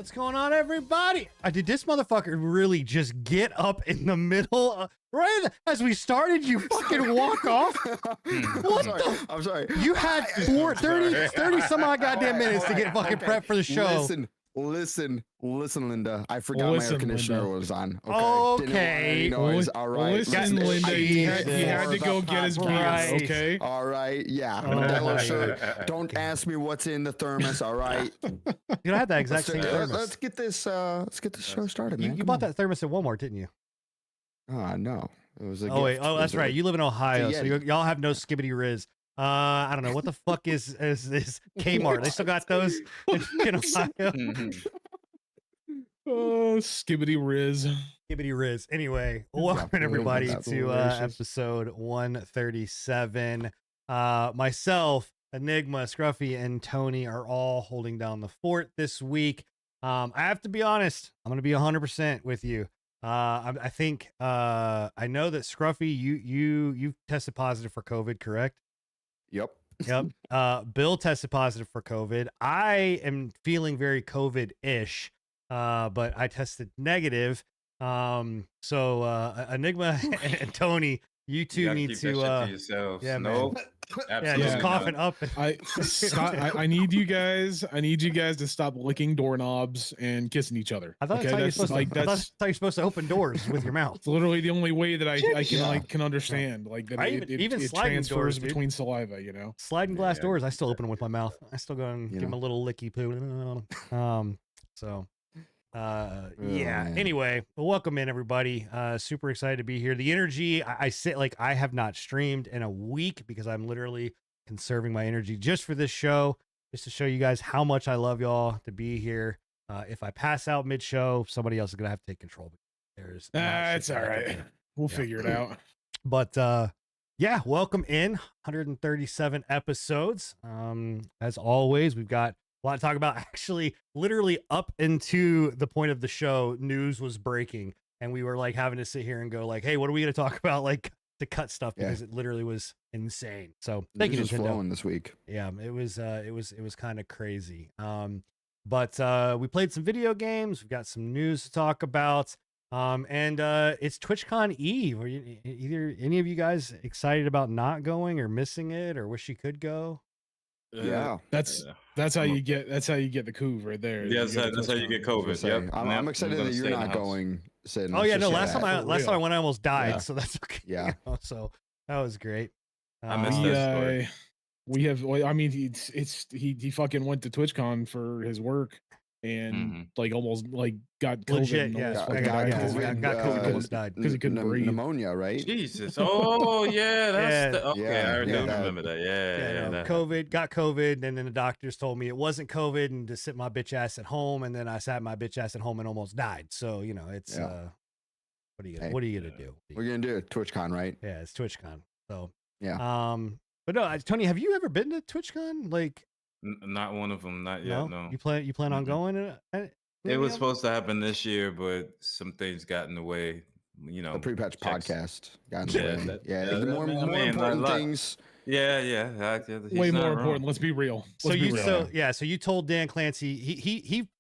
What's going on, everybody? Did this motherfucker really just get up in the middle? Right as we started, you fucking walk off? What I'm sorry. You had 30 some odd goddamn minutes to get fucking prepped for the show. Listen, Linda. I forgot my air conditioner was on. Okay. All right. Listen, Linda. He had to go get his beer. Right. Okay. All right. Yeah. Oh Modelo my shirt. Don't ask me what's in the thermos. All right. You don't have that exact same thermos. Let's get this show started, man. You bought that thermos at Walmart, didn't you? No. It was a Oh wait. gift. Oh, that's right. You live in Ohio, so Yeti. y'all have no skibbity riz. I don't know what the fuck is Kmart. They still got those in Ohio. Oh, skibbity riz. Skibbity riz. Anyway, welcome we don't everybody get that. to episode 137. Myself, Enigma, Scruffy, and Tony are all holding down the fort this week. I have to be honest. I'm going to be 100% with you. I think I know that Scruffy, you've tested positive for COVID, correct? Yep. Yep. Bill tested positive for COVID. I am feeling very COVID-ish, but I tested negative. So Enigma and Tony, you two need to yourselves. yeah, no, yeah, just coughing up. I need you guys. I need you guys to stop licking doorknobs and kissing each other. I thought okay? that's how That's I thought you're supposed to open doors with your mouth. It's literally the only way that I can Yeah. can understand. Like that Even it sliding transfers doors, dude. between saliva. You know. Sliding glass Yeah. doors, I still open them with my mouth. I still go and You give them a know. little licky poo. So yeah. man. Anyway, well, welcome in everybody. Super excited to be here. The energy, I say, like, I have not streamed in a week because I'm literally conserving my energy just for this show, just to show you guys how much I love y'all to be here. If I pass out mid-show, somebody else is gonna have to take control. There's It's all right. We'll figure it out. But yeah, welcome in 137 episodes. As always, we've got a lot to talk about. Actually, literally up into the point of the show, news was breaking, and we were like having to sit here and go like, "Hey, what are we going to talk about?" Like to cut stuff Yeah. because it literally was insane. So thank you, News is Nintendo. flowing this week. Yeah, it was kind of crazy. But we played some video games. We've got some news to talk about. And it's TwitchCon Eve. Are you either any of you guys excited about not going or missing it or wish you could go? Yeah. That's how you get the coup right there. Yeah, You get that's how you get COVID. Say, Yep. I'm excited gonna that you're stay in the not house. going. Sid. Oh yeah, Let's no. just say Last time I went, I almost died, Yeah. so that's okay. Yeah. You know, so that was great. I missed We, that story. we have. Well, I mean, he fucking went to TwitchCon for his work and Mhm. like almost like got COVID. Legit, and yeah. almost I fucking got died. COVID. Got COVID, almost died. 'Cause he couldn't breathe. Pneumonia, right? Jesus. Oh yeah, that's Yeah. the, okay. Yeah, I do yeah, that- remember that. Yeah, No, that- COVID, got COVID, and then the doctors told me it wasn't COVID and to sit my bitch ass at home, and then I sat my bitch ass at home and almost died. So, you know, it's Yeah. what are you Hey. what are you gonna do? We're gonna do it. TwitchCon, right? Yeah, it's TwitchCon. So Yeah. but no, Tony, have you ever been to TwitchCon? Like not one of them. Not yet. No. You plan on Mm-mm. going? It was supposed to happen this year, but some things got in the way. You know, The pre-patch checks. podcast. Got Yeah, in the way. that- Yeah. yeah, the that- more I mean, important like- things. Yeah. He's Way not more wrong. important. Let's be real. So Let's be you real. so you told Dan Clancy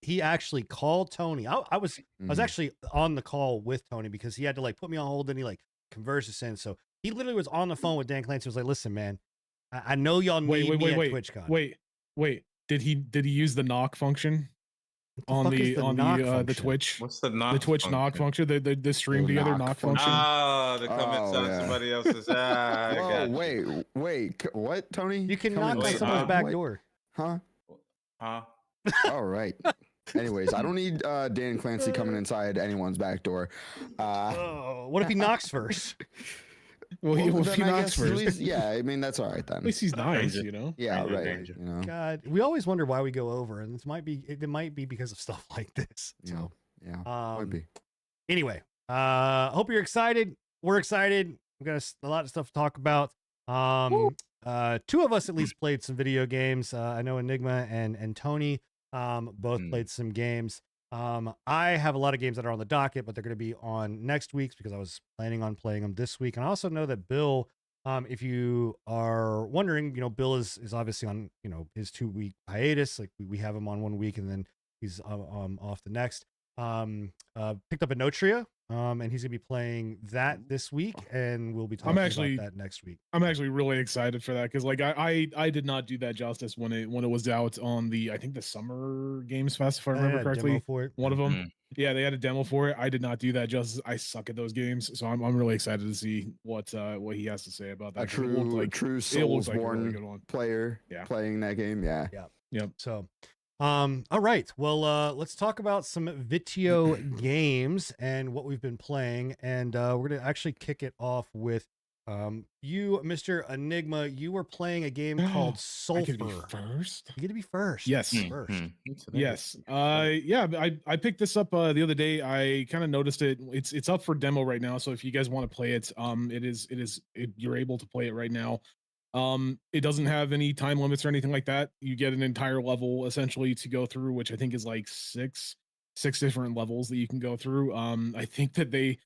he actually called Tony. I was Mhm. actually on the call with Tony because he had to like put me on hold and he like conversed us in. So he literally was on the phone with Dan Clancy. Was like, listen, man, I know y'all need Wait, me at wait. TwitchCon. Wait. Did he use the knock function on fuck is the knock the function? Twitch? What's the knock? The Twitch knock function, the stream The together knock knock function. function. Oh, to come Oh, inside yeah. somebody else's. I Whoa, got you. wait. What, Tony? You can Come knock in on wait, someone's huh? back What? door. Huh? Huh? All right. Anyways, I don't need Dan Clancy coming inside anyone's back door. Oh, what if he knocks first? Well, well, if then he I knocks guess at first. least, yeah, I mean that's all right At then. least he's nice, Danger. you know. Yeah, Danger, right. danger. You know. God, we always wonder why we go over, and it might be because of stuff like this. Yeah. So, Yeah. Would be. anyway, hope you're excited. We're excited. We've got a lot of stuff to talk about. Two of us at least played some video games. I know Enigma and Tony both Mm. played some games. I have a lot of games that are on the docket, but they're going to be on next week's because I was planning on playing them this week. And I also know that Bill, if you are wondering, you know, Bill is obviously on, you know, his 2-week hiatus. Like we have him on 1 week and then He's off the next. Picked up a Notria, and he's gonna be playing that this week, and we'll be talking about that next week. I'm actually really excited for that because like I did not do that justice when it was out on the, I think, the Summer Games Fest, if I remember correctly. For it. One of them. Yeah, they had a demo for it. I did not do that justice. I suck at those games, so I'm really excited to see what he has to say about that. A true Soulsborne player playing that game. Yeah. Yep. So all right, well, let's talk about some Vitio games and what we've been playing, and we're gonna actually kick it off with you, Mr. Enigma. You were playing a game called Sulfur. I get to be first. You get to be first. Yes. First. Yes. Yeah, I picked this up the other day. I kind of noticed it. It's up for demo right now, so if you guys want to play it, you're able to play it right now. It doesn't have any time limits or anything like that. You get an entire level essentially to go through, which I think is like six different levels that you can go through. I think that they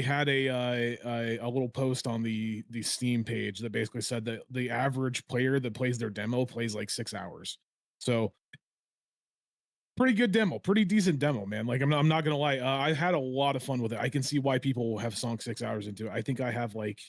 had a little post on the Steam page that basically said that the average player that plays their demo plays like 6 hours. So pretty good demo, pretty decent demo, man. Like I'm not gonna lie, I had a lot of fun with it. I can see why people have sunk 6 hours into it. I think I have like,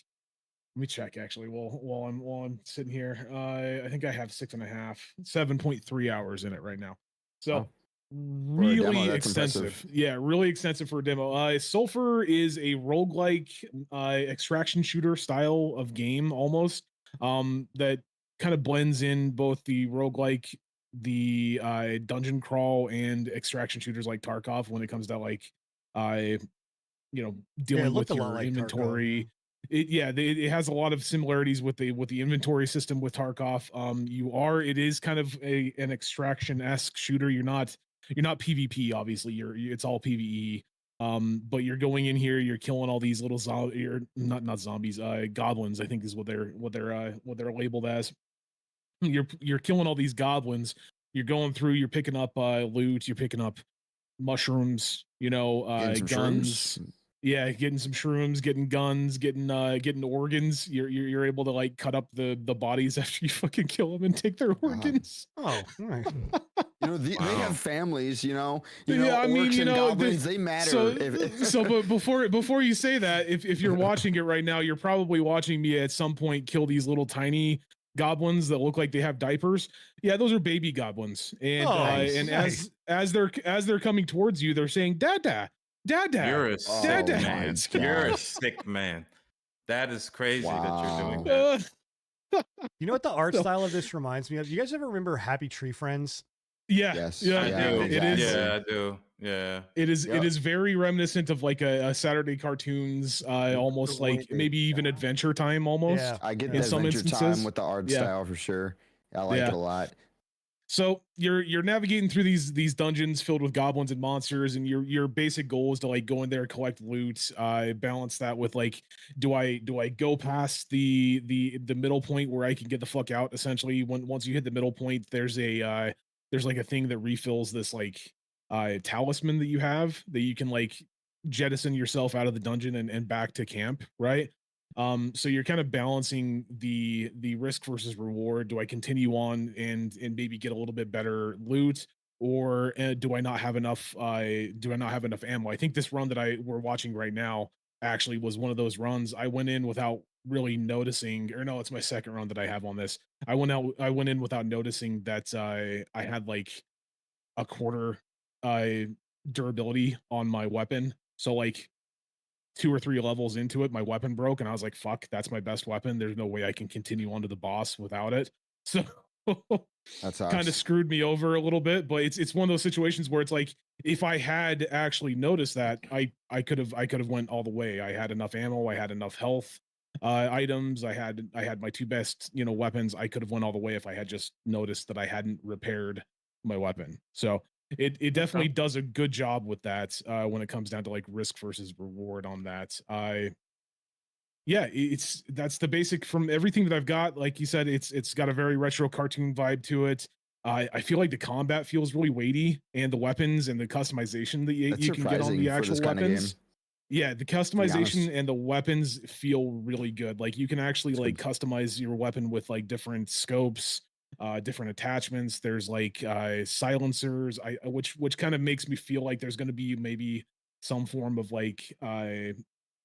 let me check actually while I'm sitting here. I think I have 6.5, 7.3 hours in it right now. So really extensive. Yeah, really extensive for a demo. Sulfur is a roguelike extraction shooter style of game almost. That kind of blends in both the roguelike, the dungeon crawl, and extraction shooters like Tarkov when it comes to like dealing with your inventory. Tarkov. It has a lot of similarities with the inventory system with Tarkov. It is kind of an extraction-esque shooter. You're not PvP, obviously. It's all PvE. But you're going in here, you're killing all these little not zombies, goblins, I think is what they're labeled as. You're killing all these goblins. You're going through, you're picking up loot, you're picking up mushrooms, guns. Shrooms. Yeah, getting some shrooms, getting guns, getting organs. You're able to like cut up the bodies after you fucking kill them and take their organs. Oh, nice. They have families. Yeah, I mean, and goblins, they matter. But before you say that, if you're watching it right now, you're probably watching me at some point kill these little tiny goblins that look like they have diapers. Yeah, those are baby goblins, and nice. as they're coming towards you, they're saying "Dada." Dada, you're a sick man. God. You're a sick man. That is crazy that you're doing that. You know what the art style of this reminds me of? You guys ever remember Happy Tree Friends? Yeah. Yes. Yeah, I do. it is. Yeah, I do. Yeah. It is. Yep. It is very reminiscent of like a Saturday cartoons, almost like maybe even Adventure Time almost. Yeah. I get in the some Adventure instances. Time with the art style for sure. I like it a lot. So you're navigating through these dungeons filled with goblins and monsters, and your basic goal is to like go in there, collect loot, balance that with like, do I go past the middle point where I can get the fuck out? Essentially, once you hit the middle point, there's like a thing that refills this like talisman that you have that you can like jettison yourself out of the dungeon and back to camp, right? So you're kind of balancing the risk versus reward. Do I continue on and maybe get a little bit better loot, or do I not have enough ammo? I think this run that we're watching right now actually was one of those runs. I went in without really noticing, or no, it's my second run that I have on this. I went in without noticing that I had like a quarter durability on my weapon. So like 2 or 3 levels into it, my weapon broke, and I was like, fuck, that's my best weapon. There's no way I can continue on to the boss without it. So that's kind of screwed me over a little bit. But it's one of those situations where it's like, if I had actually noticed that, I could have went all the way. I had enough ammo, I had enough health items, I had my 2 best weapons. I could have went all the way if I had just noticed that I hadn't repaired my weapon. So it definitely does a good job with that when it comes down to like risk versus reward on that. That's the basic from everything that I've got. Like you said, it's got a very retro cartoon vibe to it. I feel like the combat feels really weighty, and the weapons and the customization that you can get on the actual weapons. Yeah, the customization and the weapons feel really good. Like you can actually like customize your weapon with like different scopes, different attachments. There's like silencers, which kind of makes me feel like there's going to be maybe some form of like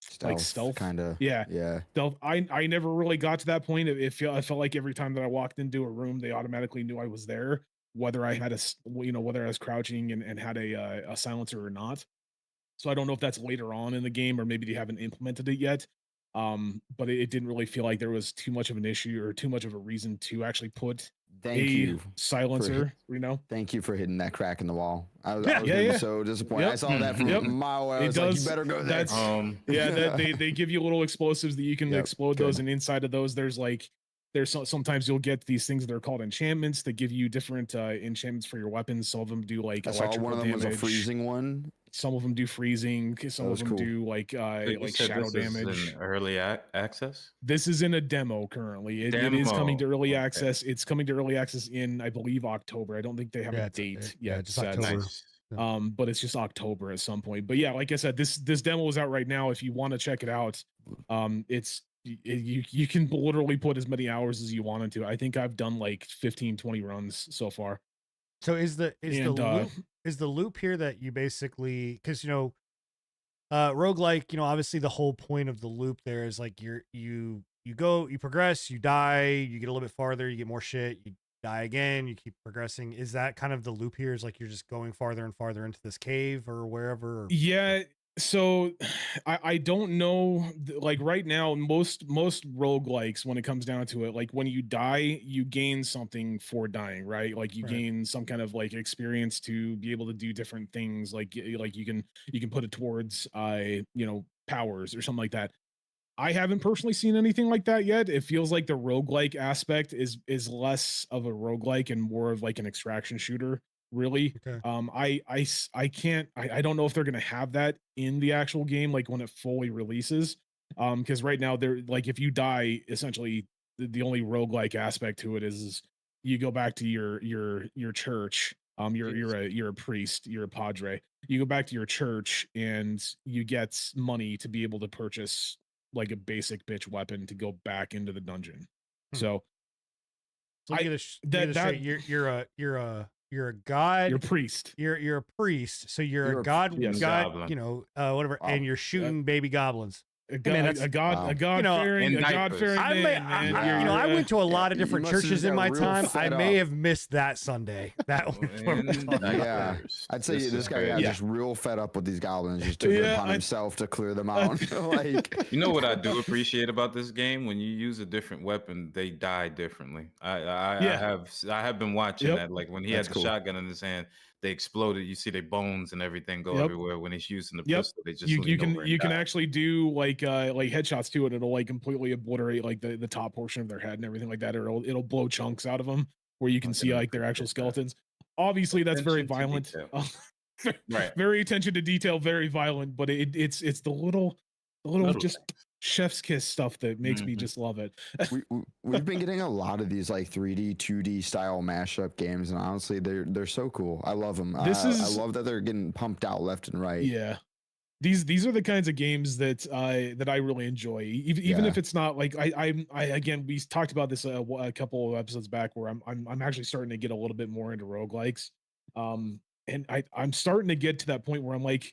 stealth. kind of. Yeah. Yeah. Stealth. I never really got to that point. I felt like every time that I walked into a room, they automatically knew I was there, whether I had whether I was crouching and had a silencer or not. So I don't know if that's later on in the game or maybe they haven't implemented it yet. But it didn't really feel like there was too much of an issue or too much of a reason to actually put Thank you. silencer, Thank you for hitting that crack in the wall. I was Yeah, gonna yeah, be yeah. so disappointed. I Yep. saw that from Yep. a mile away. I It was like, does- you better go there. that's- Yeah, they give you little explosives that you can Yep, explode good. those, and inside of those, sometimes you'll get these things that are called enchantments that give you different enchantments for your weapons. Some of them do like I saw electrical one of them damage. was a freezing one. Some of them do freezing. Some of was them cool. do like So you said shadow this is damage. in early access. This is in a demo currently. It is coming to Demo, early okay. access. It's coming to early access in, I believe, October. I don't think they have a it's- date yeah, yet just set. October. Nice. But it's just October at some point. But yeah, like I said, this demo is out right now. If you want to check it out, you can literally put as many hours as you want into. I think I've done like 15-20 runs so far. So is the And, loop here that you basically, because roguelike, obviously the whole point of the loop there is like you go, you progress, you die, you get a little bit farther, you get more shit, you die again, you keep progressing. Is that kind of the loop here? Is like you're just going farther and farther into this cave or wherever? Or... Yeah. So I don't know, like right now, most roguelikes, when it comes down to it, like when you die, you gain something for dying, right? Like you Right. gain some kind of like experience to be able to do different things. Like you can put it towards powers or something like that. I haven't personally seen anything like that yet. It feels like the roguelike aspect is less of a roguelike and more of like an extraction shooter, really. Okay. I don't know if they're gonna have that in the actual game, like when it fully releases. Because right now they're like, if you die, essentially the only roguelike aspect to it is you go back to your church. You're a priest, you're a padre. You go back to your church and you get money to be able to purchase like a basic bitch weapon to go back into the dungeon. Hmm. So So get it straight, you're a god. you're a priest. You're a priest, so you're You're a a god, yes. Goblin. whatever, Wow. and you're shooting baby goblins. A man, god, that's- a god, wow. a god You know, fearing, in a god diapers. fearing I may, man, I, man. yeah. I went to a lot of you different must have churches got in my real time. I fed may up. have missed that Sunday. That was what we're In talking about. Yeah. diapers. I'd say This this is guy got crazy. just real fed up with these goblins. Just took it Yeah, upon I- himself to clear them out. Like, You know what I do appreciate about this game? When you use a different weapon, they die differently. Yeah. I have been watching Yep. that. Like when he That's had the cool. shotgun in his hand, they exploded. You see their bones and everything go Yep. everywhere. When he's using the Yep. pistol, they just you lean can over and you can die. actually do like headshots too, and it'll like completely obliterate like the top portion of their head and everything like that, or it'll blow chunks out of them where you can I see can like their actual appreciate that. skeletons. Obviously, that's very Attention to violent. detail. Right. Very attention to detail, very violent, but it's the little Little just chef's kiss stuff that makes me Mhm. just love it. we've been getting a lot of these like 3D, 2D style mashup games, and honestly, they're so cool. I love them. This I is- love that they're getting pumped out left and right. Yeah. These are the kinds of games that I really enjoy. Even Yeah. if it's not like I again, we talked about this a couple of episodes back where I'm actually starting to get a little bit more into roguelikes. And I'm starting to get to that point where I'm like,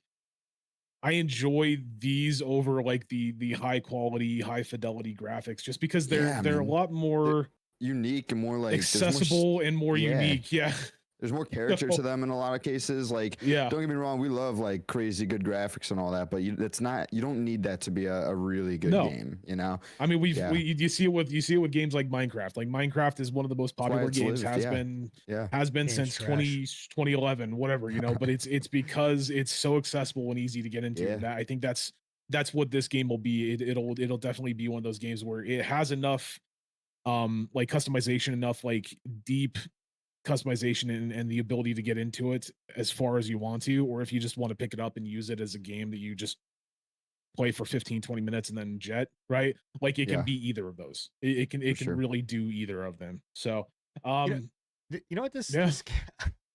I enjoy these over like the high quality, high fidelity graphics just because they're Yeah, a man. lot more Unique and more like there's more s- accessible and more yeah. unique. Yeah. There's more character to them in a lot of cases. Like, Yeah. don't get me wrong, we love like crazy good graphics and all that, but you don't need that to be a really good No. game, you know? I mean, Yeah. you see it with games like Minecraft. Like Minecraft is one of the most why popular it's games, lived, yeah. has been Game's since trash. 2011, whatever, but it's because it's so accessible and easy to get into. Yeah. That I think that's what this game will be. It'll definitely be one of those games where it has enough like customization, enough like deep customization and the ability to get into it as far as you want to, or if you just want to pick it up and use it as a game that you just play for 15-20 minutes and then jet, right? Like it can Yeah. be either of those. It can sure. really do either of them. So You know what this, Yeah. this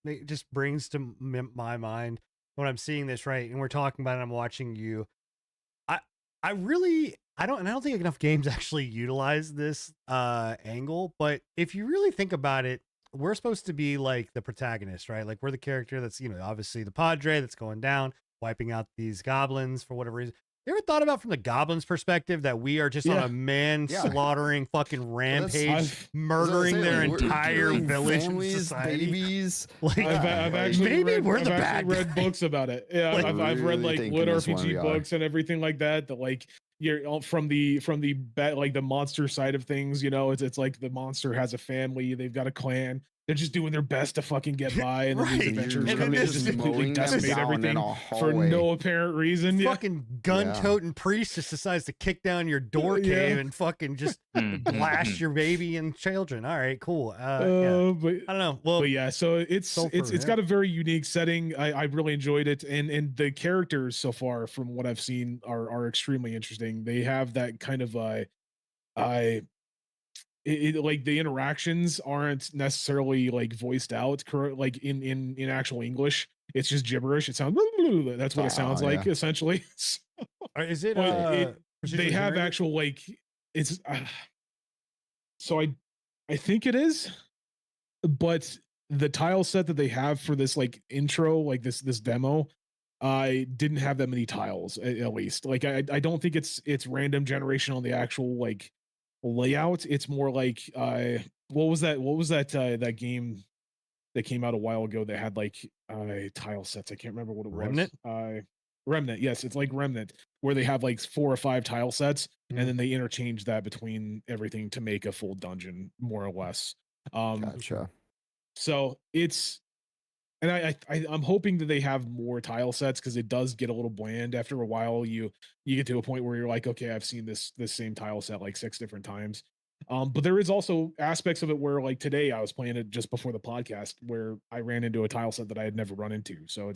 it just brings to my mind when I'm seeing this, right? And we're talking about it, I'm watching you. I really I don't think enough games actually utilize this angle, but if you really think about it, we're supposed to be like the protagonist, right? Like we're the character that's, obviously the Padre that's going down, wiping out these goblins for whatever reason. You ever thought about from the goblins' perspective that we are just on Yeah. a man Yeah. slaughtering fucking rampage, I've- murdering I was gonna say, their like, we're entire killing village and families, society? babies. Like, I've like, actually maybe read, we're the I've bad actually read guy. books about it. Yeah, Like- I've read Really like thinking lit this one RPG guy. books and everything like that. That like you're all from the like the monster side of things. It's like the monster has a family. They've got a clan. They're just doing their best to fucking get by, and then Right. these And adventurers then come in and this- just completely mowing them decimate down in everything a for hallway. no apparent reason. Yeah. fucking gun-toting priest just decides to kick down your door Yeah. cave and fucking just blast your baby and children. All right, cool. Yeah. But I don't know. Well, but yeah, so it's Sulfur, it's yeah. got a very unique setting. I really enjoyed it, and the characters so far, from what I've seen, are extremely interesting. They have that kind of like the interactions aren't necessarily like voiced out like in actual English. It's just gibberish. It sounds that's what it sounds Oh, like yeah. essentially. is it? Well, they procedurally have generated? actual like it's so I think it is, but the tile set that they have for this like intro, like this demo, I didn't have that many tiles at least. Like I don't think it's random generation on the actual like layout. It's more like what was that that game that came out a while ago that had like tile sets? I can't remember what it Remnant? was. Remnant, yes, it's like Remnant, where they have like 4 or 5 tile sets, Mhm. and then they interchange that between everything to make a full dungeon, more or less. Gotcha. So it's, and I'm hoping that they have more tile sets, because it does get a little bland after a while. You get to a point where you're like, okay, I've seen this same tile set like 6 different times. But there is also aspects of it where, like today, I was playing it just before the podcast, where I ran into a tile set that I had never run into. So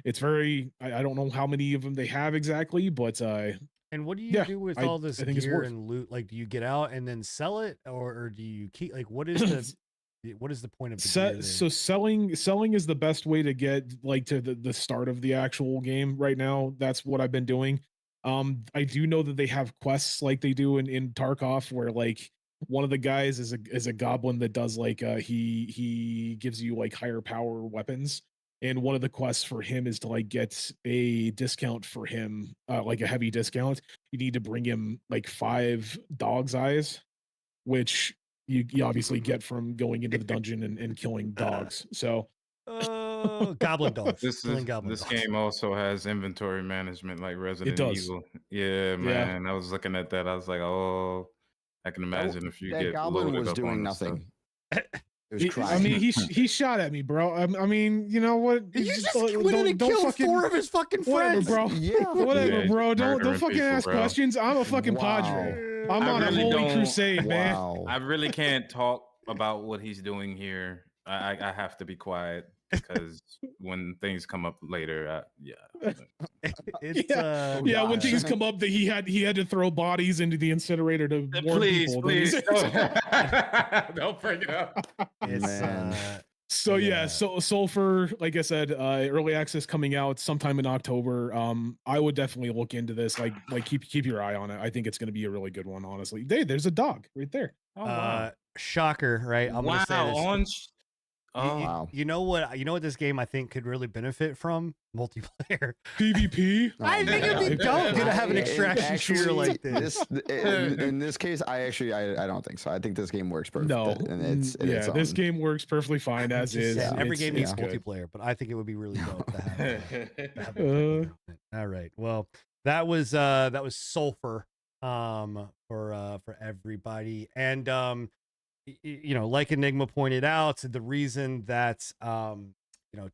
it's very, I don't know how many of them they have exactly, but And what do you yeah, do with I- all this I think it's gear worth- and loot? Like, do you get out and then sell it, or do you keep? Like, what is the point of the gear then? So selling is the best way to get like to the start of the actual game right now. That's what I've been doing. I do know that they have quests like they do in Tarkov, where like one of the guys is a goblin that does like he gives you like higher power weapons, and one of the quests for him is to like get a discount for him, like a heavy discount. You need to bring him like 5 dog's eyes, which you obviously get from going into the dungeon and killing dogs. So Oh, goblin dogs. This Killing goblin this dogs. game also has inventory management like Resident does. Evil. Yeah, man. I was looking at that. I was like, oh, I can imagine if you That get goblin loaded was up doing on the stuff. nothing. It was I crying. mean, he shot at me, bro. I mean, you know what? You just went in don't and killed fucking 4 of his fucking whatever, friends, bro. Yeah. Whatever, Yeah, bro. Don't murdering fucking people, ask bro. questions. I'm a fucking Wow. padre. I'm I on really a holy don't- crusade, man. Wow. I really can't talk about what he's doing here. I have to be quiet because when things come up later, yeah. It's Yeah, yeah. When gosh. things come up that he had to throw bodies into the incinerator to warn Please, people. please, then- don't bring it up. it's Man. So Yeah. yeah, so Sulfur, like I said, early access coming out sometime in October. I would definitely look into this. Like keep your eye on it. I think it's going to be a really good one. Honestly, there's a dog right there. Oh, wow. shocker, right? I'm gonna say this. on. You- Oh, you, Wow. you know what this game I think could really benefit from? Multiplayer. PvP. I think it'd be dope to have an extraction shooter like this. In this case, I don't think so. I think this game works perfect. No, and it's yeah, this game works perfectly fine as Just is. saying, every It's- game it's needs good. multiplayer, but I think it would be really dope to have. To have that Uh, type of All right. Well, that was Sulfur for everybody. And like Enigma pointed out, the reason that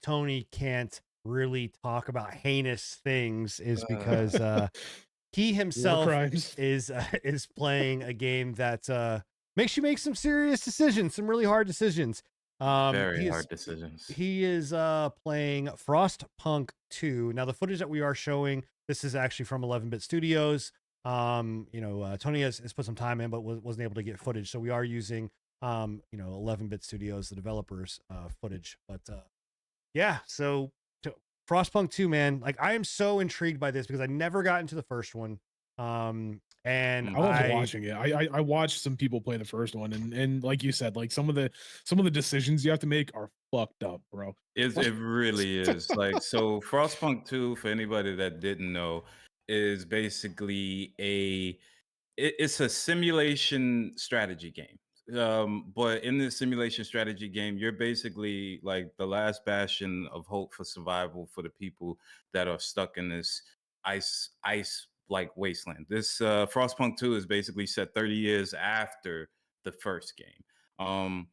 Tony can't really talk about heinous things is because he war himself crimes. is playing a game that makes you make some serious decisions, some really hard decisions. very he is- hard decisions. He is playing Frostpunk 2. Now, the footage that we are showing, this is actually from 11-Bit Studios. Tony has put some time in, but wasn't able to get footage. So we are using 11-Bit Studios, the developers' footage. But yeah, so Frostpunk 2, man, like I am so intrigued by this because I never got into the first one. And I love watching it. I watched some people play the first one, and like you said, like some of the decisions you have to make are fucked up, bro. It really is. Like, so Frostpunk 2, for anybody that didn't know, is basically it's a simulation strategy game. But in this simulation strategy game, you're basically like the last bastion of hope for survival for the people that are stuck in this ice like wasteland. This Frostpunk 2 is basically set 30 years after the first game.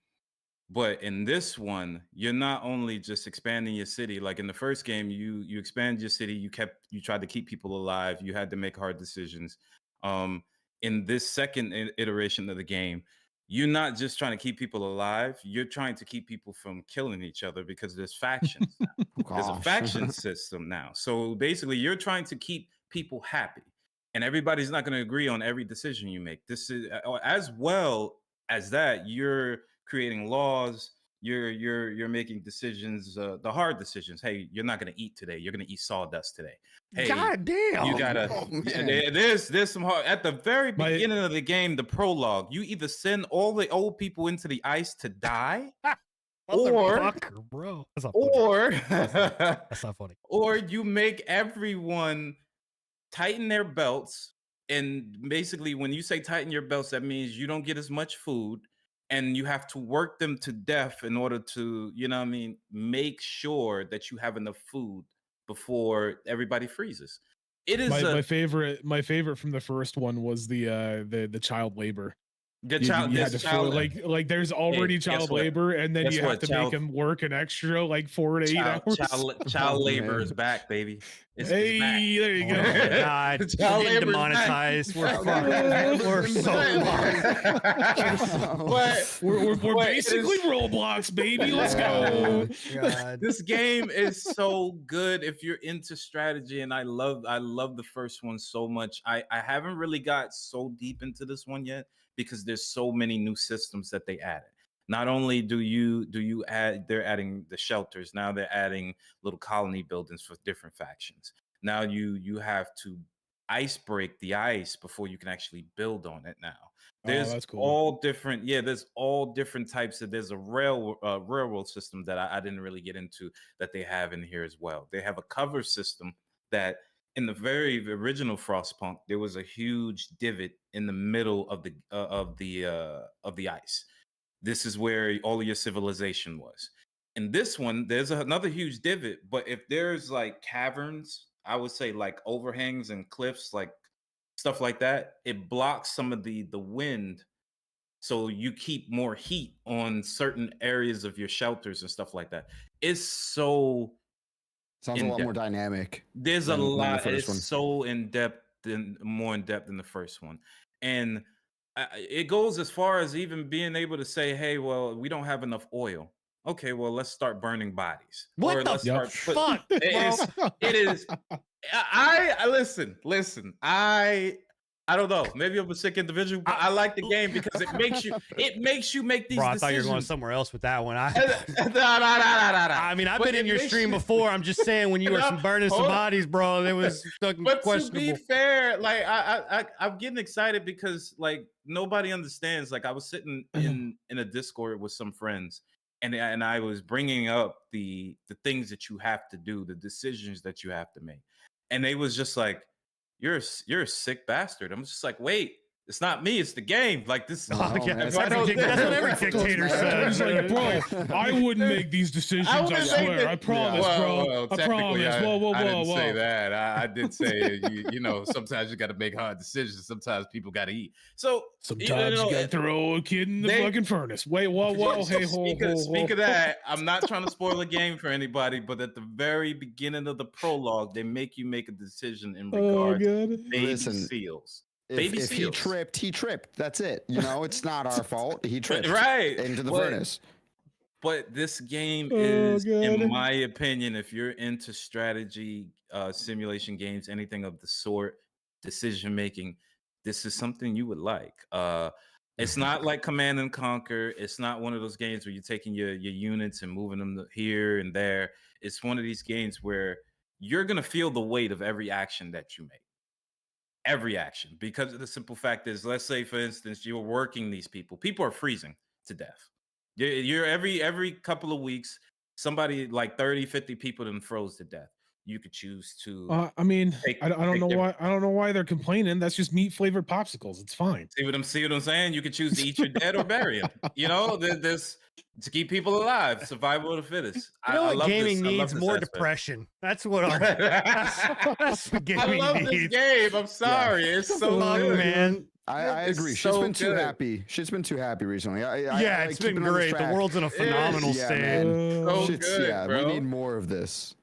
But in this one, you're not only just expanding your city. Like in the first game, you expand your city. You tried to keep people alive. You had to make hard decisions. In this second iteration of the game, you're not just trying to keep people alive. You're trying to keep people from killing each other because there's factions. There's a Gosh. faction system now. So basically, you're trying to keep people happy, and everybody's not going to agree on every decision you make. This is as well as that you're creating laws. You're making decisions, the hard decisions. Hey, you're not going to eat today. You're going to eat sawdust today. Hey, God damn. you gotta. Oh, man. There's some hard at the very My- beginning of the game. The prologue. You either send all the old people into the ice to die, or- Motherfucker, bro. That's not funny. or That's not funny. or you make everyone tighten their belts. And basically, when you say tighten your belts, that means you don't get as much food, and you have to work them to death in order to, you know what I mean, make sure that you have enough food before everybody freezes. It is My favorite from the first one was the child labor. the You child. had This to child like there's already guess child what? labor, and then Guess you have what? to Child- make him work an extra like 4 to 8 hours. child Oh, labor man. is back, baby. It's Hey, back. there you Oh go. my God. We're Child getting labor's back. demonetized. We're Child fucked. labor. We're so But We're but it basically is- Roblox, baby. Let's go. God. This game is so good if you're into strategy, and I love the first one so much. I haven't really got so deep into this one yet because there's so many new systems that they added. Not only do you add, they're adding the shelters, now they're adding little colony buildings for different factions. Now you have to ice break the ice before you can actually build on it now. There's that's cool. all different, there's all different types of, there's a railroad system that I didn't really get into that they have in here as well. They have a cover system that in the very original Frostpunk, there was a huge divot in the middle of the ice. This is where all of your civilization was. In this one, there's another huge divot, but if there's like caverns, I would say like overhangs and cliffs, like stuff like that, it blocks some of the wind, so you keep more heat on certain areas of your shelters and stuff like that. It's so Sounds a in lot depth. more dynamic. There's a than the lot. first It's one. so in depth and more in depth than the first one, and it goes as far as even being able to say, "Hey, well, we don't have enough oil. Okay, well, let's start burning bodies." What Or the let's start put- fuck? it is. I listen. I don't know. Maybe I'm a sick individual, but I like the game because it makes you make these Bro, I decisions. thought you were going somewhere else with that one. No. I mean, I've But been in it your makes stream you- before. I'm just saying, when you were No, burning some hold on. bodies, bro, it was fucking But to questionable. be fair, like I'm getting excited because like nobody understands. Like I was sitting in a Discord with some friends, and I was bringing up the things that you have to do, the decisions that you have to make, and they was just like, "You're a sick bastard." I'm just like, "Wait, it's not me, it's the game." Like this. Oh, Oh, yeah, man, that's, it's every like- that's what every That's dictator what He's says. like, bro, I wouldn't make these decisions. I, wouldn't make swear. the- I promise, bro. I promise. Whoa, I didn't say whoa. that. I did say, you know, sometimes you got to make hard decisions. Sometimes people got to eat. So Sometimes you gotta throw a kid in the they- fucking furnace. Wait, whoa, hey, Speak of that, I'm not trying to spoil a game for anybody, but at the very beginning of the prologue, they make you make a decision in Oh regards to god. baby Listen, seals. If, Baby if he seals. tripped, he tripped. That's it. You know, it's not our fault. He tripped Right. into the But- furnace. But this game Oh, is, in God. my opinion, if you're into strategy, simulation games, anything of the sort, decision making, this is something you would like. It's not like Command and Conquer. It's not one of those games where you're taking your units and moving them here and there. It's one of these games where you're gonna feel the weight of every action that you make. every action, because of the simple fact is, let's say for instance you're working these people are freezing to death. You're every couple of weeks somebody like 30, 50 people then froze to death. You could choose to I mean, take I don't take know their why they're complaining. That's just meat flavored popsicles. It's fine. see what I'm saying? You could choose to eat your dead or bury them. You know, this to keep people alive, survival of the fittest. You know I what love gaming this. I love needs? this More aspect. depression. That's what our that's what I gaming love this needs. game. I'm sorry. It's so Fuck, good. man. I It's agree. so Shit's been too good. happy. Shit's been too happy recently. I Yeah, like it's been keeping on this great. The track. world's in a phenomenal Yeah, state. man. So Shit's, good, yeah, bro. we need more of this.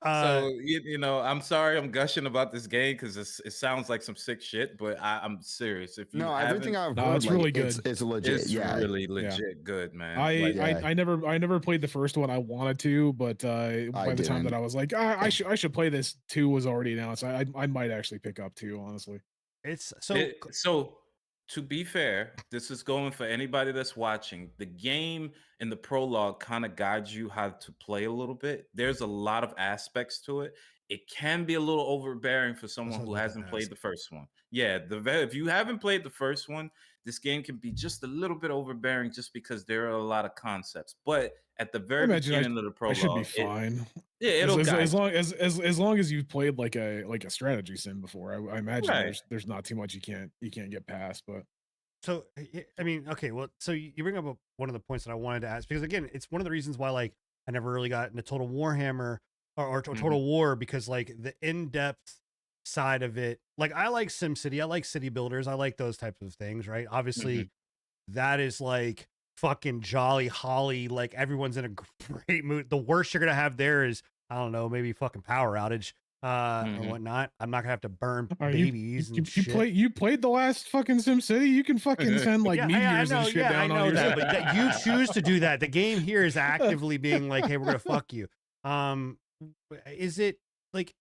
Uh, So you know, I'm sorry I'm gushing about this game because it sounds like some sick shit, but I'm serious. If you No, haven't, everything I've No, heard, it's like, really good. It's legit. it's Yeah, really legit good, man. I, Like, Yeah. I never played the first one. I wanted to, but by the time that didn't. I was like, I should play this. 2 was already announced. I might actually pick up 2, honestly. it's so so to be fair, this is going for anybody that's watching. The game and the prologue kind of guides you how to play a little bit. There's a lot of aspects to it. It can be a little overbearing for someone what I who was about to hasn't played ask. the first one. Yeah, if you haven't played the first one, this game can be just a little bit overbearing just because there are a lot of concepts. But at the I very imagine beginning of the I should be prologue, fine. it'll guide As you. long as long as you've played like a strategy sim before, I imagine Right. there's not too much you can't get past. But So I mean, okay, well, so you bring up one of the points that I wanted to ask, because again, it's one of the reasons why like I never really got into Total Warhammer or Mhm. Total War, because like the in-depth side of it, like I like SimCity, I like city builders, I like those types of things, right? Obviously, that is like fucking jolly holly, like everyone's in a great mood. The worst you're gonna have there is, I don't know, maybe fucking power outage or Mhm. whatnot. I'm not gonna have to burn Are babies and shit. you played the last fucking SimCity? You can fucking send like Yeah, meteors I know, and shit down I on know your that, ship. but that you choose to do that. The game here is actively being like, "Hey, we're gonna fuck you." Is it like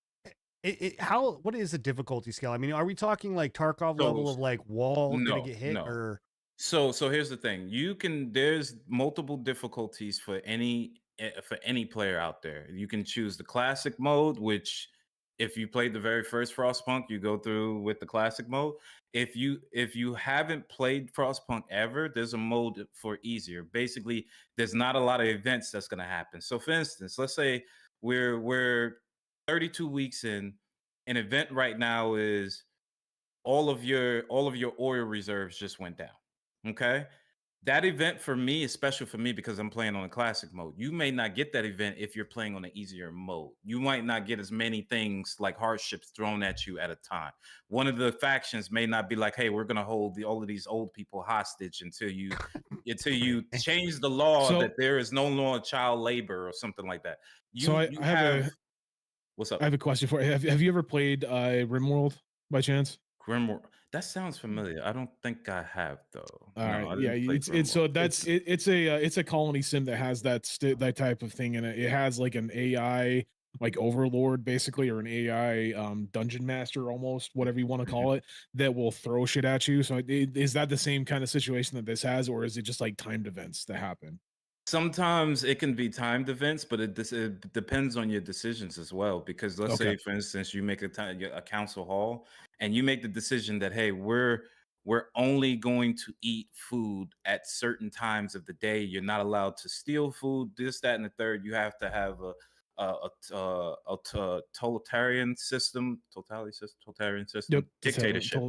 how? What is the difficulty scale? I mean, are we talking like Tarkov level So of like wall gonna no, get hit, no. or So here's the thing. There's multiple difficulties for any player out there. You can choose the classic mode, which if you played the very first Frostpunk, you go through with the classic mode. If you haven't played Frostpunk ever, there's a mode for easier. Basically, there's not a lot of events that's going to happen. So for instance, let's say we're 32 weeks in. An event right now is all of your oil reserves just went down. Okay. That event for me is special for me because I'm playing on a classic mode. You may not get that event if you're playing on an easier mode. You might not get as many things like hardships thrown at you at a time. One of the factions may not be like, "Hey, we're gonna hold all of these old people hostage until you change the law So that there is no longer child labor or something like that." so You I have what's up? I have a question for you. Have you ever played RimWorld by chance? Grimoire. That sounds familiar. I don't think I have though. All No, right, I yeah, didn't play it's so Grimoire. it's a colony sim that has that type of thing in it. It has like an AI like overlord basically, or an AI dungeon master, almost whatever you want to Mhm. call it, that will throw shit at you. So is that the same kind of situation that this has, or is it just like timed events that happen? Sometimes it can be timed events, but it depends on your decisions as well. Because let's Okay. say, for instance, you make a council hall, and you make the decision that hey, we're only going to eat food at certain times of the day. You're not allowed to steal food. This, that, and the third. You have to have a totalitarian system, Yep. dictatorship.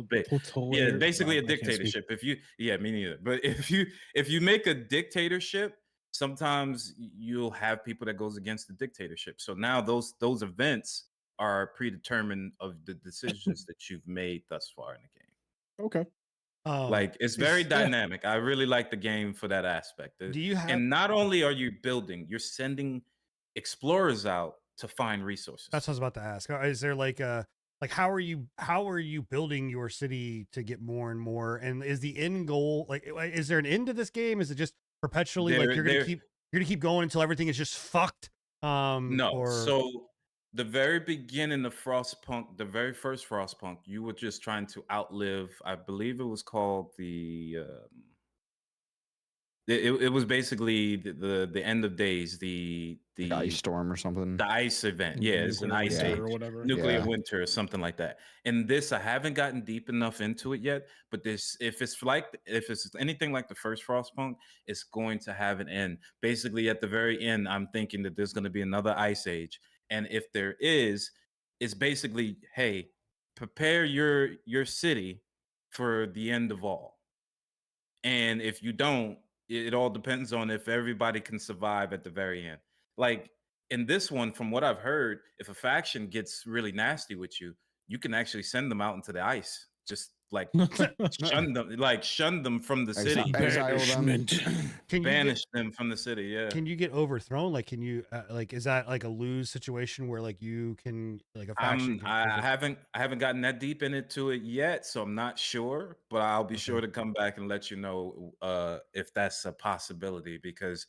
Yeah, basically a I can't speak. dictatorship. Yeah, me neither. But if you make a dictatorship, sometimes you'll have people that goes against the dictatorship. So now those events are predetermined of the decisions that you've made thus far in the game. Okay. Like it's very is- dynamic. I really like the game for that aspect. do you have? And not only are you building, you're sending explorers out to find resources. That's what I was about to ask. Is there like a like how are you building your city to get more and more? And is the end goal like is there an end to this game? Is it just perpetually like There- you're gonna there- keep going until everything is just fucked? No. Or So the very beginning of Frostpunk, the very first Frostpunk, you were just trying to outlive. I believe it was called it was basically the end of days, Like Ice Storm or something. the ice event. Yeah, it's an Nuclear ice winter age, or whatever. nuclear Yeah. winter or something like that. And this, I haven't gotten deep enough into it yet, but this, if it's anything like the first Frostpunk, it's going to have an end. Basically, at the very end, I'm thinking that there's going to be another ice age, and if there is, it's basically, hey, prepare your city for the end of all. And if you don't, it all depends on if everybody can survive at the very end. Like in this one, from what I've heard, if a faction gets really nasty with you, you can actually send them out into the ice. Just like shun them from the city, Exile them. Banishment. Can you banish them from the city. Yeah. can you get overthrown? Like, can you like, is that like a lose situation where like you can like a faction? Can I haven't gotten that deep into it yet, so I'm not sure, but I'll be sure to come back and let you know if that's a possibility, because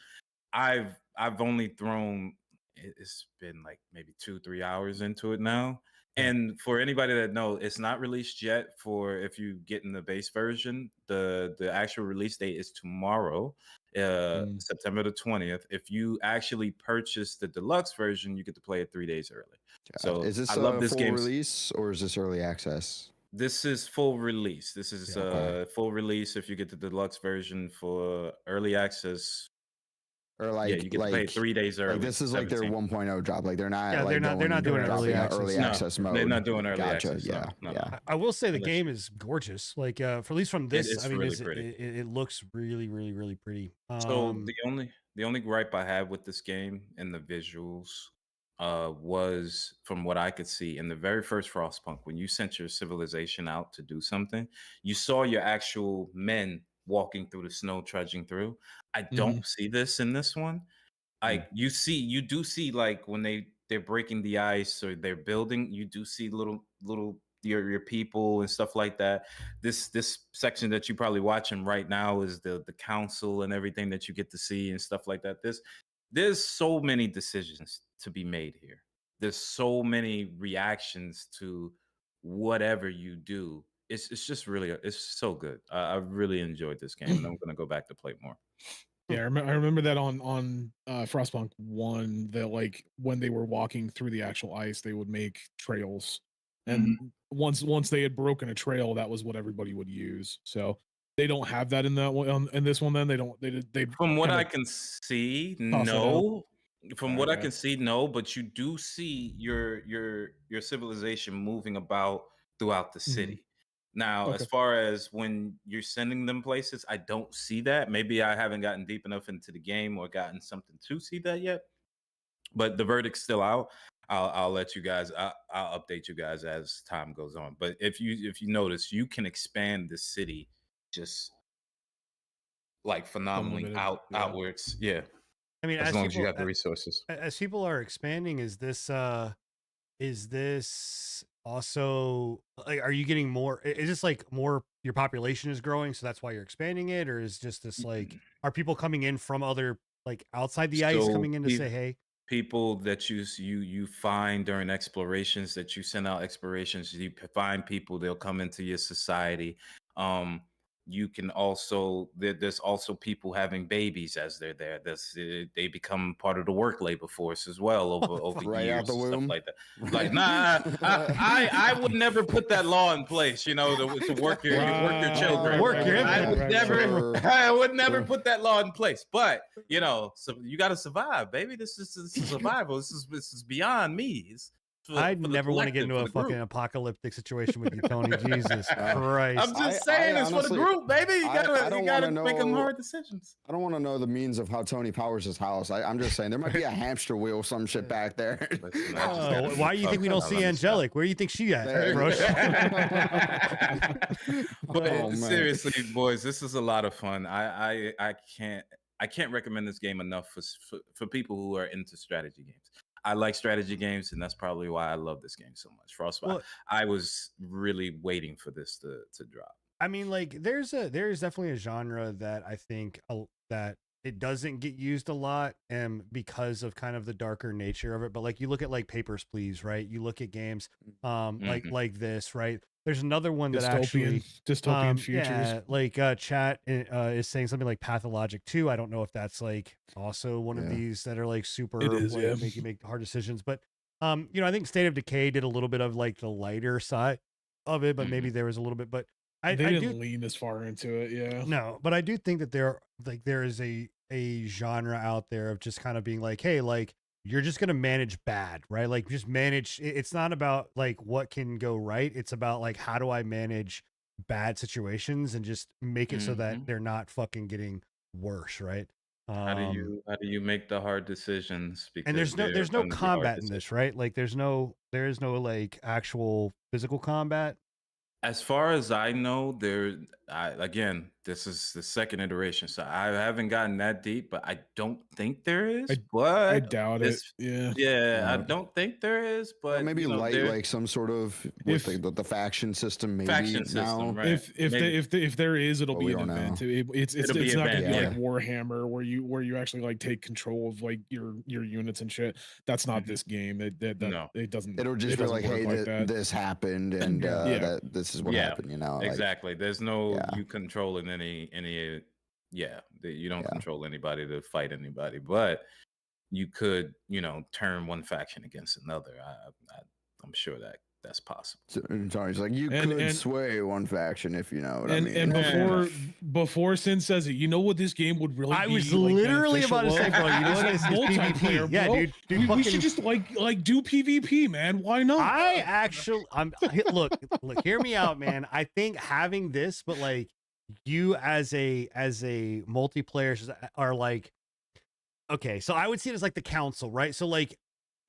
I've only thrown, it's been like maybe 2-3 hours into it now. And for anybody that knows, it's not released yet. For if you get in the base version, the actual release date is tomorrow, September the 20th. If you actually purchase the deluxe version, you get to play it 3 days early. So is this I love a this full game. release or is this early access? This is full release. This is Okay. full release. If you get the deluxe version, for early access, Or like, yeah, you get to play it 3 days early. like this is like their 17. 1.0 drop. Like they're not. Yeah, like they're not going doing dropping early out access. early No, access mode. they're not doing early Gotcha. access. Yeah, No. yeah. I will say the Unless game is gorgeous. Like, for at least from this, is I mean, really it, pretty. it looks really, really, really pretty. So the only gripe I had with this game and the visuals was, from what I could see in the very first Frostpunk, when you sent your civilization out to do something, you saw your actual men walking through the snow, trudging through. I don't see this in this one. Like you do see like when they're breaking the ice or they're building, you do see little your people and stuff like that. This section that you probably watching right now is the council and everything that you get to see and stuff like that. There's so many decisions to be made here. There's so many reactions to whatever you do. It's just really, it's so good. I really enjoyed this game, and I'm gonna go back to play more. Yeah, I remember that on Frostpunk 1, that like when they were walking through the actual ice, they would make trails, and once they had broken a trail, that was what everybody would use. So they don't have that in that one. In this one, then they From what kinda I can see, toss it out. no. From what I Okay. can see, no. But you do see your civilization moving about throughout the city. Now, as Okay. far as when you're sending them places, I don't see that. Maybe I haven't gotten deep enough into the game or gotten something to see that yet. But the verdict's still out. I'll let you guys. I'll update you guys as time goes on. But if you notice, you can expand the city just like phenomenally Unlimited, yeah. outwards. Yeah, I mean, as long as you people, got the resources. as people are expanding, is this also like, are you getting more? Is this like more, your population is growing, so that's why you're expanding it, or is just this like, are people coming in from other, like outside the ice, So coming in to say hey? People that you find during explorations, that you send out explorations, you find people, they'll come into your society. You can also, there's also people having babies as they're there. They become part of the work labor force as well over Right years out the and stuff womb. like that. Like, nah, I would never put that law in place, to work your children. Work your I would infant. never, Sure. I would never put that law in place. But so you got to survive, baby. This is survival. This is beyond me. It's I for the never want to get collective, into for a the group. fucking apocalyptic situation with you, Tony. Jesus Christ. I'm just I saying, it's for honestly- the group, baby. You I gotta don't you gotta wanna make them know- hard decisions. I don't want to know the means of how Tony powers his house. I'm just saying there might be a hamster wheel, some shit back there. Listen, I just Oh, gotta- why do you think we don't I see love this stuff. Angelic? Where do you think she at, There. bro? But Oh, man. seriously, boys, this is a lot of fun. I can't recommend this game enough for people who are into strategy games. I like strategy games, and that's probably why I love this game so much. Frostbite. Well- I was really waiting for this to drop. I mean, like, there's definitely a genre that I think that it doesn't get used a lot, and because of kind of the darker nature of it. But like, you look at like Papers, Please, right? You look at games like this, right? there's another one that actually dystopian futures. yeah, like chat is saying something like Pathologic 2. I don't know if that's like also one of Yeah. these that are like super It is, like, yeah. make you make hard decisions. But you know, I think State of Decay did a little bit of like the lighter side of it, but maybe there was a little bit. But I They didn't do lean as far into it, yeah. no, but I do think that there is a genre out there of just kind of being like, hey, like you're just gonna manage bad, right? Like just manage. It's not about like what can go right. It's about like how do I manage bad situations and just make it so that Mhm. they're not fucking getting worse, right? How do you make the hard decisions And because they're there's no gonna be hard combat in decisions? this, right? Like there is no like actual physical combat. As far as I know, again, this is the second iteration, so I haven't gotten that deep, but I don't think there is. I But doubt it. this, Yeah. yeah, I Uh, don't think there is. Or But maybe you know, light, there like some sort of with If the faction system, maybe faction now. system, right? If there is, it'll But be we an don't event. know. It's It'll be not gonna event, be yeah. like Warhammer where you actually like take control of like your units and shit. That's not Mhm. this game. No. It doesn't. It'll just it be doesn't like, work hey, like that. this happened, and Yeah. Yeah. that this is what Yeah, happened. You know, like, exactly. There's no Yeah. you controlling any. Yeah, you don't Yeah. control anybody to fight anybody, but you could, turn one faction against another. I'm sure that's possible. Sorry, it's like you And- could and- sway one faction if you know what I And mean. and Yeah. before Sin says it, you know what this game would really I be was like, literally about to beneficial say, bro, you know of? what? It's It's multiplayer, PvP. Yeah, bro. dude. We fucking should just like do PvP, man. Why not? I actually, look, hear me out, man. I think having this, but like you as a multiplayer are like, okay, so I would see it as like the council, right? So like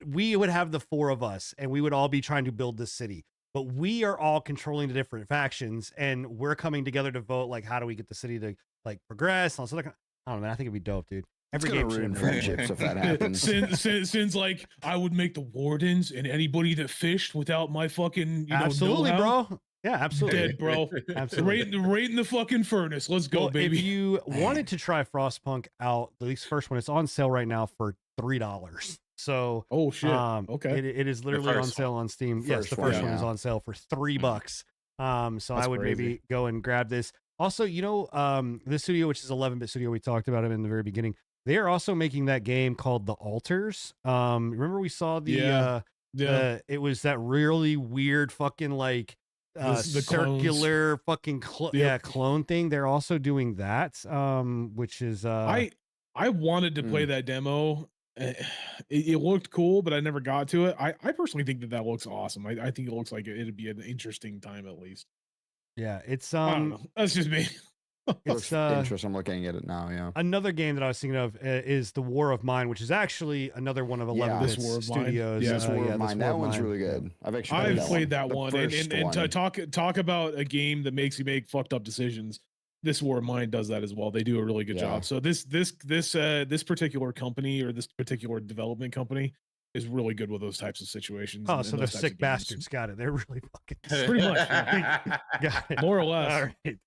we would have the four of us and we would all be trying to build this city, but we are all controlling the different factions and we're coming together to vote. Like, how do we get the city to like progress? And all sort of, I don't know, man. I think it'd be dope, dude. It's Every gonna game should ruin have that. friendships if that happens. Sin's like, I would make the wardens and anybody that fished without my fucking Absolutely, know-how, bro. Yeah, absolutely. dead, bro. Absolutely. Right in the fucking furnace. Let's go, Well, baby. if you wanted to try Frostpunk out, at least first one, it's on sale right now for $3. So Oh shit. Okay. it is literally on first sale on Steam. Yes, the First one, first one is yeah. on sale for $3. So That's I would crazy. maybe go and grab this. Also, this studio, which is 11-bit studio, we talked about him in the very beginning. They are also making that game called The Altars. Remember we saw the Yeah. it was that really weird fucking like The clones. circular fucking Yep. clone thing. They're also doing that, which is I wanted to play that demo. It looked cool, but I never got to it. I personally think that looks awesome. I think it looks like it'd be an interesting time at least. yeah, it's I don't know. That's just me. it's Looks interesting. I'm looking at it now. Yeah. another game that I was thinking of is the War of Mine, which is actually another one of 11 This Bits War of Mine. Studios. Yeah, This War This of Mine. War That of one's Mine. really good. I've actually I've played that The one, and first and to one. talk about a game that makes you make fucked up decisions. This War of Mine does that as well. They do a really good Yeah. job. So this particular company or this particular development company is really good with those types of situations. Oh, and so they're those types of sick games. bastards. Got it. They're really fucking Pretty much, Got it. more or less. All right.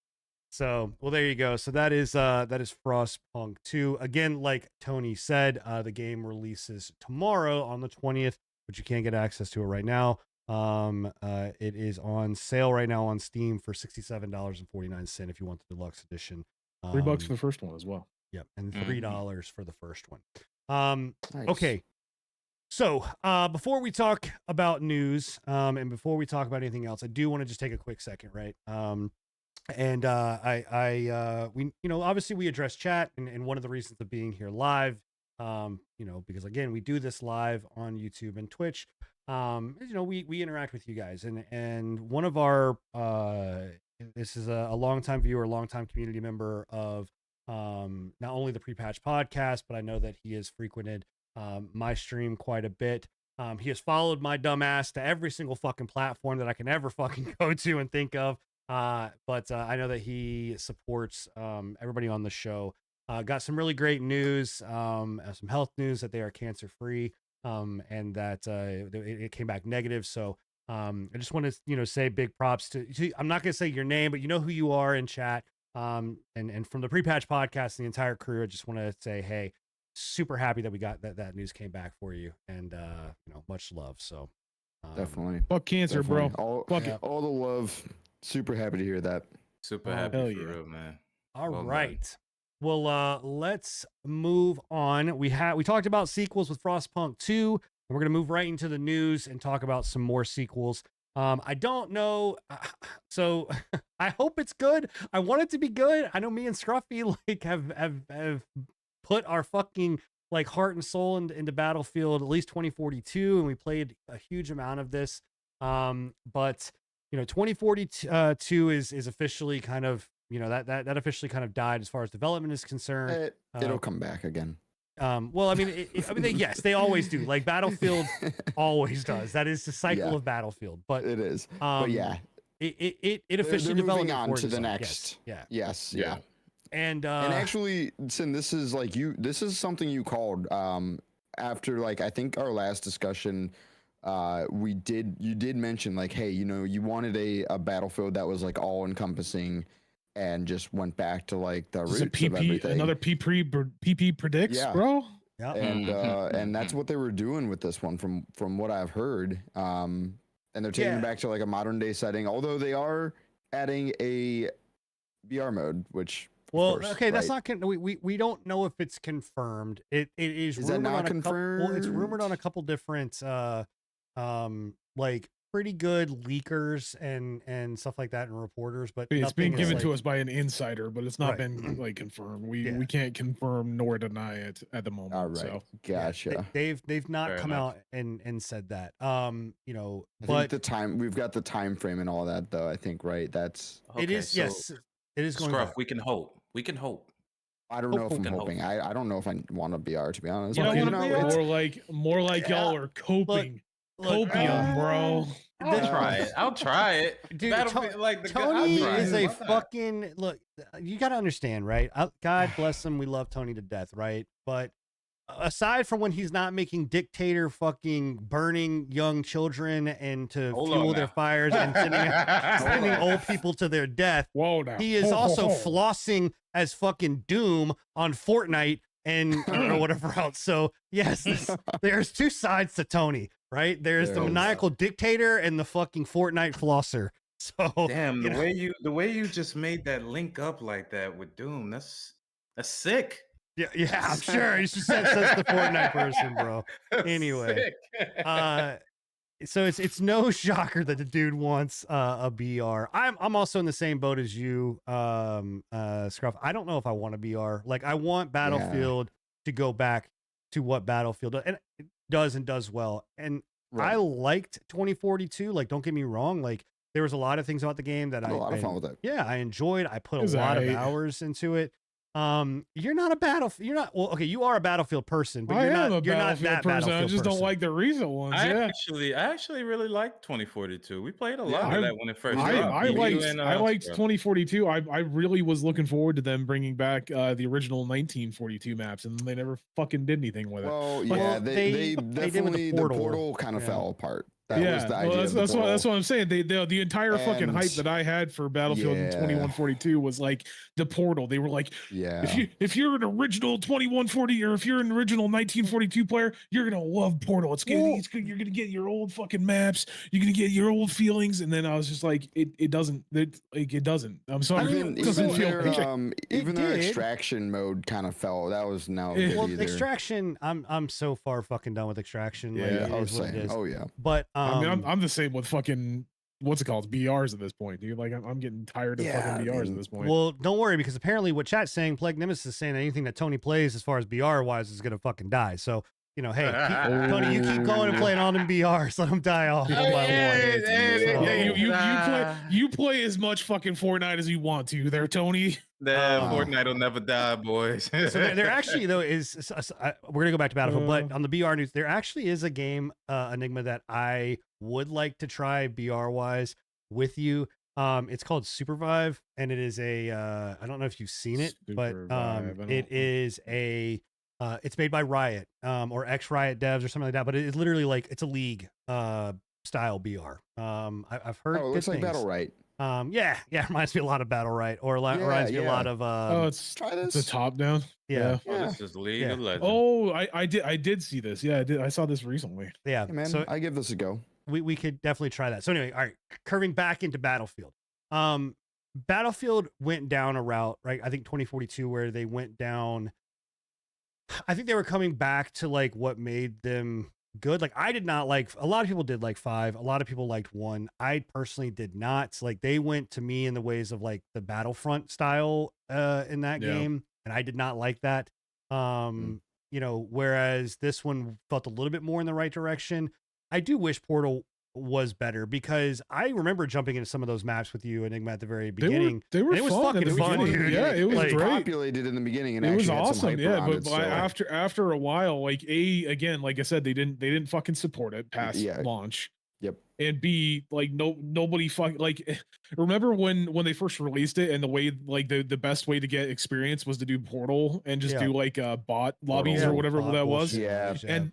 So, well, there you go. So that is Frostpunk 2. Again, like Tony said, the game releases tomorrow on the 20th, but you can't get access to it right now. It is on sale right now on Steam for $67.49 if you want the deluxe edition. $3 for the first one as well. Yep, and Mhm. $3 for the first one. Nice. Okay. So, before we talk about news, and before we talk about anything else, I do want to just take a quick second, right? And we, obviously we address chat, and one of the reasons of being here live, because again, we do this live on YouTube and Twitch. We interact with you guys, and one of our, this is a longtime viewer, longtime community member of, not only the Pre-Patch podcast, but I know that he has frequented my stream quite a bit. He has followed my dumb ass to every single fucking platform that I can ever fucking go to and think of. But I know that he supports everybody on the show. Got some really great news, some health news that they are cancer free, and that it came back negative. So I just want to say big props to. I'm not gonna say your name, but you know who you are in chat. And from the Pre-Patch podcast and the entire crew, I just want to say, hey, super happy that we got that news came back for you, and much love. So Definitely. Fuck cancer, bro. Definitely. All, Fuck yeah. it. all the love. Super happy to hear that. Super Oh, happy hell for yeah. real, man. All Well done. right. Well, let's move on. We talked about sequels with Frostpunk 2, and we're gonna move right into the news and talk about some more sequels. I don't know, so I hope it's good. I want it to be good. I know me and Scruffy like have put our fucking like heart and soul into Battlefield at least 2042, and we played a huge amount of this. But you know, 2042 is officially kind of, you know, that officially kind of died as far as development is concerned. It'll come back again. Well, I mean, yes, they always do. Like Battlefield always does. That is the cycle Yeah. of Battlefield. But It is. But yeah, it they're officially moving developed on for to the design. next. Yes, Yes. Yeah. and And actually, Sin, this is like this is something you called after like I think our last discussion. You did mention like, hey, you know, you wanted a Battlefield that was like all encompassing and just went back to like the This is a roots of PP, everything. another PP predicts, Yeah. bro. yeah, And that's what they were doing with this one from what I've heard. And they're taking Yeah. it back to like a modern day setting, although they are adding a VR mode, which of well, course, okay, that's right? not we don't know if it's confirmed. It is Is that rumored not on a couple, well, it's rumored confirmed? on a couple different like pretty good leakers and stuff like that and reporters, but It's being nothing is, given to like- us by an insider, but it's not Right. been like confirmed. We Yeah. we can't confirm nor deny it at the moment. All right, So yeah, gotcha. they've not Fair come enough. out and said that. You know, I but think the time we've got the time frame and all that though. I think right. That's it is so, yes, it is going. Scruff, back. we can hope. We can hope. I don't know if I'm Hopefully. hoping. I don't know if I want a BR to be honest. You don't But, wanna know, BR? it's- more like y'all are coping. Look, Copium, bro. I'll try it. I'll try it. Dude, Battlefield, like the Tony I'll try is it. a Why not? fucking look. You got to understand, right? God bless him. We love Tony to death, right? But aside from when he's not making dictator fucking burning young children and to Hold on fuel their now. fires and sending on. old people to their death, Whoa now. he is Ho, ho, also ho. flossing as fucking Doom on Fortnite and or whatever else. So yes, there's two sides to Tony, right? There's the There is. maniacal dictator and the fucking Fortnite flosser. So Damn, you know. the way you just made that link up like that with Doom, that's sick. Yeah, I'm sure. You should says the Fortnite person, bro. That's Anyway, sick. So it's no shocker that the dude wants a BR. I'm also in the same boat as you, Scruff. I don't know if I want a BR. Like I want Battlefield to go back to what Battlefield and it does well. And I Right. liked 2042. Like don't get me wrong. Like there was a lot of things about the game that I had a lot of fun with it. yeah, I enjoyed. I put It was a lot of aight. hours into it. You're not a Battlefield. You're not. Well, okay, you are a Battlefield person, but I you're am not. a You're not Battlefield that person. I Battlefield just person. don't like the recent ones. I Yeah. actually really liked 2042. We played a lot I- of that when it first I dropped. You liked and, I liked Scruff. 2042. I really was looking forward to them bringing back the original 1942 maps, and they never fucking did anything with it. Well, Well, yeah, they they did with the definitely the portal. portal kind of Yeah. fell apart. That yeah, was the well, idea. that's, of the that's what portal. I'm saying. The entire fucking hype And- that I had for Battlefield in Yeah. 2142 was like the portal. They were like, Yeah. if you're an original 2140 or if you're an original 1942 player, you're gonna love Portal. It's gonna, Well- it's good. You're gonna get your old fucking maps. You're gonna get your old feelings. And then I was just like, it doesn't. It doesn't. I'm sorry. Even, it doesn't even feel. their, even their did. extraction mode kind of fell. That was no Yeah. good Well, either. Extraction. I'm so far fucking done with Extraction. Like, Yeah. it Oh, is what it same. is. Oh yeah. But I mean, I'm the same with fucking what's it called, BRs at this point, dude. Like I'm getting tired of Yeah, fucking I BRs mean, at this point. well, don't worry because apparently what chat's saying, Plague Nemesis is saying anything that Tony plays as far as BR wise is gonna fucking die. So you know, hey, Tony, you keep going and playing all them BRs, let them die off one by one. Hey, So- Yeah, you play as much fucking Fortnite as you want to, there, Tony. Fortnite will never die, boys. So there actually though we're gonna go back to Battlefield, but Uh. on the BR news, there actually is a game Enigma that I would like to try BR wise with you. It's called Supervive, and it is a I don't know if you've seen it, but Supervive, I don't it know. is a it's made by Riot or ex Riot devs or something like that. But it's literally like it's a League style BR. I've heard Oh, it good looks like things. Battle Right. Yeah, reminds me a lot of Battle Right, or reminds me a yeah. lot of Oh, it's Try it's this. a top down. yeah. Oh, this is League Yeah. of Legends. Oh, I did see this. Yeah, I did. I saw this recently. Yeah, Hey, man, so I give this a go. we could definitely try that. So anyway, all right, curving back into Battlefield. Battlefield went down a route, right? I think 2042 where they went down. I think they were coming back to like what made them good. Like I did not like, a lot of people did like 5, a lot of people liked 1. I personally did not. Like they went to me in the ways of like the Battlefront style in that game, and I did not like that. You know, whereas this one felt a little bit more in the right direction. I do wish Portal was better because I remember jumping into some of those maps with you, Enigma, at the very beginning. They were and it was fun. fucking fun, dude. Yeah, it was Like, great. Populated in the beginning, and It was actually had some awesome. hype Yeah, around but it, so- after a while, like again, like I said, they didn't fucking support it past launch. Yep. And B, like nobody remember when they first released it, and the way like the best way to get experience was to do Portal and just do like bot lobbies or whatever that was. Yeah. And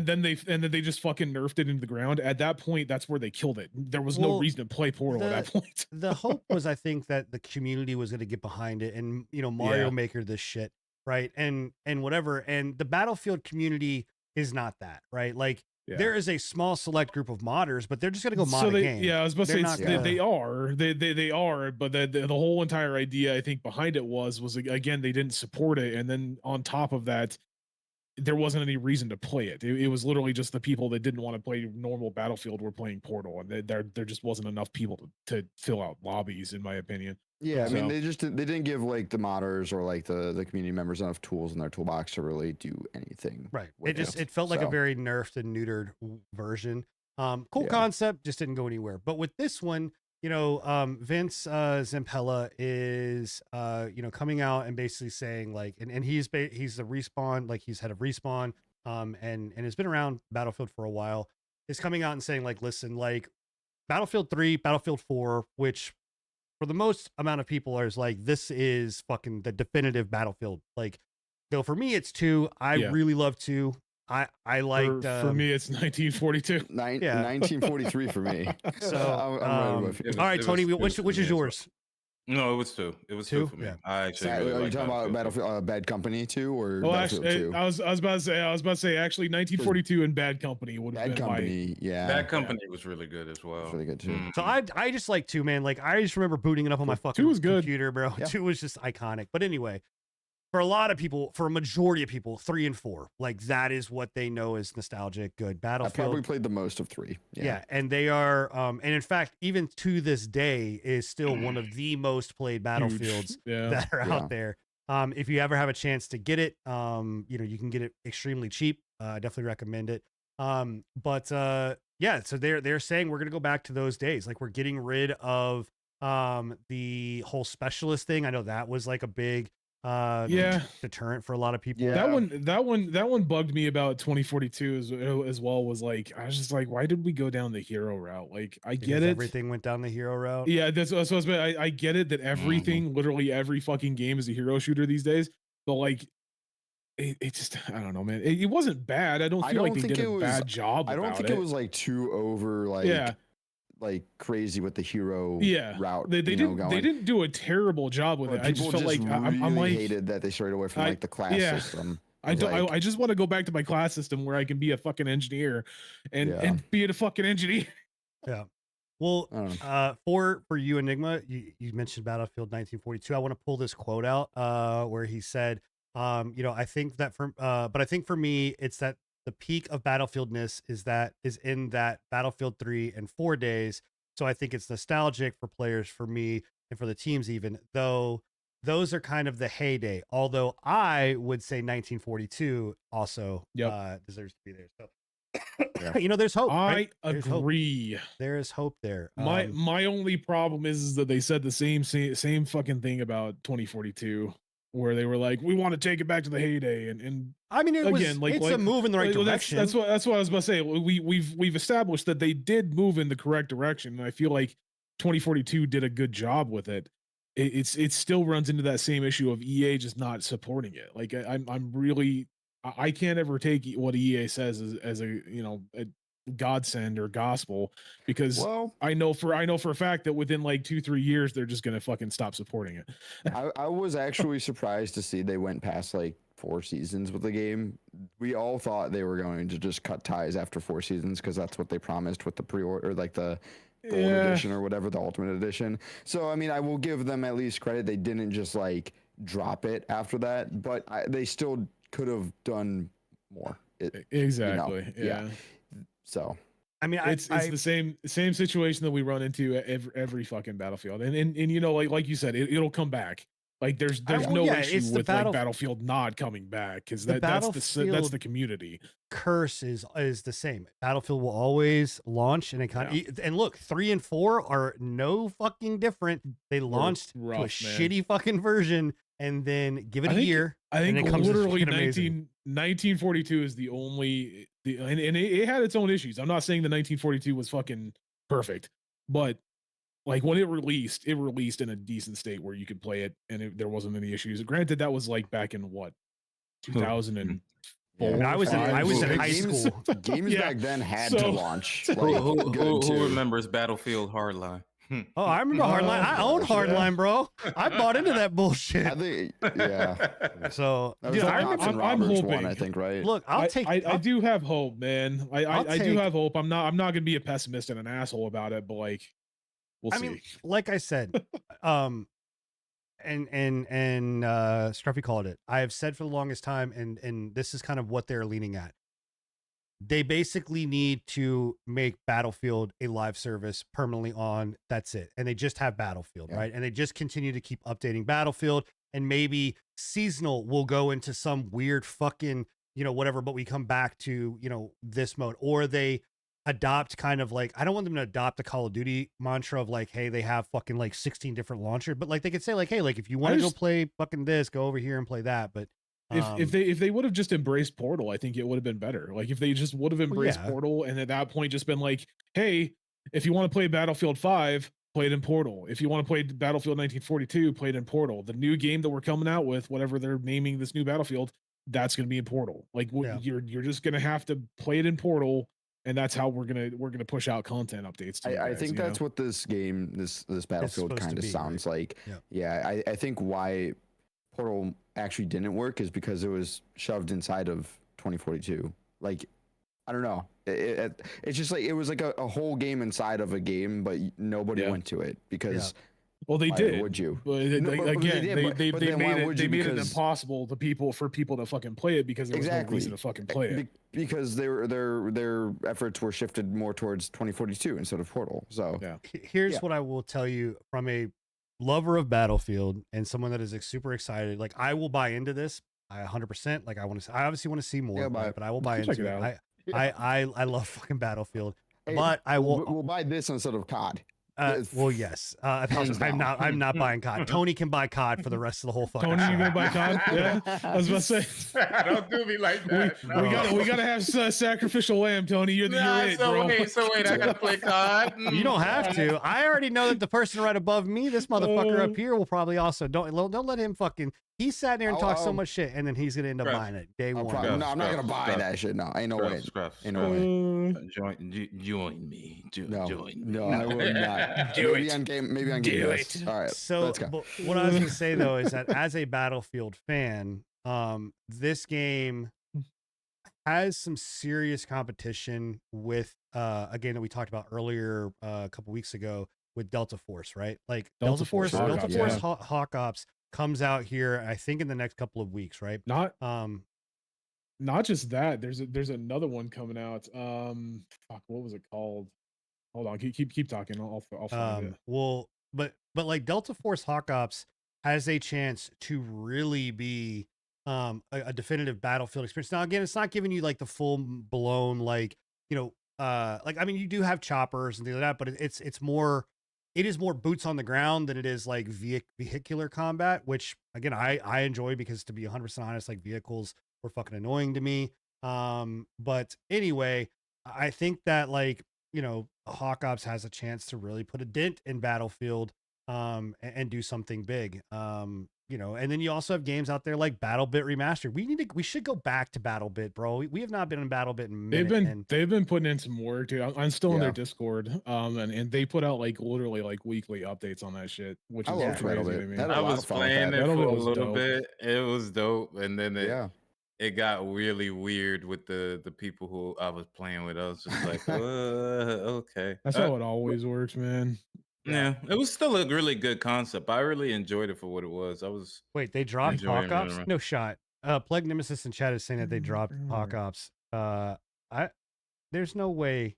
then they just fucking nerfed it into the ground. At that point, that's where they killed it. There was no reason to play Portal at that point. The hope was, I think, that the community was going to get behind it, and you know, Mario Maker this shit, right? And whatever. And the Battlefield community is not that, right? Like there is a small select group of modders, but they're just going to go mod a game. Yeah, I was about to say gonna... they are, but the whole entire idea I think behind it was again, they didn't support it, and then on top of that, there wasn't any reason to play it. It was literally just the people that didn't want to play normal Battlefield were playing Portal, and there just wasn't enough people to fill out lobbies, in my opinion. Yeah, I mean, they didn't give like the modders or like the community members enough tools in their toolbox to really do anything. Right. It felt like a very nerfed and neutered version. Cool concept, just didn't go anywhere. But with this one, you know, Vince Zampella is you know, coming out and basically saying like, and he's the Respawn, like he's head of Respawn, and has been around Battlefield for a while, is coming out and saying like, listen, like Battlefield 3, Battlefield 4, which for the most amount of people is like, this is fucking the definitive Battlefield. Like, so for me, it's 2. I really love 2. I liked for me it's 1942. 1943 for me. So all right, Tony, which is yours? No, it was 2. It was 2 for me. I actually are you talking about Battlefield Bad Company 2 or Battlefield actually, 2? I was about to say actually 1942 and Bad Company would have been Company, Bad Company was really good as well. Really good too. So I just like 2, man. Like I just remember booting it up on my fucking 2 was good. computer, bro. 2 was just iconic. But anyway, for a lot of people, for a majority of people, 3 and 4, like that is what they know as nostalgic good. Battlefield. I probably played the most of 3. Yeah, and they are, and in fact, even to this day, is still one of the most played Battlefields that are out there. If you ever have a chance to get it, you know, you can get it extremely cheap. Definitely recommend it. But yeah, so they're saying we're gonna go back to those days. Like we're getting rid of the whole specialist thing. I know that was like a big deterrent for a lot of people. That one bugged me about 2042 as well. Was like, I was just like, why did we go down the hero route? Like I get it, everything went down the hero route. Yeah, that's what I was about. I get it that everything, literally every fucking game is a hero shooter these days, but like it just, I don't know, man. It wasn't bad. I don't feel like they did a bad job. I don't think it was like too over like crazy with the hero route. They didn't do a terrible job with it. I just felt like I'm like, hated that they strayed away from like the class system. I just want to go back to my class system where I can be a fucking engineer and be a fucking engineer. Yeah. Well, for you, Enigma, you mentioned Battlefield 1942. I want to pull this quote out where he said, you know, I think that but I think for me, it's that the peak of Battlefieldness is in that Battlefield 3 and 4 days. So I think it's nostalgic for players, for me, and for the teams even, though those are kind of the heyday. Although I would say 1942 also deserves to be there. So you know, there's hope. I agree. There is hope there. My only problem is that they said the same fucking thing about 2042. Where they were like, we want to take it back to the heyday, and I mean, it's a move in the right direction. That's what I was about to say. We've established that they did move in the correct direction, and I feel like 2042 did a good job with it. It still runs into that same issue of EA just not supporting it. Like I'm really, I can't ever take what EA says as a, you know, a godsend or gospel, because I know for a fact that within like 2-3 years they're just gonna fucking stop supporting it. I was actually surprised to see they went past like 4 seasons with the game. we all thought they were going to just cut ties after 4 seasons because that's what they promised with the pre-order, like the gold edition or whatever, the ultimate edition. So I mean, I will give them at least credit. They didn't just like drop it after that, but they still could have done more. Exactly. Yeah. So I mean, it's the same situation that we run into at every fucking Battlefield, and you know, like you said, it'll come back. Like there's no issue with like Battlefield not coming back because that's the community curse is the same. Battlefield will always launch and and look, 3 and 4 are no fucking different. They launched to a shitty fucking version and then give it a year. I think it comes literally 1942 is the only and it had its own issues. I'm not saying the 1942 was fucking perfect, but like when it released in a decent state where you could play it and there wasn't any issues. Granted, that was like back in what 2004. I was in high school. Games back then had to launch. Like, who remembers Battlefield Hardline? Oh, I remember Hardline. I own Hardline, bro. I bought into that bullshit. I think, yeah. So I'm hoping. I think, right? Look, I do have hope, man. I do have hope. I'm not gonna be a pessimist and an asshole about it, but like, we'll see. Mean, like I said, and Scruffy called it. I have said for the longest time, and this is kind of what they're leaning at. They basically need to make Battlefield a live service permanently on. That's it. And they just have Battlefield, right? And they just continue to keep updating Battlefield, and maybe seasonal will go into some weird fucking, whatever, but we come back to, this mode, or they adopt kind of like, I don't want them to adopt the Call of Duty mantra of like, hey, they have fucking like 16 different launchers, but like they could say like, hey, like if you want to go play fucking this, go over here and play that. But if they would have just embraced Portal, I think it would have been better. Like if they just would have embraced Portal and at that point just been like, hey, if you want to play Battlefield 5, play it in Portal. If you want to play Battlefield 1942, play it in Portal. The new game that we're coming out with, whatever they're naming this new Battlefield, that's going to be in Portal. Like you're just going to have to play it in Portal, and that's how we're gonna push out content updates to you guys, I think that's what this game, this Battlefield kind of sounds like. Yeah, I think why Portal actually didn't work is because it was shoved inside of 2042. Like, I don't know. It's just like it was like a whole game inside of a game, but nobody went to it because. Well, they did. Would you? But again, they made it impossible for people to fucking play it because there was no reason to fucking play it. Because their efforts were shifted more towards 2042 instead of Portal. So here's what I will tell you from a lover of Battlefield and someone that is like, super excited. Like I will buy into this. I 100%. Like I obviously want to see more, but I will buy into it. I love fucking Battlefield, but I will. We'll buy this instead of COD. Well, yes. I'm not buying COD. Tony can buy COD for the rest of the whole fucking. Tony, you gonna buy COD? Yeah, I was about to say. Don't do me like that. We gotta have sacrificial lamb, Tony. You're it, bro. Wait, I gotta play COD. You don't have to. I already know that the person right above me, this motherfucker up here, will probably also don't let him fucking. He sat there and talked so much shit, and then he's gonna end up buying it day one. No, I'm not gonna buy that shit. No, ain't no way. Ain't no way. Join me. No, I will not. Maybe on Game Pass. All right. So, let's go. What I was gonna say though is that as a Battlefield fan, this game has some serious competition with a game that we talked about earlier a couple weeks ago with Delta Force, right? Like Delta Force Hawk Ops comes out here, I think in the next couple of weeks, right? Not just that. There's another one coming out. Fuck, what was it called? Hold on, keep talking. I'll find it. Well, but like Delta Force Hawk Ops has a chance to really be a definitive Battlefield experience. Now, again, it's not giving you like the full blown like like I mean, you do have choppers and things like that, but it's more. It is more boots on the ground than it is like vehicular combat, which again, I enjoy because to be 100% honest, like vehicles were fucking annoying to me. But anyway, I think that like, Hawk Ops has a chance to really put a dent in Battlefield, and do something big. And then you also have games out there like BattleBit Remastered. We should go back to BattleBit, bro. We have not been in BattleBit in a minute. They've been putting in some work, dude. I'm still in their Discord. And they put out like literally like weekly updates on that shit, which is crazy to me. I was playing it for a little bit. It was dope, and then it got really weird with the people who I was playing with. I was just like, okay. That's how it always works, man. Yeah, it was still a really good concept. I really enjoyed it for what it was. I was Wait, they dropped enjoying Hawk running Ops? around. No shot. Plague Nemesis in chat is saying that they dropped Hawk Ops. I there's no way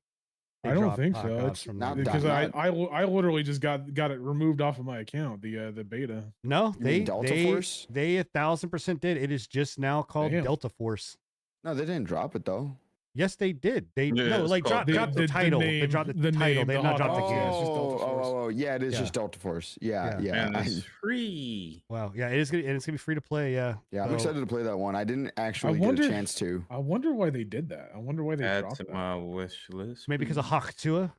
they I don't dropped think Hawk so. Ops It's from not there. because Not- I literally just got it removed off of my account, the beta. No, You mean they Delta they Force? they 1,000% did. It is just now called Damn. Delta Force. No, they didn't drop it though. Yes, they did. They Yeah, no, it's like called drop the title. They name- dropped the the title. name, They the have not Hawk dropped the Ops. game. Yeah, it's just Delta Force. Yeah, it is Yeah. just Delta Force. Yeah, yeah. And it's I- free. Wow. Yeah, it is gonna and it's gonna be free to play. Yeah. yeah, I'm So, excited to play that one. I didn't actually wonder- get a chance to. I wonder why they did that. I wonder why they Add dropped to that. my wish list. Maybe because of Haktua.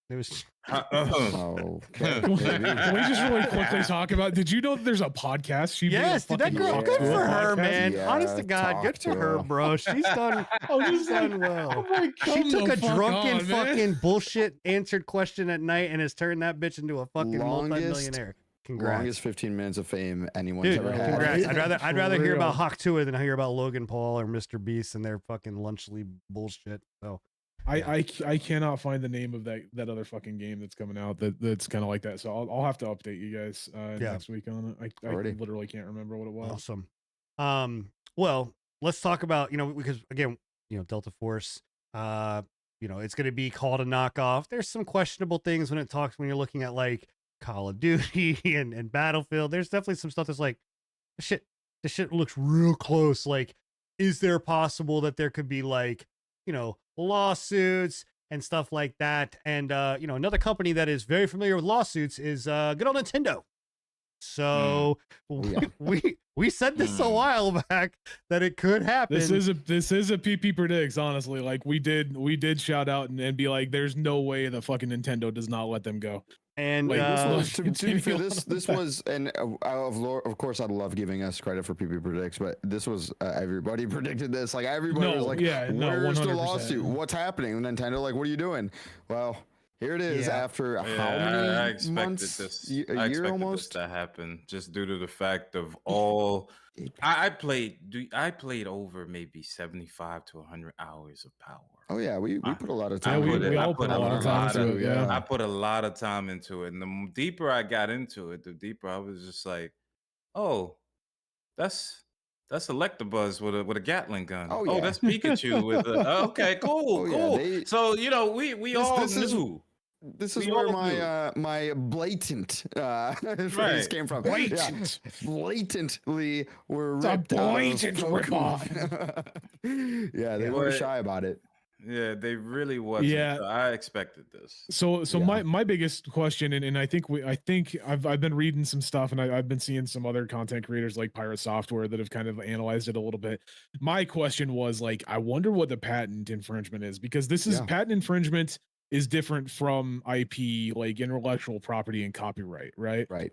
There was Oh, okay, Can we maybe. just really quickly talk about? Did you know that there's a podcast? She made a yes, dude, that fucking girl. Yeah. Good for her, podcast? man. Yeah, Honest to God, good talk for to her, her. bro. She's done. I'm just done like, well. I'm like, She come took the a fuck drunken on, man. fucking bullshit answered question at night and has turned that bitch into a fucking Longest- multi-millionaire. Congrats. Longest 15 minutes of fame anyone's Dude, ever had. congrats. Right? I'd rather For hear about real. Haktua than I hear about Logan Paul or Mr. Beast and their fucking lunchly bullshit. So I cannot find the name of that other fucking game that's coming out that's kind of like that. So I'll have to update you guys Yeah. next week on it. I Alrighty. literally can't remember what it was. awesome. Well, let's talk about, because again, Delta Force, it's going to be called a knockoff. There's some questionable things when you're looking at like Call of Duty and Battlefield. There's definitely some stuff that's like, this shit looks real close. Like, is there possible that there could be like, lawsuits and stuff like that? And, another company that is very familiar with lawsuits is good old Nintendo. So Yeah. we said this a while back that it could happen. This is a PP predicts, honestly. Like we did shout out and be like, there's no way the fucking Nintendo does not let them go. and like, this Well, was- to be fair, continue this on. was, and of course, I love giving us credit for PP predicts, but this was everybody predicted this. Like everybody No, was like, yeah, no, "Where's the 100%. lawsuit? What's happening?" And Nintendo, like, "What are you doing?" Well, here it is. Yeah. After how Yeah, many I expected months? this. A I year expected this almost. to happen just due to the fact of all. I played over maybe 75 to 100 hours of Power. Oh yeah, we I- put a lot of Yeah, time. we into it. all put a lot of time into it, yeah. I put a lot of time into it, and the deeper I got into it, the deeper I was just like, "Oh, that's Electabuzz with a Gatling gun. Oh, Oh, yeah. that's Pikachu with a okay, cool, Oh, yeah, cool." they- So we all this is- knew. This is We where all my blatant phrase Right. came from. Blatant. Yeah, blatantly were It's a ripped out of blatant Pokemon. Yeah, they Yeah. weren't But- shy about it. Yeah, they really wasn't. Yeah. So I expected this. So Yeah. my biggest question, and I think I've been reading some stuff, and I've been seeing some other content creators like Pirate Software that have kind of analyzed it a little bit. My question was like, I wonder what the patent infringement is, because this is Yeah. patent infringement is different from IP, like intellectual property and copyright, right? Right.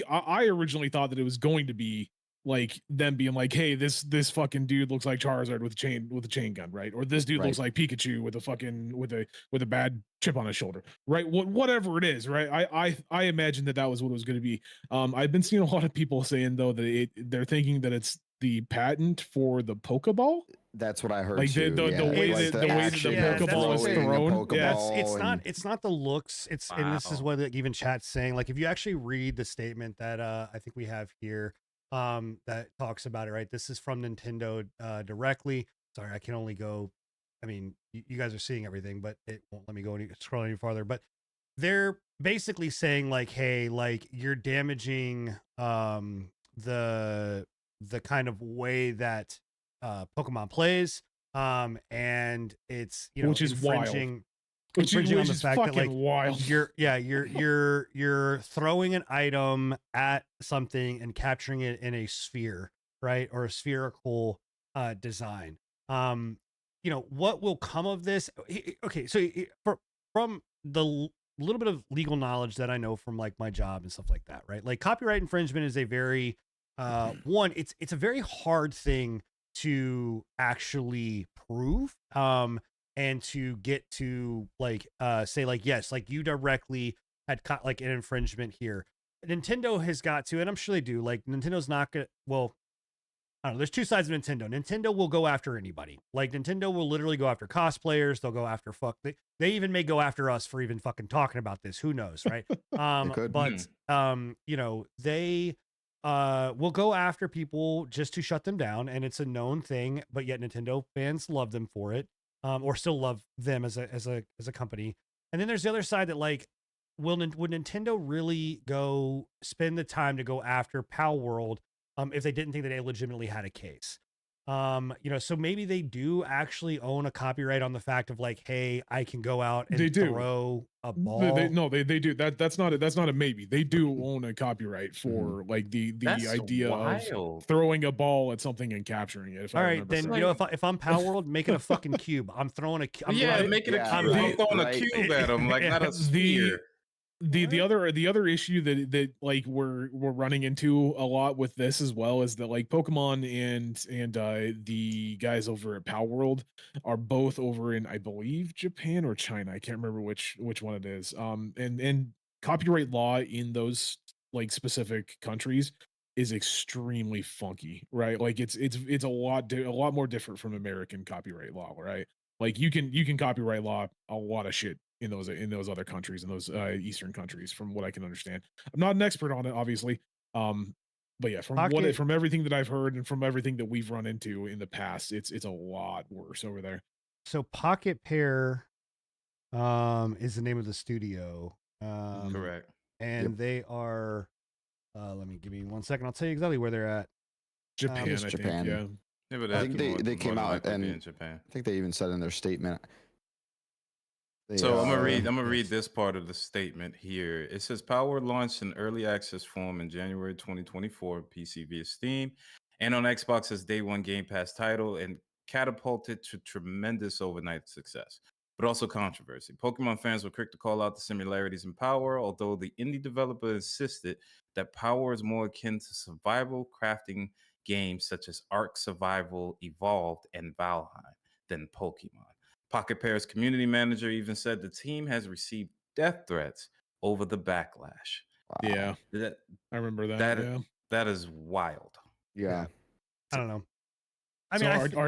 I originally thought that it was going to be like them being like, hey, this fucking dude looks like Charizard with a chain gun, right? Or this dude looks like Pikachu with a fucking with a bad chip on his shoulder, right? Whatever it is, right? I imagine that was what it was going to be. I've been seeing a lot of people saying though that they're thinking that it's the patent for the Pokeball. That's what I heard Like, the- too. the yeah. way Like that the way that the action Yeah, of Pokeball is throwing a thrown, yeah, Pokeball it's not the looks. And this is Wow. what like, even chat's saying. Like if you actually read the statement that I think we have here, that talks about it, right? This is from Nintendo directly. Sorry, I can only go. I mean, you guys are seeing everything, but it won't let me go scroll any farther. But they're basically saying like, hey, like you're damaging the kind of way that Pokemon plays, and it's Which is wild. infringing. Which infringing on the is fact that fucking like wild. you're throwing an item at something and capturing it in a sphere, right? Or a spherical design. What will come of this? Okay, so from the little bit of legal knowledge that I know from like my job and stuff like that, right? Like copyright infringement is a very it's a very hard thing to actually prove. And to get to like say like yes, like you directly had caught like an infringement here. Nintendo has got to, and I'm sure they do, like Nintendo's not gonna, well, I don't know. There's two sides of Nintendo. Nintendo will go after anybody. Like Nintendo will literally go after cosplayers. They'll go after They even may go after us for even fucking talking about this. Who knows, right? could. But you know, they will go after people just to shut them down, and it's a known thing. But yet Nintendo fans love them for it, or still love them as a company. And then there's the other side that like, would Nintendo really go spend the time to go after Pal World if they didn't think that they legitimately had a case? You know, so maybe they do actually own a copyright on the fact of like, hey, I can go out and They do. throw a ball. They do. That's not a maybe. They do own a copyright for like the That's idea wild. of throwing a ball at something and capturing it. If All I right, remember then correctly. you know, if I'm Pal World, make it a fucking cube. I'm throwing a. I'm Yeah, throwing- make it Yeah, a cube. I'm right, throwing right. a cube at him, like not a sphere. The other issue that like we're running into a lot with this as well is that like Pokemon and the guys over at Pal World are both over in, I believe, Japan or China. I can't remember which one it is. And copyright law in those like specific countries is extremely funky, right? Like it's a lot more different from American copyright law, right? Like you can copyright law a lot of shit in those other countries, in those Eastern countries, from what I can understand. I'm not an expert on it, obviously. But yeah, from everything that I've heard and from everything that we've run into in the past, it's a lot worse over there. So Pocket Pair is the name of the studio. Correct. And they are give me 1 second. I'll tell you exactly where they're at. Japan, it's I Japan. think. Yeah. Yeah, but I think that's they came more than out likely be and in Japan. I think they even said in their statement. So I'm gonna read yes. this part of the statement here. It says Power launched in early access form in January 2024, PC via Steam, and on Xbox as day one Game Pass title, and catapulted to tremendous overnight success, but also controversy. Pokemon fans were quick to call out the similarities in Power, although the indie developer insisted that Power is more akin to survival crafting games such as Ark Survival Evolved and Valheim than Pokemon. Pocket Pair's community manager even said the team has received death threats over the backlash. Yeah, That I remember that. that is wild. Yeah. I don't know. So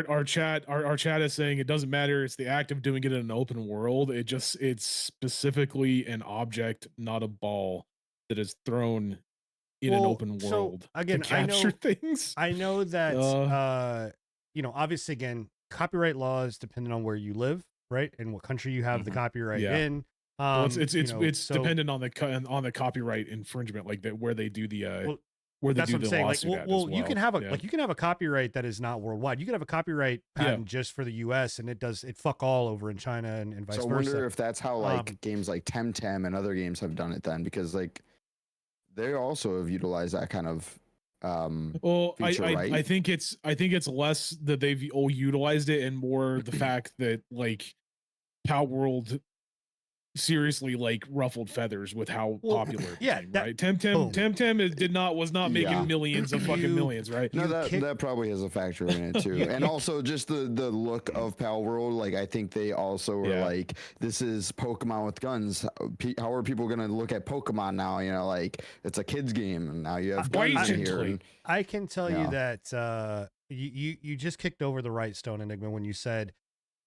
our chat is saying it doesn't matter. It's the act of doing it in an open world. It's specifically an object, not a ball, that is thrown in an open world. Again, to capture things. I know that you know, obviously, again, copyright laws depending on where you live, right, and what country you have the copyright in. Well, it's you know, it's dependent on the copyright infringement, like that where they do the where they that's do what I'm the saying. Like, lawsuit at well, as you can have a Yeah. like you can have a copyright that is not worldwide. You can have a copyright patent just for the U.S. and it fuck all over in China and vice So I versa. wonder if that's how like games like Temtem and other games have done it then, because like they also have utilized that kind of well, feature, right? I think it's less that they've all utilized it and more the fact that like Power World seriously like ruffled feathers with how popular it became, right? Temtem was not making millions of fucking millions, right? No, that probably has a factor in it too. And also just the look of Pal World, like I think they also were like, this is Pokemon with guns. How are people gonna look at Pokemon now? You know, like it's a kid's game and now you have guns in here. And, I can tell you that you just kicked over the right stone, Enigma, when you said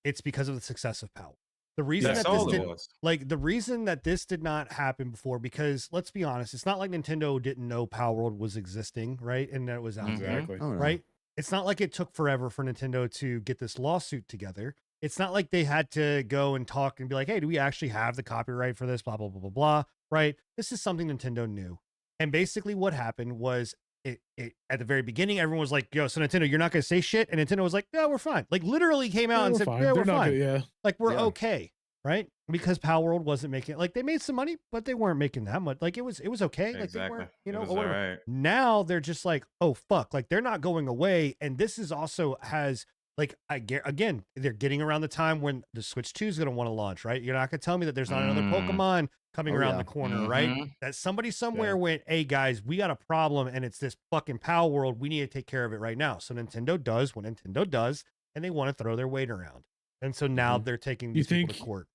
it's because of the success of Pal. The reason the reason that this did not happen before, because let's be honest, it's not like Nintendo didn't know Pal World was existing, right? And that it was out there, right? It's not like it took forever for Nintendo to get this lawsuit together. It's not like they had to go and talk and be like, hey, do we actually have the copyright for this? Blah, blah, blah, blah, blah, right? This is something Nintendo knew. And basically what happened was it at the very beginning, everyone was like, yo, so Nintendo, you're not going to say shit? And Nintendo was like, no, we're fine. Like literally came out and said, yeah, we're fine. Like we're okay, right? Because Pal World wasn't making, like they made some money, but they weren't making that much. Like it was okay. Like they weren't, you know, or whatever. Right. Now they're just like, oh fuck, like they're not going away. And this is also has like, again, they're getting around the time when the Switch 2 is going to want to launch, right? You're not going to tell me that there's not another Pokemon coming around the corner, right? That somebody somewhere went, hey guys, we got a problem and it's this fucking Pal World. We need to take care of it right now. So Nintendo does what Nintendo does, and they want to throw their weight around. And so now they're taking these people to court.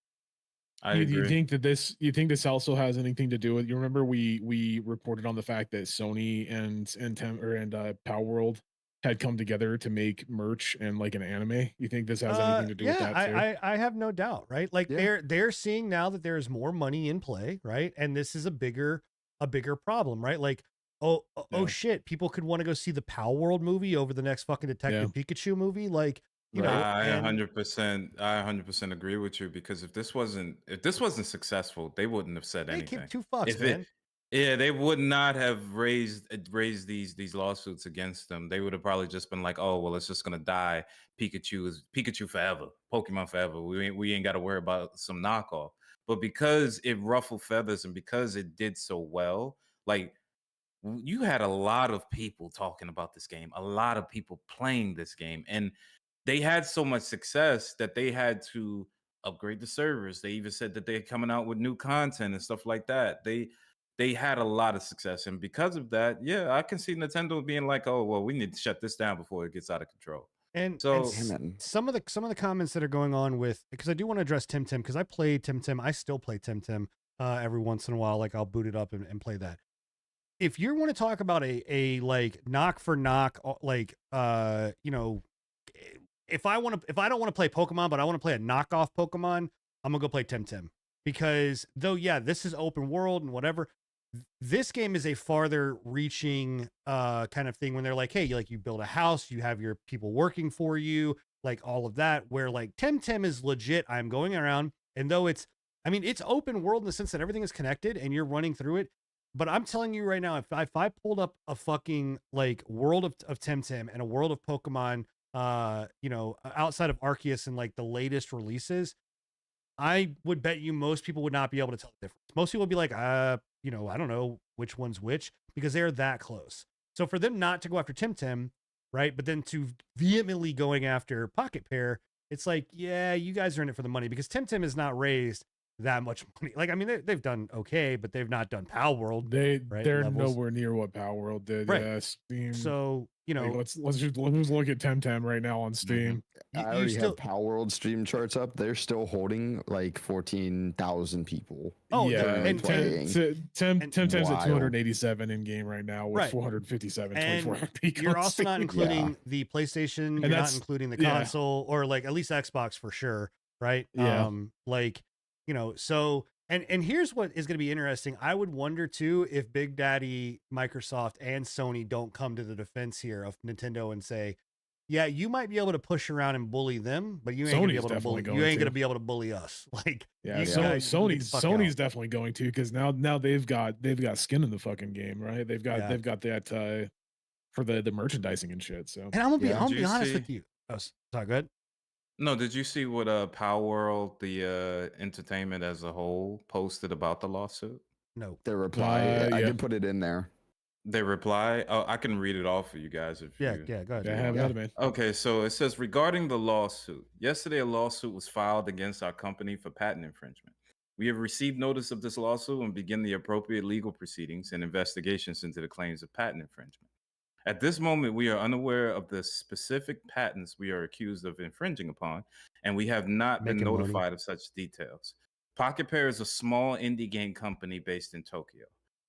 You think that this also has anything to do with? You remember we reported on the fact that Sony and Power World had come together to make merch and like an anime? You think this has anything to do with Yeah, that too? I have no doubt, right? Like Yeah. they're seeing now that there is more money in play, right? And this is a bigger problem, right? Like, oh Yeah. shit, people could want to go see the Power World movie over the next fucking Detective Pikachu movie, like, you know, Right. I and 100%, I 100% agree with you because if this wasn't successful, they wouldn't have said they give anything. two fucks, If man. it, yeah, they would not have raised these lawsuits against them. They would have probably just been like, oh well, it's just gonna die. Pikachu is Pikachu forever, Pokemon forever. We ain't got to worry about some knockoff. But because it ruffled feathers and because it did so well, like you had a lot of people talking about this game, a lot of people playing this game, and they had so much success that they had to upgrade the servers. They even said that they're coming out with new content and stuff like that. They had a lot of success, and because of that, yeah, I can see Nintendo being like, "Oh, well, we need to shut this down before it gets out of control." And So, Damn it. some of the comments that are going on with, because I do want to address Tim because I play Tim. I still play Tim every once in a while. Like I'll boot it up and play that. If you want to talk about a like knock for knock, like you know, if I don't want to play Pokemon, but I want to play a knockoff Pokemon, I'm gonna go play Tim because though yeah, this is open world and whatever. This game is a farther reaching kind of thing when they're like, hey, you build a house, you have your people working for you, like all of that. Where like Tim is legit. I'm going around, and though I mean, it's open world in the sense that everything is connected and you're running through it. But I'm telling you right now, if I pulled up a fucking like world of Tim and a world of Pokemon, you know, outside of Arceus and like the latest releases, I would bet you most people would not be able to tell the difference. Most people would be like, you know, I don't know which one's which because they're that close. So for them not to go after Tim, right, but then to vehemently going after Pocket Pair, it's like, yeah, you guys are in it for the money because Tim is not raised that much money. Like, I mean, they've done okay, but they've not done Pal World, right? They're Levels. nowhere near what Power World did. Right. Yeah, Steam. So, you know, Like, let's just look at Temtem right now on Steam. you I already still, have Power World stream charts up. They're still holding like 14,000 people. oh, yeah, and playing. Temtem's at Wild. 287 in game right now with Right. 457 And 24 peak. you're on also not Steam. including the PlayStation, you're not that's- including the yeah. console, or like at least Xbox for sure, right? Yeah. Like, you know, so and here's what is going to be interesting. I would wonder too if Big Daddy, Microsoft, and Sony don't come to the defense here of Nintendo and say, yeah, you might be able to push around and bully them, but you ain't gonna be Sony's able to bully. definitely You going ain't gonna to. be able to bully us. Like, Yeah, you so guys need to fuck out. Sony's definitely going to because now they've got skin in the fucking game, right? They've got Yeah. that for the merchandising and shit. So And I'm gonna be, Yeah. I'm gonna Did be you honest see- with you. Oh, sorry, go ahead. no, did you see what Power World, the entertainment as a whole, posted about the lawsuit? No. Their reply, I yeah. did put it in there. They reply. Oh, I can read it off for you guys if Yeah, you. yeah, go ahead. yeah, have Yeah. at it, man. Okay, so it says regarding the lawsuit. Yesterday, a lawsuit was filed against our company for patent infringement. We have received notice of this lawsuit and begin the appropriate legal proceedings and investigations into the claims of patent infringement. At this moment, we are unaware of the specific patents we are accused of infringing upon, and we have not been Making money. notified of such details. Pocket Pair is a small indie game company based in Tokyo.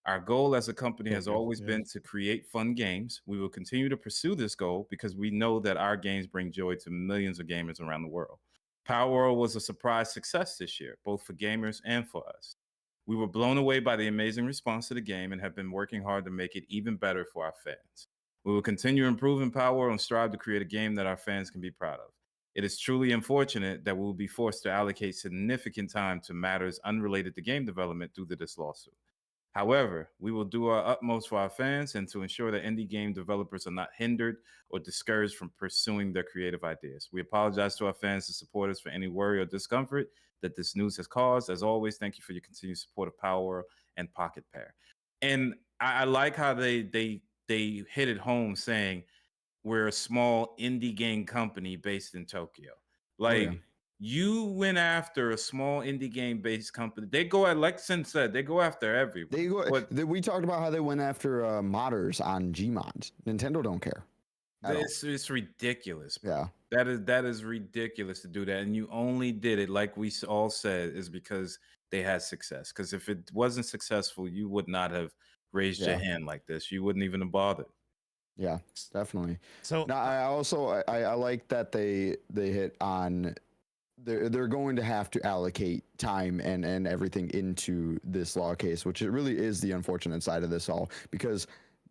Our goal as a company has Tokyo, always yeah. been to create fun games. We will continue to pursue this goal because we know that our games bring joy to millions of gamers around the world. Power World was a surprise success this year, both for gamers and for us. We were blown away by the amazing response to the game and have been working hard to make it even better for our fans. We will continue improving Power World and strive to create a game that our fans can be proud of. It is truly unfortunate that we will be forced to allocate significant time to matters unrelated to game development due to this lawsuit. However, we will do our utmost for our fans and to ensure that indie game developers are not hindered or discouraged from pursuing their creative ideas. We apologize to our fans and supporters for any worry or discomfort that this news has caused. As always, thank you for your continued support of Power World and Pocket Pair. And I like how they hit it home saying we're a small indie game company based in Tokyo. Like, yeah. you went after a small indie game based company. They go at, like Sin said, they go after everyone. They go. But We talked about how they went after modders on Gmod. Nintendo don't care. at all. it's ridiculous. Yeah. That is ridiculous to do that. And you only did it, like we all said, is because they had success. Because if it wasn't successful, you would not have raised your Yeah. hand like this. You wouldn't even have bothered. Yeah, definitely. So Now, I also I like that they hit on they're going to have to allocate time and everything into this law case, which it really is the unfortunate side of this all because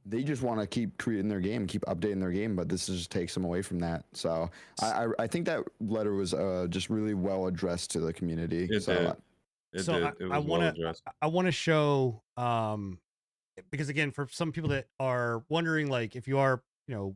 they just want to keep creating their game, keep updating their game, but this just takes them away from that. So I think that letter was just really well addressed to the community. It So did. It so did. It I was want well to addressed. I want to show because again, for some people that are wondering, like if you are,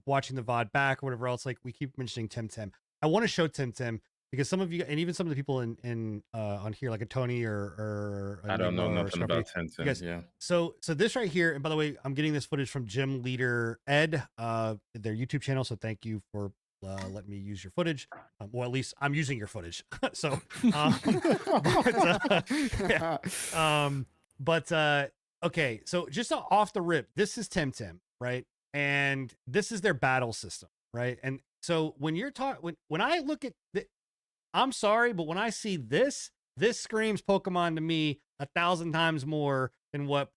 watching the VOD back or whatever else, like we keep mentioning Tim Tim. I want to show Tim Tim because some of you and even some of the people in on here, like a Tony or I don't know Enigma or nothing Scruffy, about you Tencent. guys. Yeah. So this right here, and by the way, I'm getting this footage from Gym Leader Ed, their YouTube channel. So thank you for letting me use your footage. Well, at least I'm using your footage. So, but okay. So just off the rip, this is Tim Tim, right? And this is their battle system, right? And so when you're talking, when I look at the, I'm sorry, but when I see this screams Pokemon to me 1,000 times more than what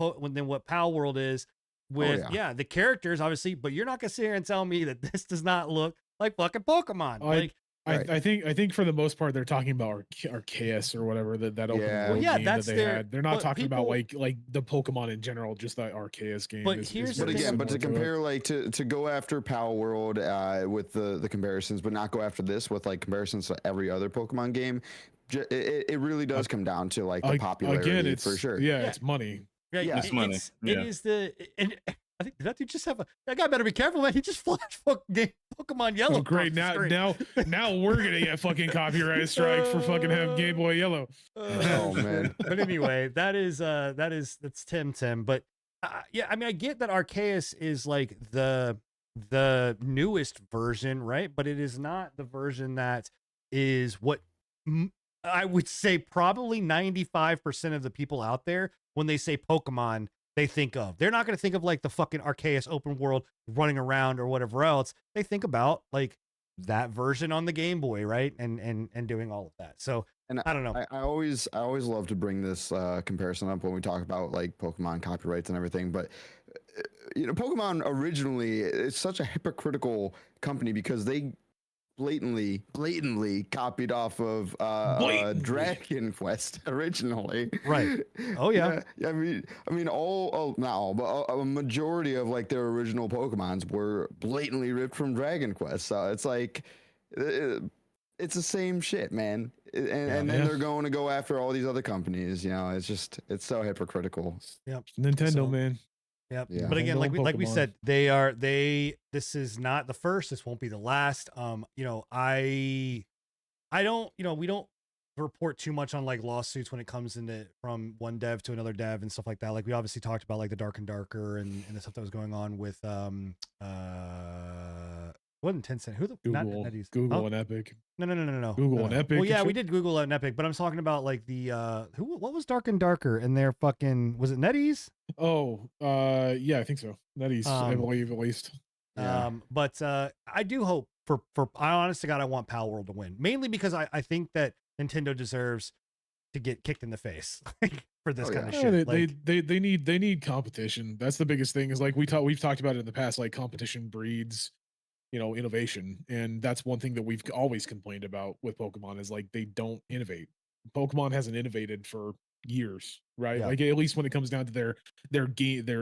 Pal World is. With the characters obviously, but you're not gonna sit here and tell me that this does not look like fucking Pokemon. I think for the most part they're talking about Arceus or whatever that open world game that they had. They're not talking about like the Pokemon in general, just that Arceus game. But but to compare like to go after Pal World with the comparisons, but not go after this with like comparisons to every other Pokemon game, it really does come down to like the popularity again, it's, for sure. Yeah, it's money. Yeah, it's money. It is and I think that dude just have that guy better be careful, man. He just flashed Pokemon Yellow. Oh, great! Now we're gonna get fucking copyright strike for fucking having Game Boy Yellow. Oh man! But anyway, that's Tim Tim. But yeah, I mean, I get that Arceus is like the newest version, right? But it is not the version that is what I would say probably 95% of the people out there when they say Pokemon, they think of. They're not going to think of like the fucking Arceus open world running around or whatever else. They think about like that version on the Game Boy, right? And doing all of that. So and I don't know. I always love to bring this comparison up when we talk about like Pokemon copyrights and everything, but Pokemon originally it's such a hypocritical company because they blatantly copied off of Dragon Quest originally. Right. Oh yeah. I mean, not all, but a majority of like their original Pokemons were blatantly ripped from Dragon Quest. So it's like, it's the same shit, man. And then they're going to go after all these other companies. It's so hypocritical. Yep. Nintendo, man. Yep. Yeah. But again, Nintendo like we Pokemon. said, this is not the first. This won't be the last. I don't, we don't report too much on like lawsuits when it comes into from one dev to another dev and stuff like that. Like we obviously talked about like the Dark and Darker and the stuff that was going on with wasn't Tencent. Who the Google and Epic. No. Google and Epic. Well, yeah, and we shit? did Google and Epic, but I'm talking about like the what was Dark and Darker and their fucking, was it NetEase? Oh, yeah, I think so. NetEase, I believe at least. Yeah. But I do hope for I honest to God, I want Pal World to win, mainly because I think that Nintendo deserves to get kicked in the face for this kind of Yeah, shit. they need competition. That's the biggest thing. Is like we've talked about it in the past. Like competition breeds, innovation, and that's one thing that we've always complained about with Pokemon is like they don't innovate. Pokemon hasn't innovated for years, right? Yeah. Like at least when it comes down to their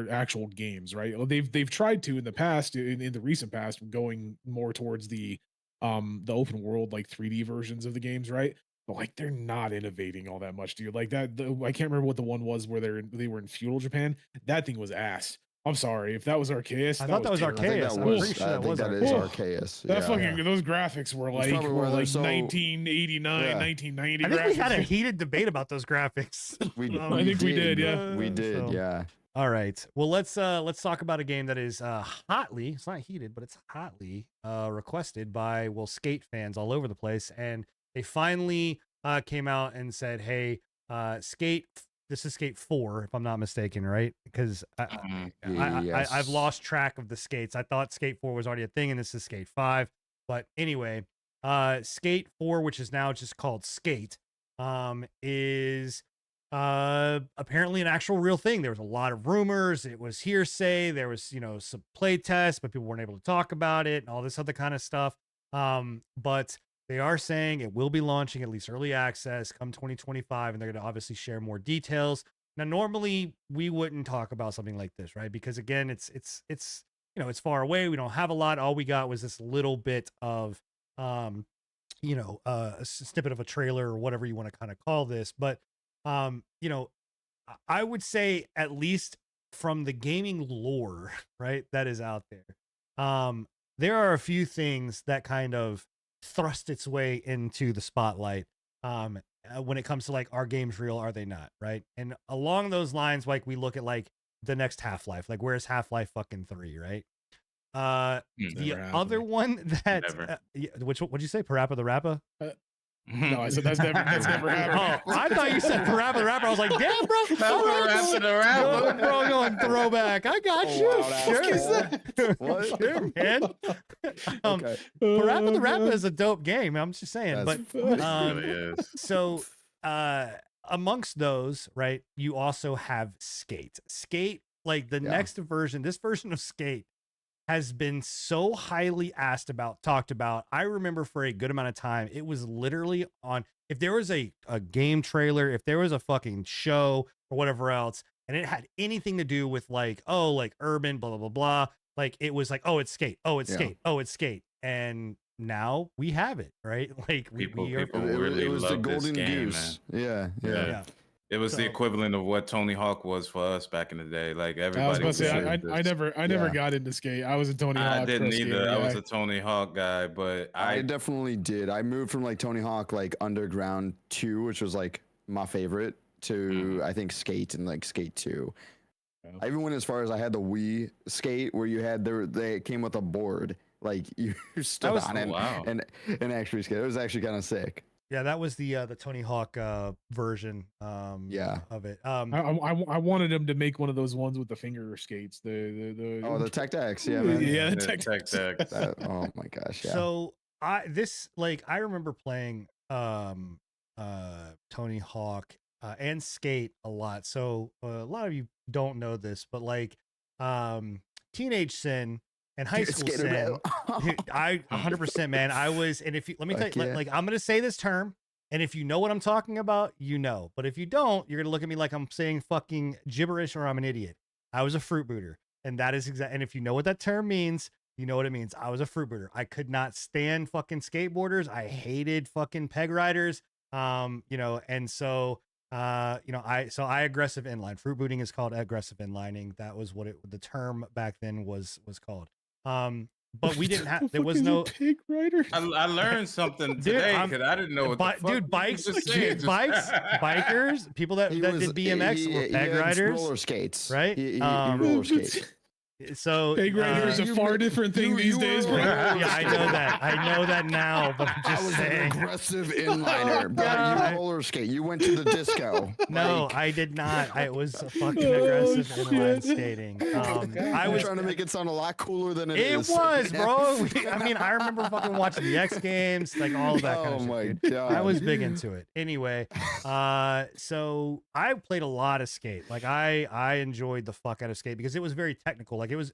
actual games, right? They've tried to in the past, in the recent past, going more towards the open world like 3D versions of the games, right? But like they're not innovating all that much, dude. Like that, I can't remember what the one was where they were in feudal Japan. That thing was ass. I'm sorry if that was Arceus. I thought that was terrible. Arceus. I'm pretty sure that was Arceus. That Yeah. fucking those graphics were like probably where they're 1989, Yeah. 1990. I think we had a graphics. heated debate about those graphics. I think we did, yeah. We did, So- yeah. All right. Well, let's talk about a game that is hotly, it's not heated, but it's hotly requested by Skate fans all over the place. And they finally came out and said, hey, Skate, this is Skate 4, if I'm not mistaken, right? Because Yes. I've lost track of the skates. I thought Skate 4 was already a thing, and this is Skate 5. But anyway, Skate 4, which is now just called Skate, is apparently an actual real thing. There was a lot of rumors. It was hearsay. There was, some play tests, but people weren't able to talk about it and all this other kind of stuff. But they are saying it will be launching at least early access come 2025, and they're going to obviously share more details. Now, normally we wouldn't talk about something like this, right? Because again, it's it's far away. We don't have a lot. All we got was this little bit of a snippet of a trailer or whatever you want to kind of call this. But I would say, at least from the gaming lore, right, that is out there are a few things that kind of thrust its way into the spotlight when it comes to like, are games real, are they not, right? And along those lines, like, we look at like the next Half-Life, like, where's Half-Life fucking 3, right? The Never other happening. one that Never. what'd you say, Parappa the Rappa? No, I said that's never Oh, happened. I thought you said Parappa the Rapper. I was like, damn, bro. Parappa the Rapper. Bro, going throwback. I got Oh, you. wow, that's Sure. What? Sure, man. Okay. Parappa the Oh, Rapper God. is a dope game. I'm just saying. That's But funny. It really is. so amongst those, right, you also have Skate. Skate, like the Yeah. next version, this version of Skate has been so highly talked about. I remember for a good amount of time, it was literally on, if there was a game trailer, if there was a fucking show or whatever else, and it had anything to do with like, oh, like urban, blah, blah, blah, blah. Like, it was like, oh, it's Skate. Oh, it's Yeah. Skate. Oh, it's Skate. And now we have it, right? Like, People we are. People It really was the love this golden game, goose. Yeah, Yeah. yeah. Yeah. It was the So- equivalent of what Tony Hawk was for us back in the day. Like, I was everybody about to say considered I this. never Yeah. got into Skate. I was a Tony Hawk. I didn't pro either. skater I was guy. a Tony Hawk guy, but I definitely did. I moved from like Tony Hawk, like Underground 2, which was like my favorite, to I think Skate and like Skate 2. Yeah. I even went as far as I had the Wii Skate, where you had they came with a board, like you stood was- on Oh, it wow. and actually skate. It was actually kind of sick. Yeah, that was the Tony Hawk version Yeah. of it. I wanted him to make one of those ones with the finger skates. Oh, the Tech Decks, yeah, man. Yeah, the Yeah, Tech Tech Decks. Oh my gosh, yeah. So I remember playing Tony Hawk and Skate a lot. So a lot of you don't know this, but like Teenage Sin and High School Skater Sin, Battle. dude, I 100%, man. I was, and if you let me tell Fuck you, yeah. like, I'm gonna say this term, and if you know what I'm talking about, you know. But if you don't, you're gonna look at me like I'm saying fucking gibberish or I'm an idiot. I was a fruit booter, and that is exact. And if you know what that term means, you know what it means. I was a fruit booter. I could not stand fucking skateboarders. I hated fucking peg riders. And so I aggressive inline. Fruit booting is called aggressive inlining. That was what the term back then was called. But we didn't have. The There fuck was is a no. pig rider. I learned something Dude, today I'm- because I didn't know what the fuck Dude, you bikes, just said. bikers, people that did BMX or peg riders, roller skates, right? He Um, roller skates. So Peg rider is a you- far different thing you- these you days, were- bro. yeah, I know that. I know that now, but I'm I just was saying. an aggressive inliner, but God. you roller skate. You went to the disco. No, Like, I did not. I was a fucking Oh, aggressive inline shit. skating. I I was was trying to make it sound a lot cooler than it It is. was, bro. I mean, I remember fucking watching the X Games, like all of that kind Oh of shit. my dude. god! I was big into it. Anyway, so I played a lot of Skate. Like I enjoyed the fuck out of Skate because it was very technical. Like it was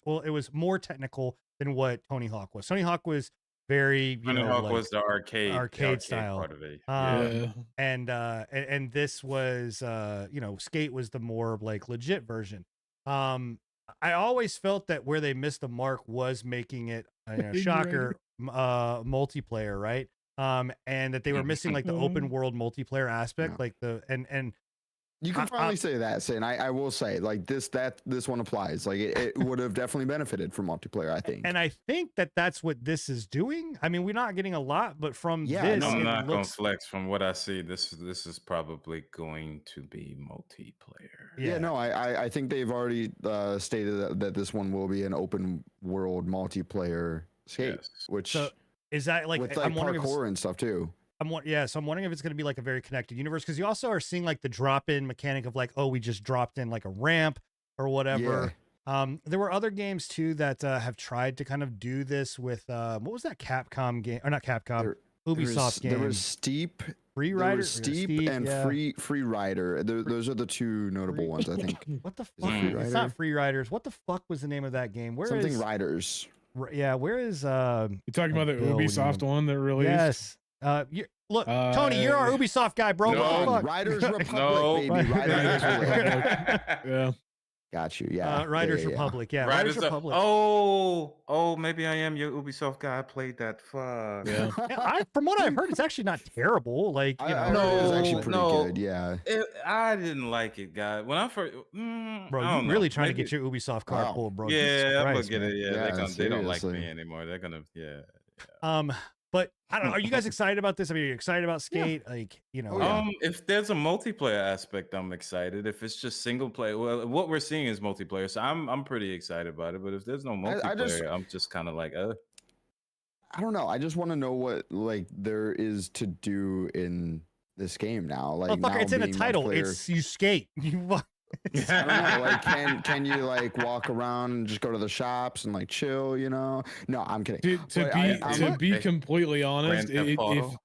more technical than what Tony Hawk was. Tony Hawk was very, Tony Hawk like, was the arcade style. part of it. Um, Yeah. and this was Skate was the more like legit version. I always felt that where they missed the mark was making it shocker multiplayer, right? And that they were missing like the open world multiplayer aspect, Yeah. like the and You can I- finally say that, Sin. I will say, like this one applies. Like it would have definitely benefited from multiplayer. I think. and I think that that's what this is doing. I mean, we're not getting a lot, but from Yeah, this, no, I'm it not gonna looks flex from what I see. This is probably going to be multiplayer. Yeah, no, I think they've already stated that this one will be an open world multiplayer skate, Yes. which So, is that like with like I'm wondering if it's- parkour and stuff too. So I'm wondering if it's going to be like a very connected universe because you also are seeing like the drop-in mechanic of like, oh, we just dropped in like a ramp or whatever. There were other games too that have tried to kind of do this with what was that Capcom game or not Capcom, There- Ubisoft game. There was Steep Free There Rider, was Steep and yeah. Free Rider. Those are the two notable ones, I think. What the Is it fuck? Free It's Rider? not Free Riders. What the fuck was the name of that game? Where Something is? Riders. Yeah, where is? You talking about the Bill, Ubisoft one that released? Yes. Look, Tony, you're our Ubisoft guy, bro. No. What the fuck? Riders Republic, No. baby. Riders Republic. Yeah. Got you. Yeah. Riders yeah. Republic. Yeah, Riders Riders Republic. Oh, maybe I am your Ubisoft guy. I played that. Fuck. Yeah. Yeah, from what I've heard, it's actually not terrible. Like, you know, I heard it was actually pretty No. good. Yeah. I didn't like it, guy. When I first, bro, I you don't really know. trying to Maybe- get your Ubisoft card Wow. pulled, bro. Jesus Yeah, I'm gonna Christ, get man. it. Yeah, Yeah, they don't like seriously. me anymore. They're gonna, yeah. But I don't know. Are you guys excited about this? I mean, are you excited about Skate? Like, you know, Oh, yeah. If there's a multiplayer aspect, I'm excited. If it's just single player, well, what we're seeing is multiplayer, so I'm pretty excited about it. But if there's no multiplayer, I'm just kind of like, I don't know. I just want to know what like there is to do in this game now. Like, motherfucker, now it's in the being title. multiplayer. It's you skate. You fuck- I don't know. Like, can you like walk around and just go to the shops and like chill? You know? No, I'm kidding. To be completely honest, Grand Theft Auto.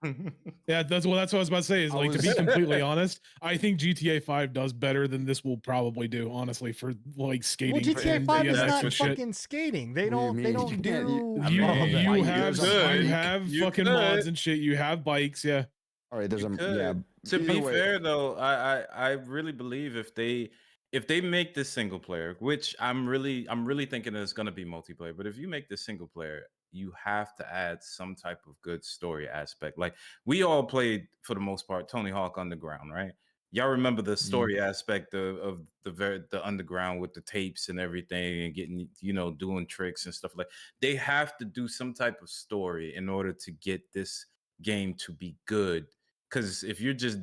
yeah, that's what I was about to say. Is I like to be was- completely honest, I think GTA 5 does better than this will probably do. Honestly, for like skating. well, GTA and 5 is BMX not and shit. fucking skating. They What do you don't. They mean? don't You can't- do. You, I mean, you you have could. you have You fucking could. mods and shit. You have bikes. Yeah. All right, there's You a could. yeah. To either be way- fair though, I really believe if they make this single player, which I'm really thinking it's gonna be multiplayer, but if you make this single player, you have to add some type of good story aspect. Like we all played for the most part Tony Hawk Underground, right? Y'all remember the story aspect of the underground with the tapes and everything and getting, doing tricks and stuff like. They have to do some type of story in order to get this game to be good. Because if you're just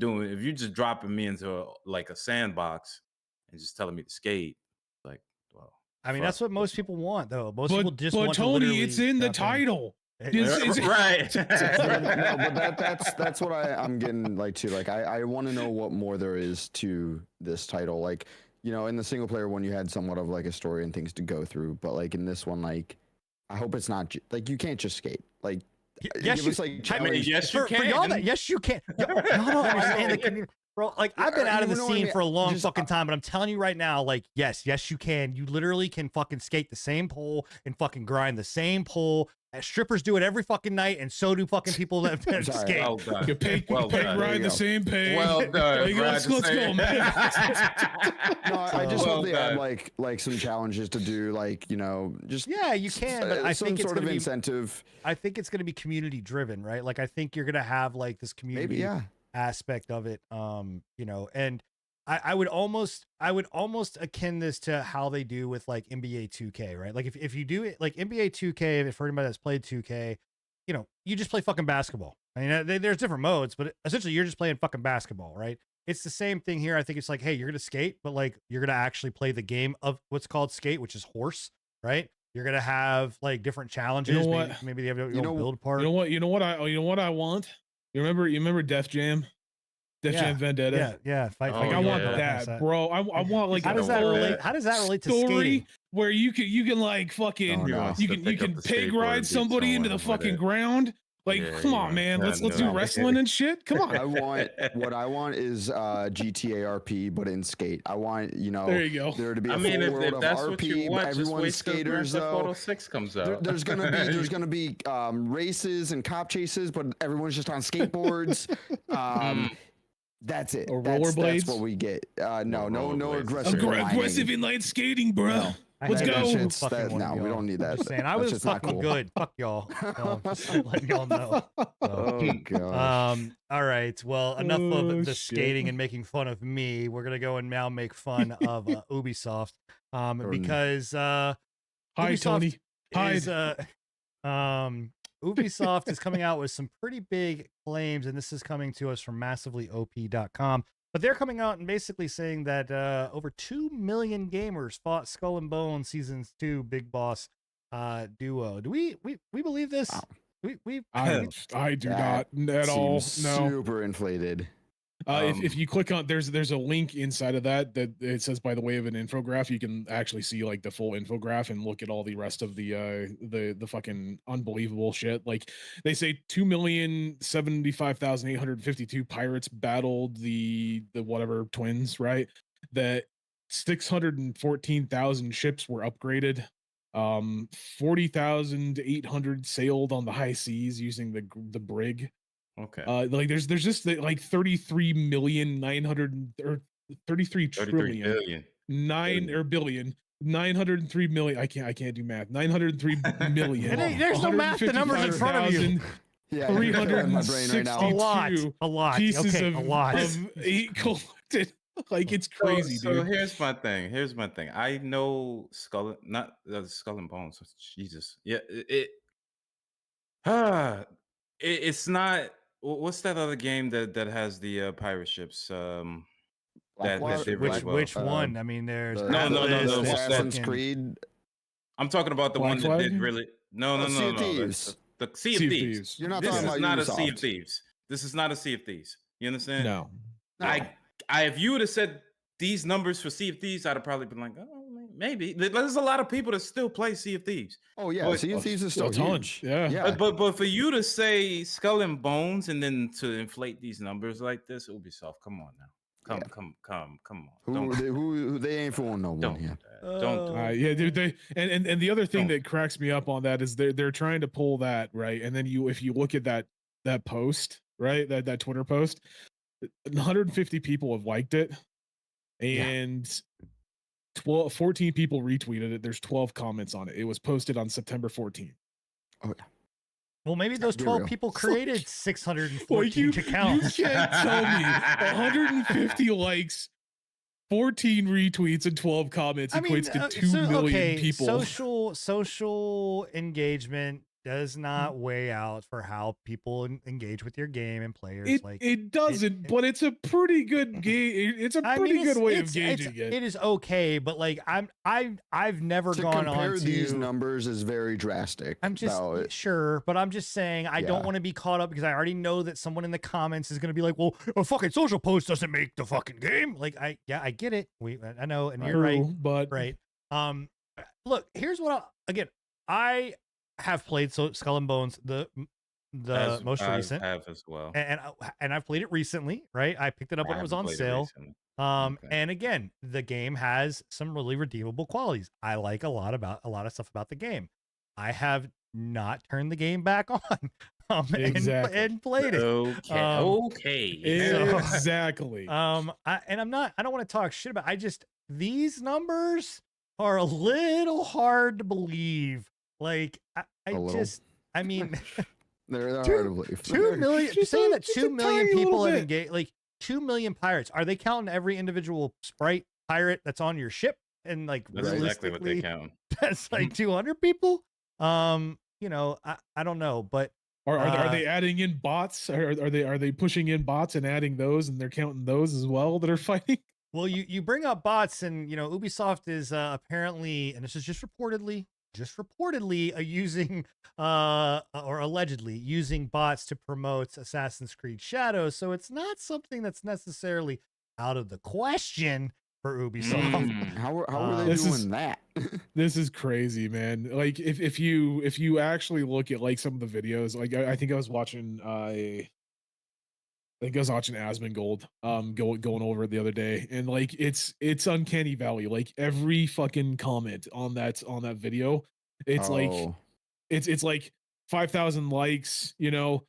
dropping me into like a sandbox and just telling me to skate, like, well, I mean, fuck. that's what most people want, though. Most people just But want to Tony, literally it's in the jump title. It- It's- right. No, but that's what I'm getting like to. Like I want to know what more there is to this title. Like, in the single player one, you had somewhat of like a story and things to go through, but like in this one, like I hope it's not like you can't just skate. Like, yes, give you, us, like, I mean, challenge- yes, you for y'all can. that, yes, you can. Y'all don't understand the community. Bro, like I've been Yeah, out of you the know what I scene mean? for a long Just, fucking time, but I'm telling you right now, like, yes, you can. You literally can fucking skate the same pole and fucking grind the same pole. Strippers do it every fucking night, and so do fucking people that Sorry. skate. Well done. You peg, Well peg done. There ride you the go. same page. Well done. Hey, let's Ride the go, same- man. No, I just Well hope they done. add like some challenges to do, like just Yeah, you can, but I some think it's sort of gonna be. incentive. I think it's gonna be community driven, right? Like I think you're gonna have like this community Maybe yeah. aspect of it, and I would almost akin this to how they do with like NBA 2K, right? Like if you do it like NBA 2K, if for anybody that's played 2K, you just play fucking basketball. I mean, there's different modes, but essentially you're just playing fucking basketball, right? It's the same thing here. I think it's like, hey, you're gonna skate, but like you're gonna actually play the game of what's called skate, which is horse, right? You're gonna have like different challenges. You know what? Maybe they have your You own know- build part. You know what I want? You remember Def Jam? Def Yeah. Jam Vendetta? yeah. Oh, Like I want yeah. that, bro. I want like How a does that full relate? How does that relate to story skating? where you can like fucking Oh, no. you can pig ride somebody into the fucking ground. Like, Yeah, come on, yeah. man. Yeah, Let's do no. wrestling and shit. Come on. What I want is GTA RP, but in skate. I want There you go. there to be a I mean, full world if of that's RP. what you want, just Everyone's wait till Grand skaters Theft Auto though. 6 comes There- out. there's gonna be races and cop chases, but everyone's just on skateboards. That's it. Or That's rollerblades? what we get. No Rollerblades. aggressive. Aggressive whining. inline skating, bro. No. Let's I hate go. that shit. Shit's Fucking that- one no, of we y'all. don't need that. I'm just saying, I That's was just not fucking cool. good. Fuck y'all. So, just letting y'all know. So, Oh gosh. all right. Well, enough Oh, of the shit. skating and making fun of me. We're gonna go and now make fun of Ubisoft, because Hi, Ubisoft Tony. is Hide. Ubisoft is coming out with some pretty big claims, and this is coming to us from massivelyop.com. But they're coming out and basically saying that over 2 million gamers fought Skull and Bones Seasons 2 Big Boss duo. Do we believe this? Wow. We I do That not at all. Seems No. super inflated. If you click on there's a link inside of that it says by the way of an infograph, you can actually see like the full infograph and look at all the rest of the fucking unbelievable shit. Like they say 2,075,852 pirates battled the whatever twins, right? That 614,000 ships were upgraded. 40,800 sailed on the high seas using the brig. Okay. Like there's just like 33,900 or 33 trillion billion. 903 million. I can't do math. 903 million. There's no math. The numbers in front of you. Yeah, my brain right now. A lot. Pieces Okay, of, a lot. of eight collected. Like it's crazy, so dude. here's my thing. I know Skull and Bones. Jesus. Yeah. It's not. What's that other game that has the pirate ships? That did really well? Which one? I mean, there's the- No. Atlas, there's Assassin's fucking- Creed. I'm talking about the Black one that Flag? did really. No. Sea of The Thieves. Sea of Thieves. You're not This talking is about not a Sea of Ubisoft. Thieves. This is not a Sea of Thieves. You understand? No. I if you would have said these numbers for Sea of Thieves, I'd have probably been like, oh, maybe. There's a lot of people that still play Sea of Thieves. Oh yeah, But- Sea of Thieves is still a ton. huge. Yeah. Yeah. But for you to say Skull and Bones and then to inflate these numbers like this, Ubisoft, come on now. Come on. Who they ain't fooling no one Don't do here. that. Don't do that. Yeah, dude. And the other thing Don't. that cracks me up on that is they're trying to pull that right, and then if you look at that post, right, that Twitter post, 150 people have liked it, and 14 people retweeted it. There's 12 comments on it. It was posted on September 14th. Well, maybe those Be 12 real. people created Like 614 you accounts. can't tell me 150 likes, 14 retweets, and 12 comments equates to 2 million people. Social engagement does not weigh out for how people engage with your game and players. It doesn't, but it's a pretty good game. It's a pretty good way of gauging it. It is okay, but like I've never To gone compare on to these numbers is very drastic. I'm just sure, but I'm just saying I don't Yeah. want to be caught up because I already know that someone in the comments is going to be like, "Well, a fucking social post doesn't make the fucking game." Like I get it. I know, and you're right. But Right. Look, here's what I have played Skull and Bones, the most recent, I have as well. and I've played it recently. Right. I picked it up when it was on sale. Okay. And again, the game has some really redeemable qualities. I like a lot of stuff about the game. I have not turned the game back on Exactly. and played it. Okay. Exactly. I don't want to talk shit about. These numbers are a little hard to believe. Like I mean, They're Two- hard to believe. 2 million. Just Saying a- that just 2 a million tiny people little have bit. engaged. Like 2 million pirates. Are they counting every individual sprite pirate that's on your ship? And like That's exactly what they realistically, count. that's like 200 people. You know, I don't know, but Are they adding in bots? Are they pushing in bots and adding those, and they're counting those as well that are fighting? well, you bring up bots, and you know, Ubisoft is apparently, and this is just reportedly using or allegedly using bots to promote Assassin's Creed Shadows. So it's not something that's necessarily out of the question for Ubisoft. How are they This doing is- that? This is crazy, man. Like if you actually look at like some of the videos, like I think I was watching Asmongold going over it the other day, and like it's uncanny valley. Like every fucking comment on that video, it's like Oh, it's like 5,000 likes, you know,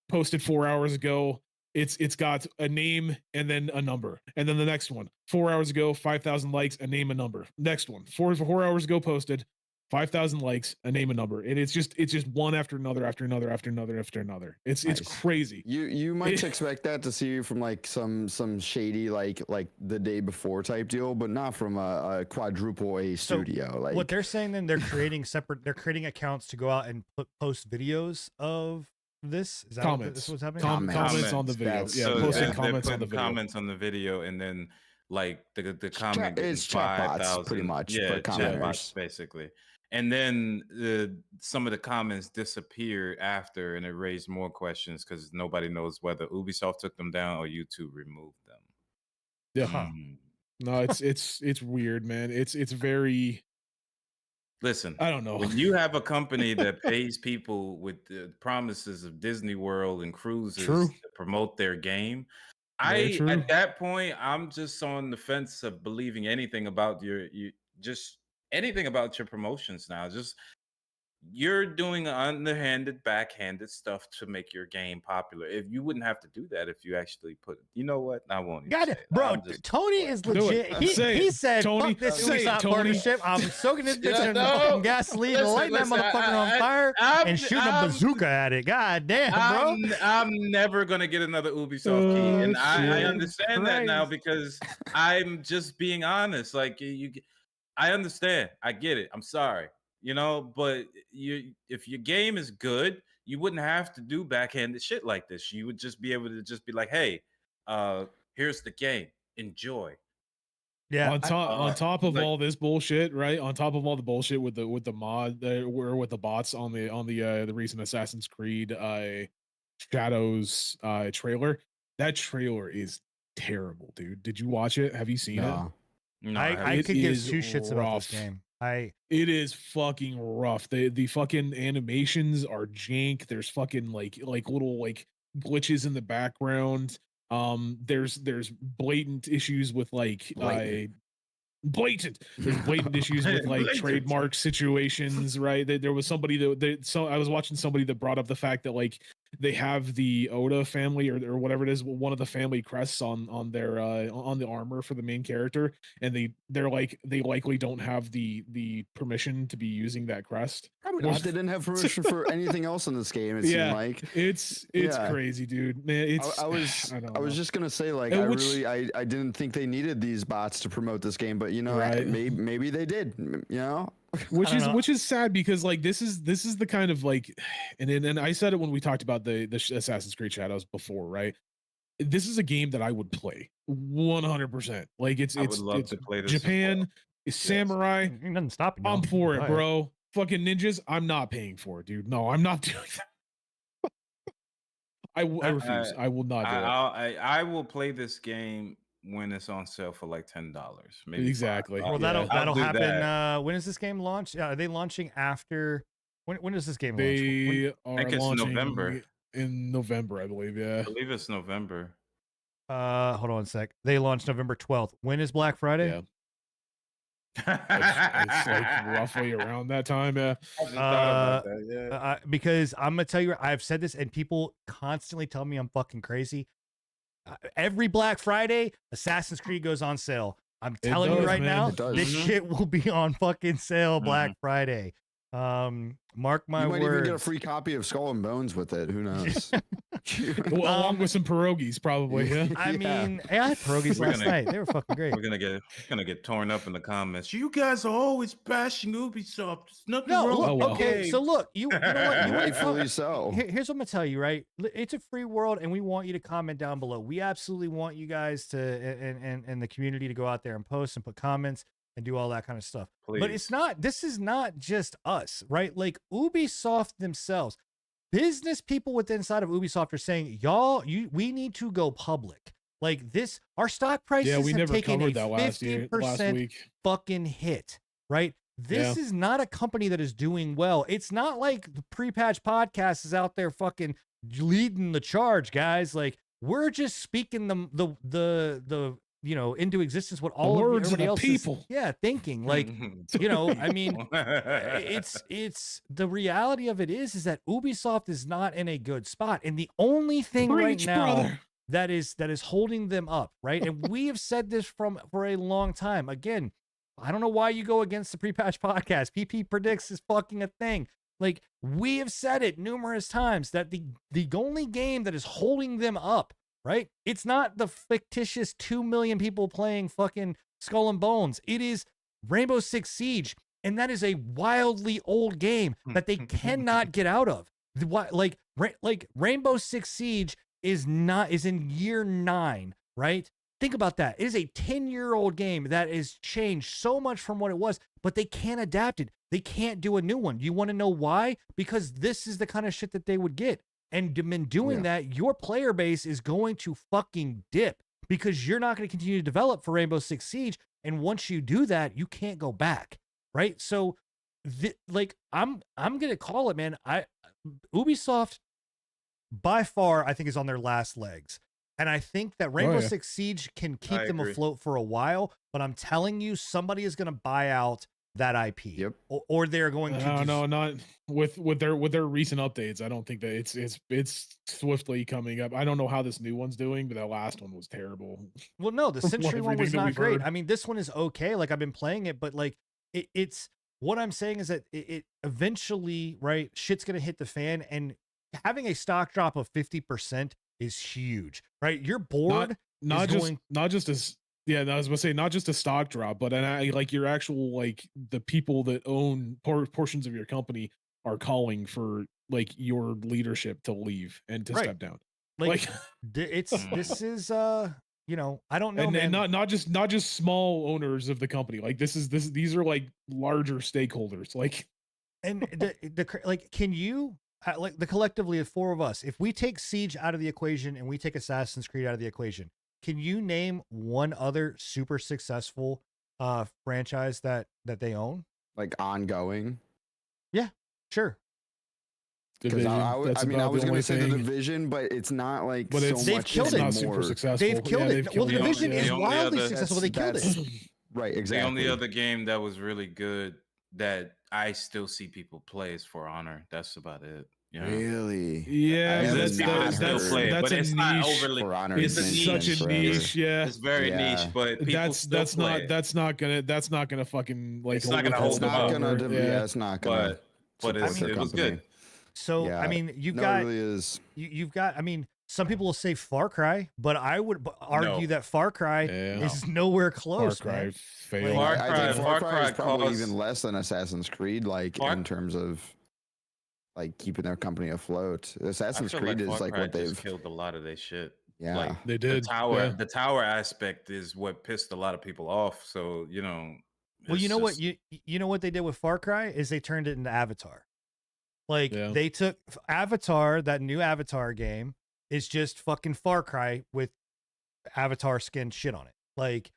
posted 4 hours ago. It's got a name and then a number, and then the next one 4 hours ago, 5,000 likes, a name, a number. Next one 4 hours ago posted, 5,000 likes, a name, a number, and it's just one after another after another after another after another. It's Nice. crazy. you might expect that to see from like some shady like the day before type deal, but not from a quadruple A So, studio. Like What they're saying then, they're creating accounts to go out and post videos of this. Is that Comments. this is what's happening? Comments on the video. That's- Yeah, so posting they're comments on the putting video. comments on the video, and then like the comment it's getting chatbots, 5,000. pretty much, Yeah, for chatbots commenters. basically. And then some of the comments disappeared after, and it raised more questions because nobody knows whether Ubisoft took them down or YouTube removed them. Yeah. Mm. No, it's weird, man. It's very. Listen, I don't know. when you have a company that pays people with the promises of Disney World and cruises True. to promote their game, Very true. at that point, I'm just on the fence of believing anything about just anything about your promotions now. Just you're doing underhanded, backhanded stuff to make your game popular. If you wouldn't have to do that if you actually put, you know what? I won't even Got say it, it. bro. I'm just- Tony is Do it. legit. He Say it, said, Tony. "Fuck this Say it, Ubisoft Tony. partnership. I'm soaking this bitch in No. fucking gasoline, and lighting that Listen, motherfucker on fire, and shooting a bazooka at it. God damn, bro." I'm never gonna get another Ubisoft key, and I shit. understand that now Christ. because I'm just being honest. Like I understand. I get it. I'm sorry, but if your game is good, you wouldn't have to do backhanded shit like this. You would just be able to just be like, hey, here's the game, enjoy. Yeah, on top of like- all this bullshit, right? On top of all the bullshit with the mod or with the bots on the recent Assassin's Creed Shadows trailer. That trailer is terrible, dude. Did you watch it? Have you seen it? No. No, I It could give is two shits about this rough. game. It is fucking rough. The fucking animations are jank. There's fucking like little like glitches in the background. There's blatant issues with like blatant. There's blatant issues with like Blatant. trademark situations, right? There was somebody so I was watching somebody that brought up the fact that like they have the Oda family or whatever it is, one of the family crests on their on the armor for the main character, and they're like they likely don't have the permission to be using that crest. Probably not. They didn't have permission for anything else in this game. It Yeah. seemed like. It's Yeah. crazy, dude. Man, it's I was don't I was know. just gonna say like And I didn't think they needed these bots to promote this game, but Right. maybe they did. which I don't know. which is sad because like this is the kind of like and I said it when we talked about the Assassin's Creed Shadows before, right? This is a game that I would play 100%. Like I would love to play this as Japan, well. is samurai. It doesn't stop you. I'm for it, Go ahead. bro. Fucking ninjas, I'm not paying for it, dude. No, I'm not doing that. I refuse. I will not do it. I will play this game when it's on sale for like $10, maybe Exactly. $5. Well, Yeah. that'll do happen. that. When does this game launch? Are they launching after? When does this game launch? They When- are think it's launching November. in November, I believe. Yeah. I believe it's November. hold on a sec. They launch November 12th. When is Black Friday? Yeah. It's like roughly around that time. Yeah. I just thought about that, yeah. Because I'm gonna tell you, I've said this, and people constantly tell me I'm fucking crazy. Every Black Friday, Assassin's Creed goes on sale. I'm telling you does, right man. now, It does. this Mhm. shit will be on fucking sale Black Friday. Mark my You might even get a words. free copy of Skull and Bones with it. Who knows? Well, along with some pierogies, probably. Yeah. I Yeah. mean, I had pierogies We're last gonna- night. They were fucking great. We're gonna get torn up in the comments. You guys are always bashing Ubisoft. There's nothing No, wrong look, Oh, with well. the okay. game. So look, you know what? You wanna Rightfully talk- so. Here's what I'm gonna tell you, right? It's a free world, and we want you to comment down below. We absolutely want you guys to and the community to go out there and post and put comments and do all that kind of stuff. But it's Please. not. This is not just us, right? Like Ubisoft themselves, business people within inside of Ubisoft are saying, y'all, we need to go public. Like this, our stock prices Yeah, we have never taken covered a that last 50% week. fucking hit, right? This is not a company that is doing well. It's not like the pre-patch podcast is out there fucking leading the charge, guys. Like we're just speaking the into existence what all of words of everybody the else people. is thinking. Like I mean, it's the reality of it is that Ubisoft is not in a good spot, and the only thing right Preach, now brother. that is holding them up, right? And we have said this for a long time. Again, I don't know why you go against the pre-patch podcast. PP predicts is fucking a thing. Like we have said it numerous times that the only game that is holding them up, right? It's not the fictitious 2 million people playing fucking Skull and Bones. It is Rainbow Six Siege, and that is a wildly old game that they cannot get out of. Like Rainbow Six Siege is in year 9, right? Think about that. It is a 10-year-old game that has changed so much from what it was, but they can't adapt it. They can't do a new one. You want to know why? Because this is the kind of shit that they would get. And in doing that, your player base is going to fucking dip because you're not going to continue to develop for Rainbow Six Siege. And once you do that, you can't go back, right? So, like, I'm gonna call it, man. Ubisoft, by far, I think is on their last legs. And I think that Rainbow Six Siege can keep them afloat for a while, but I'm telling you, somebody is going to buy out that IP. Yep. Or they're going to. No, not with their recent updates. I don't think that it's swiftly coming up. I don't know how this new one's doing, but that last one was terrible. Well, no, the Century one was not great. Heard. I mean, this one is okay. Like, I've been playing it, but like it's what I'm saying is that it eventually, right, shit's going to hit the fan, and having a stock drop of 50% is huge, right? Your board not just as I was gonna say not just a stock drop, but like your actual, like, the people that own portions of your company are calling for like your leadership to leave and to step down. Like this is you know, I don't know, and not just small owners of the company. Like these are like larger stakeholders. Like, and the like, can you? Like the collectively of four of us, if we take Siege out of the equation and we take Assassin's Creed out of the equation, can you name one other super successful franchise that they own? Like ongoing? Yeah, sure. Because I was going to say the Division, but it's not like so they've much killed it. more. Super successful. They've killed it. Well, the Division is wildly other, successful. They killed it. Right, exactly. The only other game that was really good that I still see people play is For Honor. That's about it. You know? Really? Yeah, that's not overly. For Honor it's such a niche. Yeah, it's very niche, but that's not gonna fucking like. It's not gonna hold them up. It's not gonna. But it was good. So I mean, you've got. It really is. You've got. I mean, some people will say Far Cry, but I would argue that Far Cry is nowhere close. Far Cry man. failed. Far Cry is probably even less than Assassin's Creed, like in terms of like keeping their company afloat. Assassin's Creed is like what they've killed a lot of their shit. Yeah, like, they did. The tower aspect is what pissed a lot of people off. So well, you know what you know what they did with Far Cry is they turned it into Avatar. Like they took Avatar, that new Avatar game is just fucking Far Cry with Avatar skin shit on it. Like,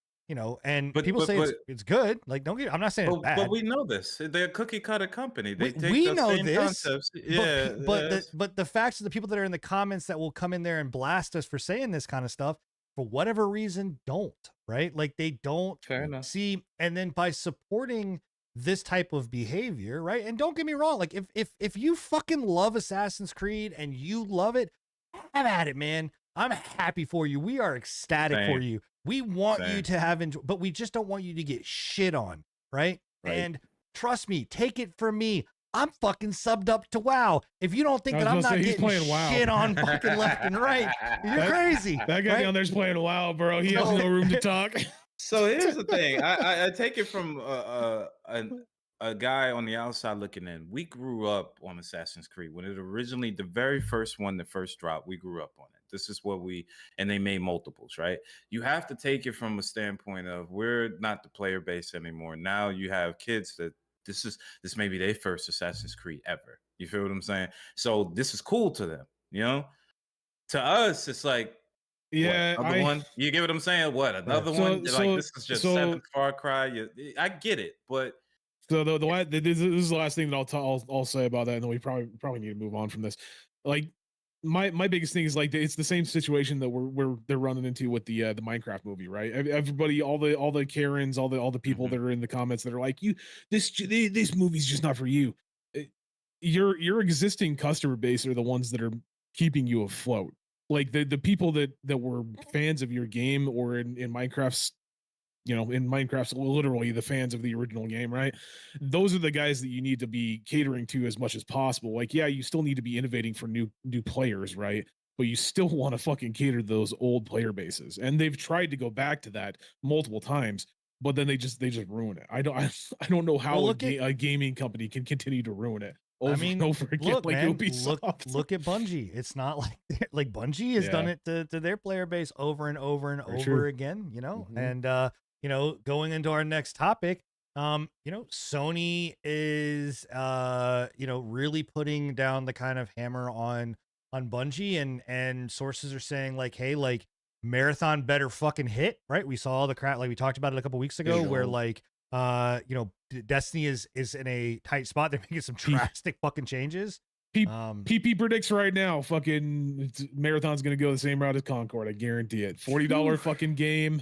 and people say it's good. Like, I'm not saying it's bad. But we know this. They're a cookie cutter company. They take we the know same this. Concepts. Yeah. But the facts of the people that are in the comments that will come in there and blast us for saying this kind of stuff, for whatever reason, don't, right? Like, they don't see, and then by supporting this type of behavior, right? And don't get me wrong, like if you fucking love Assassin's Creed and you love it, have at it, man. I'm happy for you. We are ecstatic for you. We want you to have enjoy, but we just don't want you to get shit on, right? And trust me, take it from me. I'm fucking subbed up to WoW. If you don't think that I'm not getting shit on fucking left and right, you're crazy. That guy down there's playing WoW, bro. He has no room to talk. So here's the thing. I take it from a guy on the outside looking in. We grew up on Assassin's Creed when it originally, the very first one, the first drop, we grew up on it. This is what and they made multiples, right? You have to take it from a standpoint of we're not the player base anymore. Now you have kids that this may be their first Assassin's Creed ever. You feel what I'm saying? So this is cool to them, To us, it's like, another one. You get what I'm saying? What, another one? Like, this is just seventh Far Cry. I get it, but so this is the last thing that I'll say about that, and then we probably need to move on from this. Like, my biggest thing is like it's the same situation that they're running into with the Minecraft movie, right? Everybody, all the Karens, all the people that are in the comments that are like, this movie's just not for you. Your existing customer base are the ones that are keeping you afloat. Like the people that were fans of your game, or in Minecraft's, in Minecraft's literally the fans of the original game, right? Those are the guys that you need to be catering to as much as possible. Like, yeah, you still need to be innovating for new players, right? But you still want to fucking cater to those old player bases. And they've tried to go back to that multiple times, but then they just ruin it. I don't know how a gaming company can continue to ruin it. over I mean, and over again, look, like man, Ubisoft. look at Bungie. It's not like like Bungie has done Yeah. it to their player base over and over and Very over true. again, you know. Mhm. And you know, going into our next topic, you know, Sony is you know, really putting down the kind of hammer on Bungie, and sources are saying like, hey, like Marathon better fucking hit, right? We saw the crap, like we talked about it a couple weeks ago, where Sure. like you know, Destiny is in a tight spot. They're making some P- drastic fucking changes. P- Um, PP predicts right now, fucking Marathon's gonna go the same route as Concord. I guarantee it. $40 fucking game.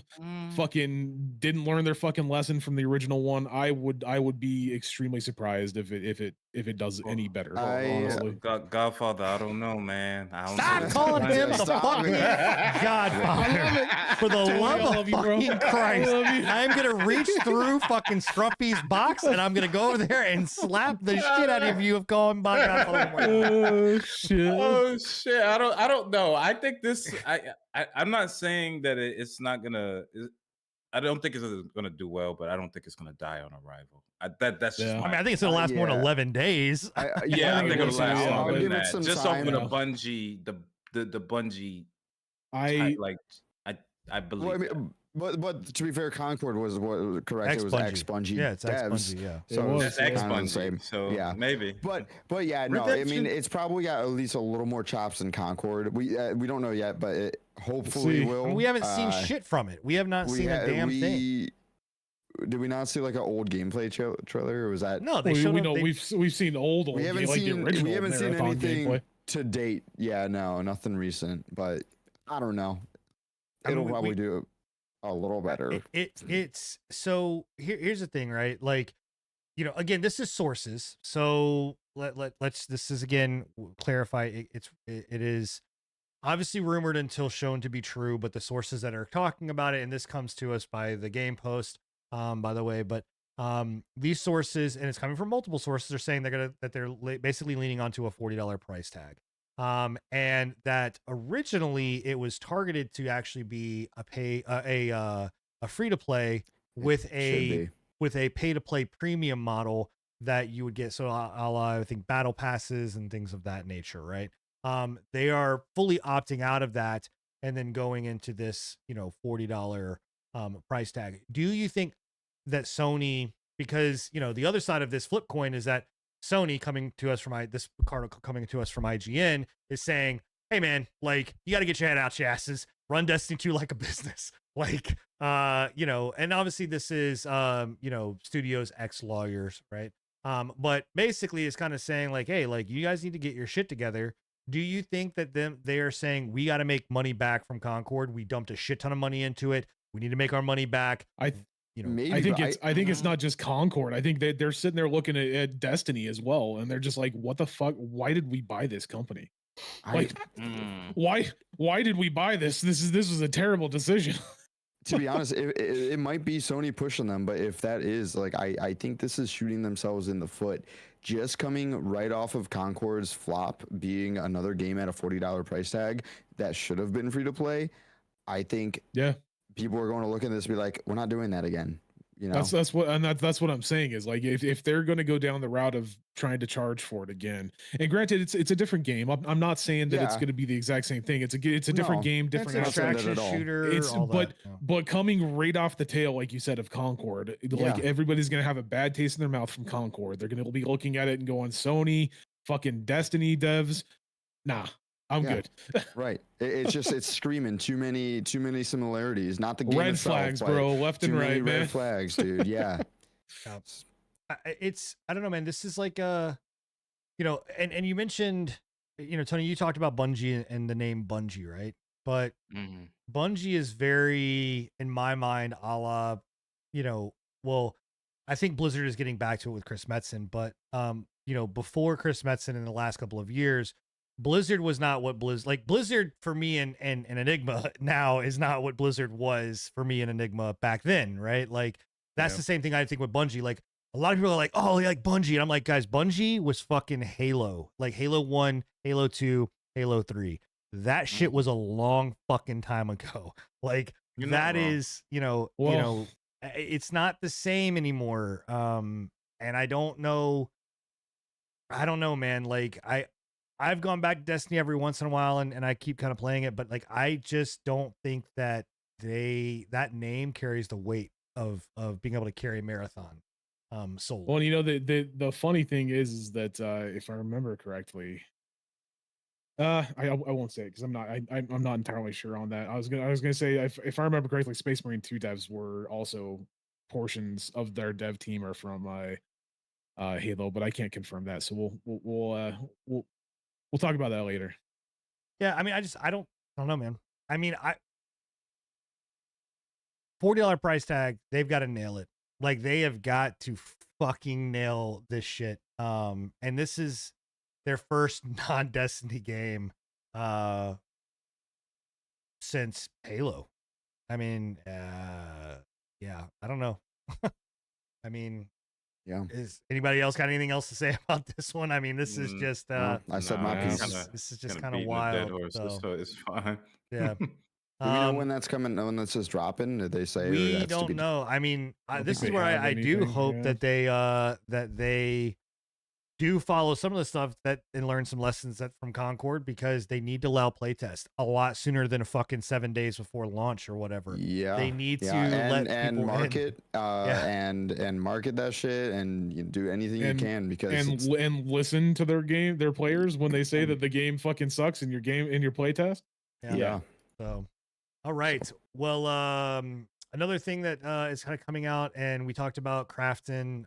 Fucking didn't learn their fucking lesson from the original one. I would be extremely surprised if it does any better. Honestly, Godfather, I don't know, man. I don't Stop know. calling him the Stop fucking it. Godfather. For the Tony, I love love of you, bro. fucking I Christ. love you. I'm going to reach through fucking Scruffy's box and I'm going to go over there and slap the shit out of you of calling by Godfather. Oh shit. Oh shit! I don't know. I think this. I'm not saying that it's not gonna. I don't think it's gonna do well, but I don't think it's gonna die on arrival. That's just. Yeah. I mean, I think it's going to last more than Yeah. 11 days. Yeah, I think it'll it's- last yeah, longer I'll than give it that. some Just time. off of the Yeah. Bungie, the Bungie. I Like I believe. Well, I that. mean, but to be fair, Concord was what correct. It was Ex-Bungie. ex Bungie. Yeah, it's devs. ex-Bungie, yeah. It So was, That's yeah. X kinda the Bungie, same. so Yeah. maybe. But yeah, no. I Redemption- mean, it's probably got at least a little more chops than Concord. We don't know yet, but it hopefully see. will. I mean, we haven't seen Uh, shit from it. We have not we seen a ha- damn thing. we- Did we not see like an old gameplay trailer, or was that? No, they we, showed we up. know they- we've seen old we haven't like seen the original we haven't seen Marathon anything gameplay. to date. Yeah, no, nothing recent. But I don't know. I mean, It'll we- probably do a little better. It's so here's the thing, right? Like, you know, again, this is sources. So let's this is again clarify. It is obviously rumored until shown to be true, but the sources that are talking about it, and this comes to us by the Game Post, by the way, but these sources, and it's coming from multiple sources, are saying they're basically leaning onto a $40 price tag. And that originally it was targeted to actually be a free to play with Should a pay to play premium model that you would get. So a la, I think battle passes and things of that nature, right? They are fully opting out of that and then going into this, you know, $40 price tag. Do you think that Sony, because you know the other side of this flip coin is that Sony coming to us from this article coming to us from IGN is saying, hey man, like you got to get your head out your asses, run Destiny 2 like a business. Like, you know, and obviously this is, you know, studios ex lawyers, right? But basically it's kind of saying like, hey, like you guys need to get your shit together. Do you think that they are saying we got to make money back from Concord? We dumped a shit ton of money into it. We need to make our money back. You know, Maybe, I think but I think it's not just Concord. I think they're sitting there looking at Destiny as well, and they're just like, "What the fuck? Why did we buy this company? Like, why did we buy this? This was a terrible decision." to be honest, it might be Sony pushing them, but if that is like, I think this is shooting themselves in the foot. Just coming right off of Concord's flop, being another game at a $40 price tag that should have been free to play. I think Yeah, people are going to look at this and be like, we're not doing that again. You know, that's what I'm saying is like if they're going to go down the route of trying to charge for it again, and granted it's a different game. I'm not saying that it's Yeah. going to be the exact same thing. It's a different No, game, it's different an not saying that extraction at all. shooter. It's- all but- that, yeah. But coming right off the tail, like you said, of Concord, like Yeah. everybody's gonna have a bad taste in their mouth from Concord. They're gonna be looking at it and going, Sony, fucking Destiny devs, nah, I'm Yeah. good. right. It's just it's screaming too many similarities. Not the game Red itself, flags, but bro, left Too and many right, man. red flags, dude. Yeah. It's I don't know, man. This is like you know, and you mentioned, you know, Tony, you talked about Bungie and the name Bungie, right? But Bungie is very, in my mind, a la, you know, well, I think Blizzard is getting back to it with Chris Metzen, but you know, before Chris Metzen in the last couple of years, Blizzard was not what Blizzard for me and Enigma now is not what Blizzard was for me and Enigma back then, right? Like that's Yeah. the same thing I think with Bungie. Like a lot of people are like, oh, they like Bungie. And I'm like, guys, Bungie was fucking Halo. Like Halo 1, Halo 2, Halo 3. That shit was a long fucking time ago. Like You're not that wrong. is, you know, Well- it's not the same anymore. And I don't know. I don't know, man. Like I've gone back to Destiny every once in a while and I keep kind of playing it, but like I just don't think that that name carries the weight of being able to carry Marathon soul. Well, you know, the funny thing is that if I remember correctly, I won't say it because I'm not entirely sure on that. I was gonna say if I remember correctly, Space Marine 2 devs were also portions of their dev team are from Halo, but I can't confirm that. So we'll talk about that later. Yeah, I mean I don't know, man. I mean $40 price tag, they've got to nail it. Like they have got to fucking nail this shit. And this is their first non-Destiny game since Halo. I mean, yeah, I don't know. I mean, Yeah. is anybody else got anything else to say about this one? I mean, this is just I said my piece. this is just kind of wild. So it's fine. Yeah. Do we know when that's coming? When that's just dropping? Did they say? We don't know. I mean, this is where I do hope that they do follow some of the stuff and learn some lessons from Concord, because they need to allow playtest a lot sooner than a fucking 7 days before launch or whatever. Yeah, they need to let people market and market that shit, and you do anything you can, because and listen to their players when they say that the game fucking sucks in your playtest. Yeah. So, all right. Well, another thing that is kind of coming out, and we talked about Crafton,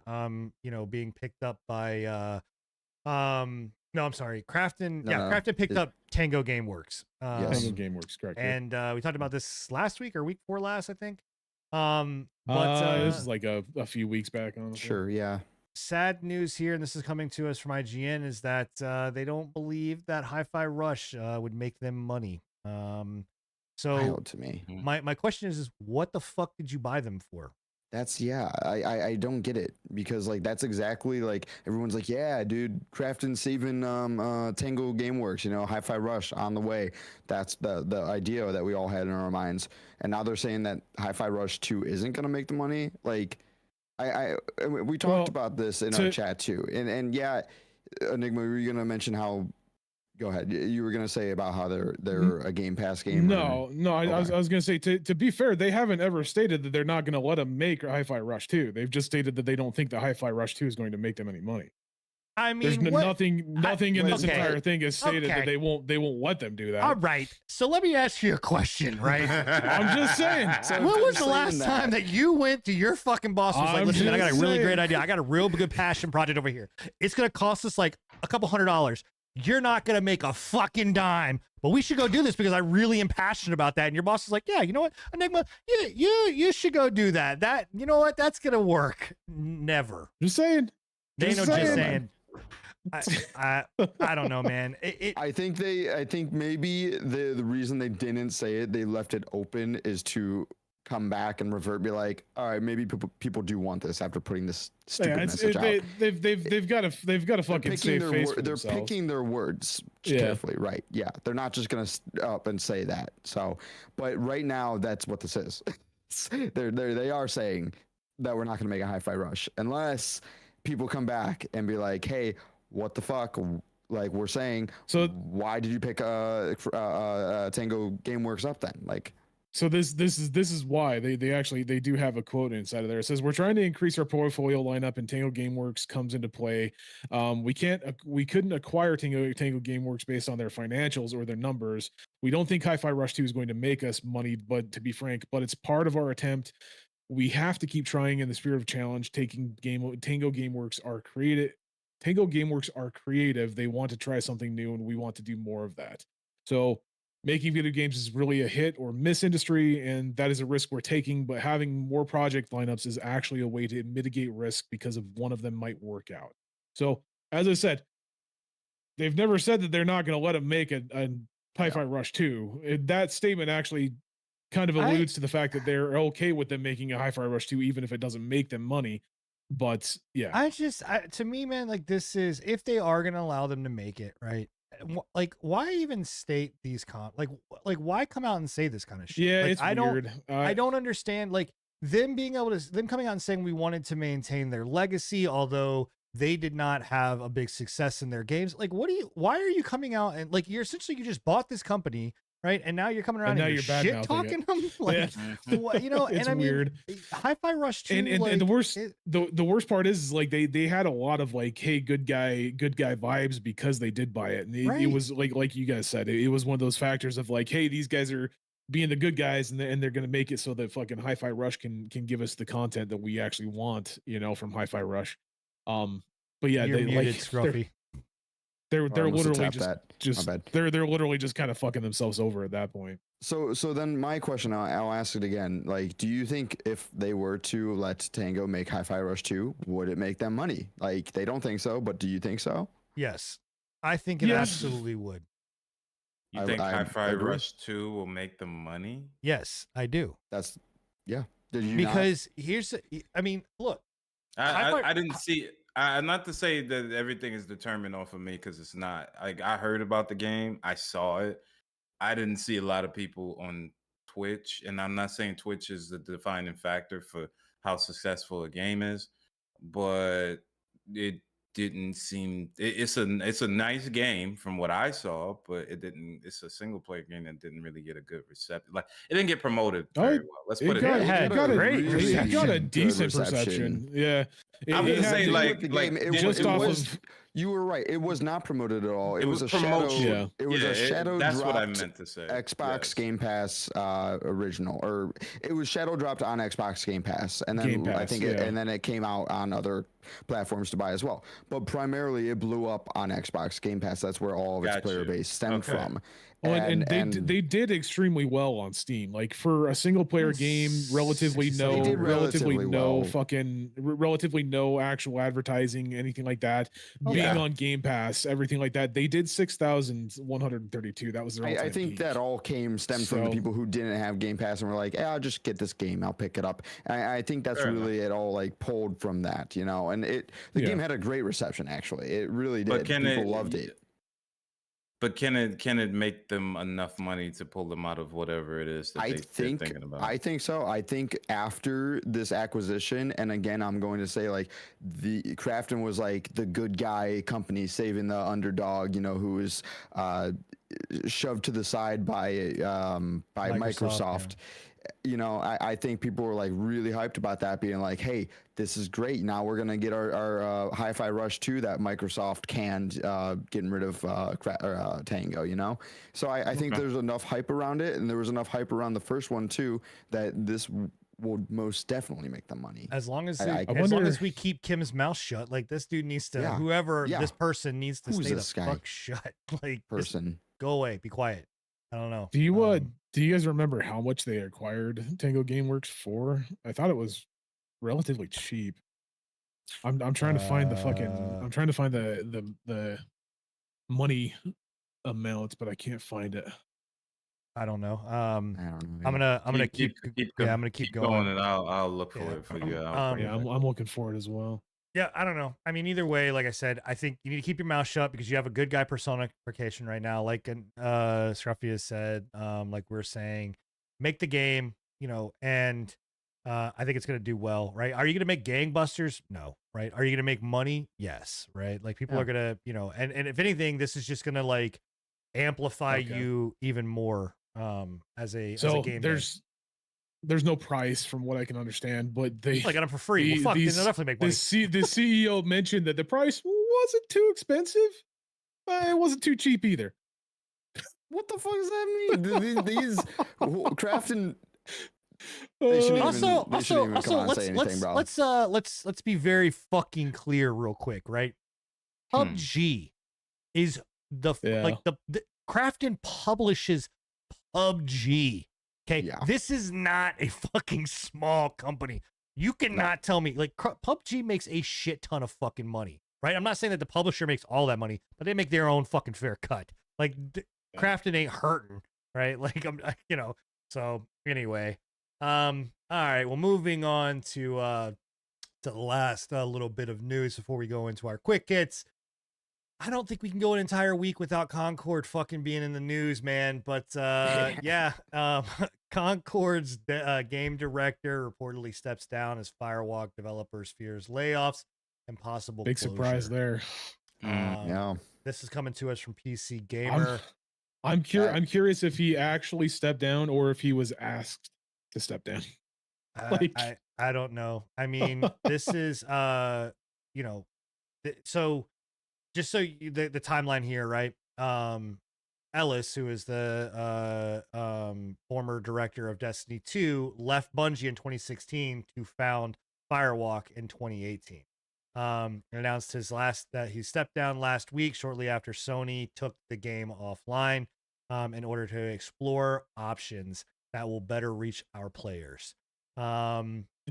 being picked up by no, I'm sorry, Crafton. Crafton picked up Tango Gameworks. Tango Gameworks, correct. And we talked about this last week or week before last, I think. This is like a few weeks back. Honestly. Sure, yeah. Sad news here, and this is coming to us from IGN, is that they don't believe that Hi-Fi Rush would make them money. So wild to me. My question is what the fuck did you buy them for? I don't get it, because like that's exactly like everyone's like, yeah, dude, Crafton saving Tango Gameworks, Hi-Fi Rush on the way. That's the idea that we all had in our minds, and now they're saying that Hi-Fi Rush 2 isn't gonna make the money. Like we talked about this in our chat too, and yeah, Enigma, were you gonna mention how? Go ahead. You were gonna say about how they're a Game Pass game. No. I was gonna say to be fair, they haven't ever stated that they're not gonna let them make Hi-Fi Rush 2. They've just stated that they don't think that Hi-Fi Rush 2 is going to make them any money. I mean, there's nothing in this entire thing is stated that they won't let them do that. All right. So let me ask you a question, right? I'm just saying. When was the last time that you went to your fucking boss and was like, listen, man, I got a really great idea. I got a real good passion project over here. It's gonna cost us like a couple $100. You're not going to make a fucking dime, but we should go do this because I really am passionate about that. And your boss is like, yeah, you know what, Enigma, you should go do that. That, you know what, that's going to work. Never. Just saying. Just saying. I don't know, man. I think maybe the reason they didn't say it, they left it open, is to come back and revert, be like, all right, maybe people do want this after putting this stupid message out. They've got to fucking save face for themselves. They're picking their words carefully, right? Yeah, they're not just gonna up and say that. So, but right now, that's what this is. They are saying that we're not gonna make a Hi-Fi Rush unless people come back and be like, hey, what the fuck? Like we're saying, so why did you pick Tango Gameworks up then? Like. So this is why they do have a quote inside of there. It says, we're trying to increase our portfolio lineup, and Tango Gameworks comes into play. We couldn't acquire Tango Gameworks based on their financials or their numbers. We don't think Hi-Fi Rush 2 is going to make us money, but to be frank, it's part of our attempt. We have to keep trying in the spirit of challenge. Tango Gameworks are creative. Tango Gameworks are creative. They want to try something new, and we want to do more of that. So making video games is really a hit or miss industry, and that is a risk we're taking, but having more project lineups is actually a way to mitigate risk because of one of them might work out. So, as I said, they've never said that they're not going to let them make a Hi-Fi Rush 2. That statement actually kind of alludes to the fact that they're okay with them making a Hi-Fi Rush 2, even if it doesn't make them money. But yeah, to me, man, like this is, if they are going to allow them to make it, right? Like, why even state these like why come out and say this kind of shit? Yeah, like, it's weird. I don't understand, like them coming out and saying we wanted to maintain their legacy, although they did not have a big success in their games. Like, why are you coming out and like, you just bought this company, right? And now you're coming around and, now you're you're bad shit mouthing talking them. Like, Yeah. what, you know, It's and I mean, weird. Hi-Fi Rush 2, And the worst it- the worst part is like they had a lot of like, hey, good guy vibes because they did buy it. And it Right. was like you guys said, it was one of those factors of like, hey, these guys are being the good guys and they're gonna make it so that fucking Hi-Fi Rush can give us the content that we actually want, you know, from Hi-Fi Rush. But yeah, you're they muted, like Scruffy. they're Oh, I must have literally tapped that. My just bad. they're literally just kind of fucking themselves over at that point. So then my question, I'll ask it again. Like, do you think if they were to let Tango make Hi-Fi Rush 2, would it make them money? Like, they don't think so, but do you think so? Yes, I think it Yes. absolutely would. You I- think I Hi-Fi agree. Rush 2 will make them money? Yes, I do. That's, yeah. Did you not? Because I mean, look, Hi-Fi- I didn't see. Not to say that everything is determined off of me, because it's not. Like, I heard about the game, I saw it. I didn't see a lot of people on Twitch, and I'm not saying Twitch is the defining factor for how successful a game is, but it didn't seem. It's a nice game from what I saw, but it didn't. It's a single player game that didn't really get a good reception. Like, it didn't get promoted very well. Let's put it. got, it had it got a great it got a good decent reception. reception. Yeah, I'm it gonna had say, the- like, the game, it, just it off was, of you were right. It was not promoted at all. It, It was a was shadow. promotion. Yeah. It was a shadow That's dropped what I meant to say. Xbox Yes. Game Pass original, or it was shadow dropped on Xbox Game Pass, and then Game I Pass, think, yeah. and then it came out on other platforms to buy as well. But primarily, it blew up on Xbox Game Pass. That's where all of its player Gotcha. base stemmed Okay. from. Well, and they did extremely well on Steam. Like for a single player game, relatively They no, did relatively well. relatively no actual advertising, anything like that. Oh, Being yeah. on Game Pass, everything like that. They did 6,132. That was their I all-time think peak. that all stemmed from the So- people who didn't have Game Pass and were like, "Yeah, I'll just get this game. I'll pick it up." I think that's Fair really it all like pulled from that, you know. And the Yeah. game had a great reception. Actually, it really did. But People loved it. But can it make them enough money to pull them out of whatever it is that they're thinking about? I think so. I think after this acquisition, and again, I'm going to say like the Krafton was like the good guy company saving the underdog, you know, who was shoved to the side by Microsoft. You know, I think people were like really hyped about that, being like, hey, this is great. Now we're going to get our Hi-Fi Rush 2 that Microsoft canned, getting rid of Tango, you know? So I think there's enough hype around it, and there was enough hype around the first one too, that this will most definitely make them money. as long as I as long wonder- as we keep Kim's mouth shut, like this dude needs to, Yeah. whoever Yeah. this person needs to Who's stay the this guy? fuck shut. Like, just Person. go away, be quiet. I don't know. Do you do you guys remember how much they acquired Tango GameWorks for? I thought it was relatively cheap. I'm trying to find the fucking I'm trying to find the money amount, but I can't find it. I don't know. I don't know. I'm gonna keep going, I'm gonna keep going. and I'll look for Yeah. it for you. Yeah, I'm looking for it as well. Yeah, I don't know. I mean, either way, like I said, I think you need to keep your mouth shut because you have a good guy personification right now. Like Scruffy has said, like we're saying, make the game, you know, and I think it's gonna do well, right? Are you gonna make gangbusters? No, right? Are you gonna make money? Yes, right? Like people Yeah. are gonna, you know, and if anything, this is just gonna like amplify Okay. you even more as a So game. there's no price from what I can understand, but they I got them for free. Well, fuck, then they'll definitely make money. the CEO mentioned that the price wasn't too expensive. It wasn't too cheap either. What the fuck does that mean? These Krafton. They shouldn't even- Also, they shouldn't even come out and let's say anything, bro. let's be very fucking clear real quick, right? PUBG is Yeah. like the Krafton publishes PUBG. Okay, Yeah. this is not a fucking small company. You cannot tell me like PUBG makes a shit ton of fucking money, right? I'm not saying that the publisher makes all that money, but they make their own fucking fair cut. Like Krafton ain't hurting, right? Like you know. So anyway, all right. Well, moving on to the last little bit of news before we go into our quick hits. I don't think we can go an entire week without Concord fucking being in the news, man. But yeah, Concord's game director reportedly steps down as Firewalk developers fears layoffs impossible Big surprise closure. there. Yeah. This is coming to us from PC I'm, Gamer. I'm curious if he actually stepped down or if he was asked to step down. Like, I don't know. I mean, this is you know, so just so the timeline here, right? Ellis, who is the former director of Destiny 2, left Bungie in 2016 to found Firewalk in 2018. Announced that he stepped down last week, shortly after Sony took the game offline in order to explore options that will better reach our players.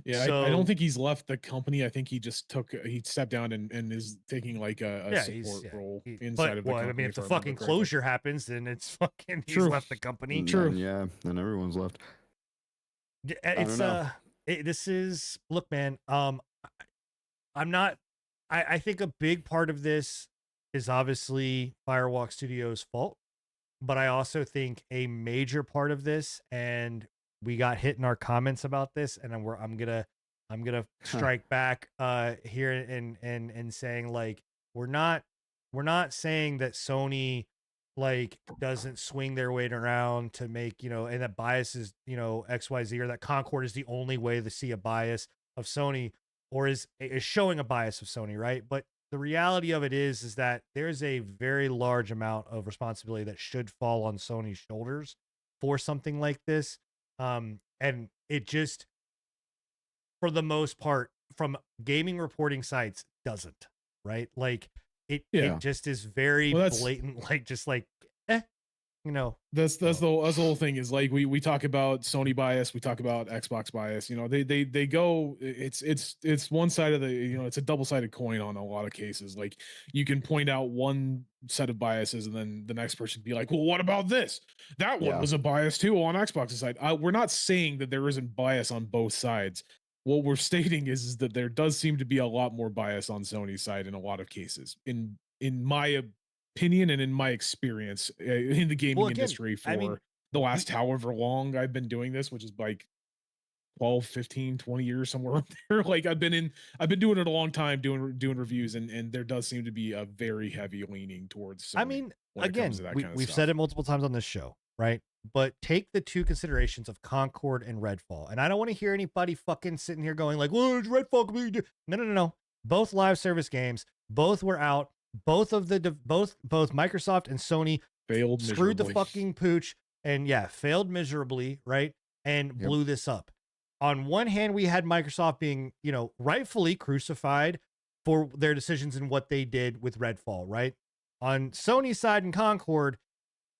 yeah, I don't think he's left the company. I think he just he stepped down and is taking like a support role inside of the company. I mean, if the I remember fucking correctly. closure happens, then it's fucking he's True. left the company. True. Yeah, then everyone's left. It's this is look, man. I'm not. I think a big part of this is obviously Firewalk Studios' fault, but I also think a major part of this, and we got hit in our comments about this, and I'm gonna strike back here and saying, like, we're not saying that Sony like doesn't swing their weight around to make, and that bias is, XYZ, or that Concord is the only way to see a bias of Sony, or is showing a bias of Sony, right? But the reality of it is that there's a very large amount of responsibility that should fall on Sony's shoulders for something like this. And it just, for the most part, from gaming reporting sites, doesn't, right? Like it just is very blatant, like just like, that's the whole thing is like we talk about Sony bias, we talk about Xbox bias. They go, it's one side of the, it's a double-sided coin on a lot of cases. Like you can point out one set of biases and then the next person be like, well, what about this? That one was a bias too on Xbox's side. We're not saying that there isn't bias on both sides. What we're stating is that there does seem to be a lot more bias on Sony's side in a lot of cases, in my opinion and in my experience in the gaming industry for the last however long I've been doing this, which is like 12, 15, 20 years, somewhere up there. Like I've been doing it a long time, doing reviews, and there does seem to be a very heavy leaning towards Sony. I mean, again, we've said it multiple times on this show, right? But take the two considerations of Concord and Redfall. And I don't want to hear anybody fucking sitting here going like, well, it's Redfall. No. Both live service games, both were out. Both of both Microsoft and Sony failed, screwed the fucking pooch, and failed miserably, right? And blew this up. On one hand, we had Microsoft being, rightfully crucified for their decisions and what they did with Redfall, right? On Sony's side and Concord,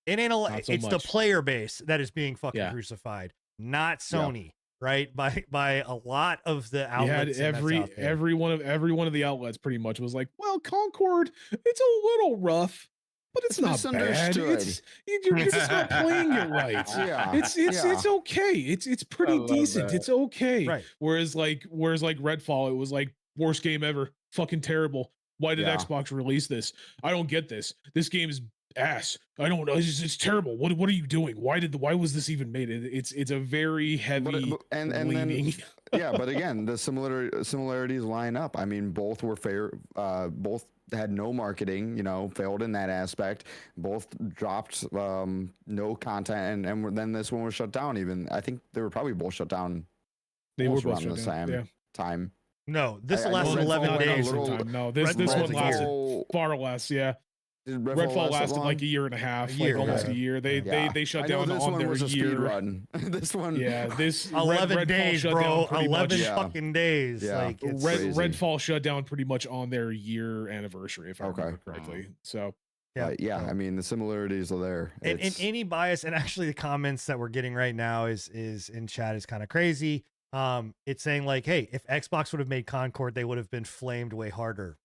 it ain't it's the player base that is being fucking crucified, not Sony. Right, by a lot of the outlets. You had every one of the outlets pretty much was like, well, Concord, it's a little rough, but it's not bad. You're just not playing it right. It's okay. It's pretty decent. That. It's okay. Right. Whereas like Redfall, it was like worst game ever. Fucking terrible. Why did Xbox release this? I don't get this. This game is ass. I don't know. It's terrible. What are you doing? Why was this even made? It's a very heavy and then but again, the similarities line up. I mean, both were fair. Both had no marketing. Failed in that aspect. Both dropped no content, and then this one was shut down. Even I think they were probably both shut down. They were both around the same time. No, this lasted 11 days. No, this one lasted far less. Yeah. Redfall lasted like a year and a half, almost a year. They shut down on their year run. This one, this 11 days, bro. 11 fucking days. Yeah. Like Redfall shut down pretty much on their year anniversary, if I remember correctly. So I mean, the similarities are there. And any bias, and actually the comments that we're getting right now is in chat is kind of crazy. It's saying like, hey, if Xbox would have made Concord, they would have been flamed way harder.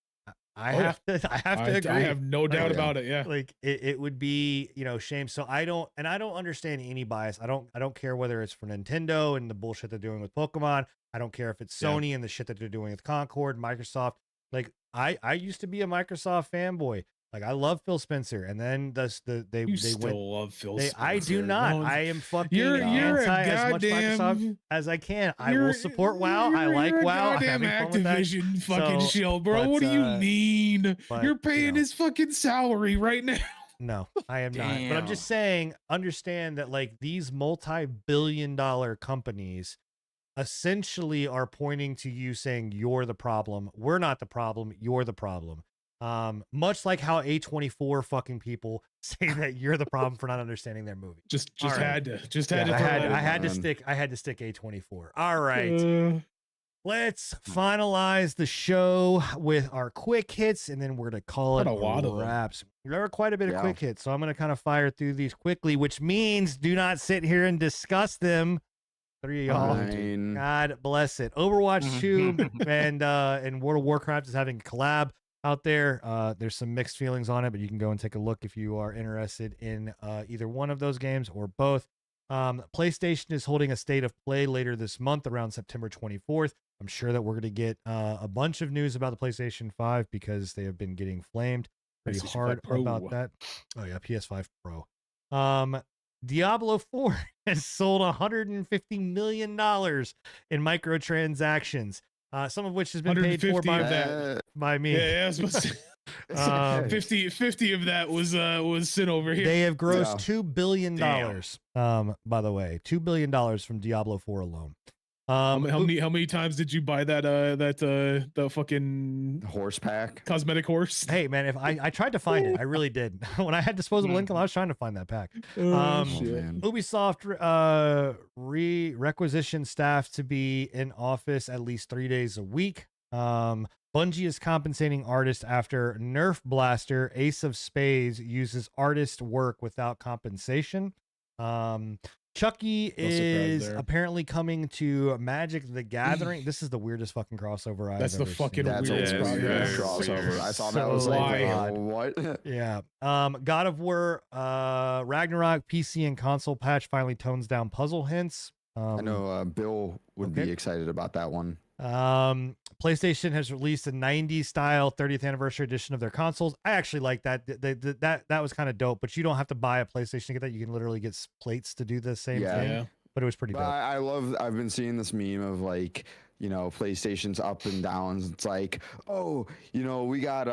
I have to agree. I have no doubt about it. Yeah. Like it would be, shame. So I don't understand any bias. I don't care whether it's for Nintendo and the bullshit they're doing with Pokemon. I don't care if it's Sony and the shit that they're doing with Concord, Microsoft. Like I used to be a Microsoft fanboy. Like I love Phil Spencer, and then they You they went. still love Phil I do Spencer. not. No, I am fucking you're a anti as much Microsoft goddamn. as I can. I will support WoW. I like you're a WoW. I'm goddamn having fun with that. Activision fucking So, shill, bro. but, What do you mean? but, You're you paying know. his fucking salary right now. No, I am not. But I'm just Damn. saying, understand that like these multi-billion-dollar companies essentially are pointing to you saying you're the problem. We're not the problem. You're the problem. Much like how A24 fucking people say that you're the problem for not understanding their movie. Just All right. had to Yeah, throw I that in had to man. stick A24. All right. Uh, Let's finalize the show with our quick hits, and then we're going to call it Not a lot of them. wraps. There are quite a bit of Yeah. quick hits, so I'm going to kind of fire through these quickly, which means do not sit here and discuss them. 3 of y'all. Fine. God bless it. Overwatch 2 and World of Warcraft is having a collab out there. There's some mixed feelings on it, but you can go and take a look if you are interested in either one of those games or both. PlayStation is holding a state of play later this month around September 24th. I'm sure that we're going to get a bunch of news about the PlayStation 5 because they have been getting flamed pretty PlayStation hard 5 Pro. about that. Oh yeah, PS5 Pro. Diablo 4 has sold $150 million in microtransactions, some of which has been paid for 150 by, of that. by me. Yeah, I was supposed to, 50 of that was sent over here. They have grossed Yeah. $2 billion. Damn. By the way, $2 billion from Diablo 4 alone. How many times did you buy that the fucking Horse pack. cosmetic horse? Hey man, if I tried to find it, I really did. When I had disposable income, I was trying to find that pack. Oh, Um, Oh, shit. man. Ubisoft requisition staff to be in office at least 3 days a week. Bungie is compensating artists after Nerf Blaster Ace of Spades uses artist work without compensation. Chucky No surprise is there. apparently coming to Magic the Gathering. This is the weirdest fucking crossover I've That's the ever fucking seen. That's weirdest a Yeah, weird it's very crossover. weird. I saw that. So I was like, odd. what? Yeah. God of War, Ragnarok PC and console patch finally tones down puzzle hints. I know Bill would okay. be excited about that one. PlayStation has released a 90s style 30th anniversary edition of their consoles. I actually like that. That was kind of dope, but you don't have to buy a PlayStation to get that. You can literally get plates to do the same Yeah. thing. Yeah. But it was pretty But dope. I love. I've been seeing this meme of like, you know, PlayStation's up and downs. It's like, oh, you know, we got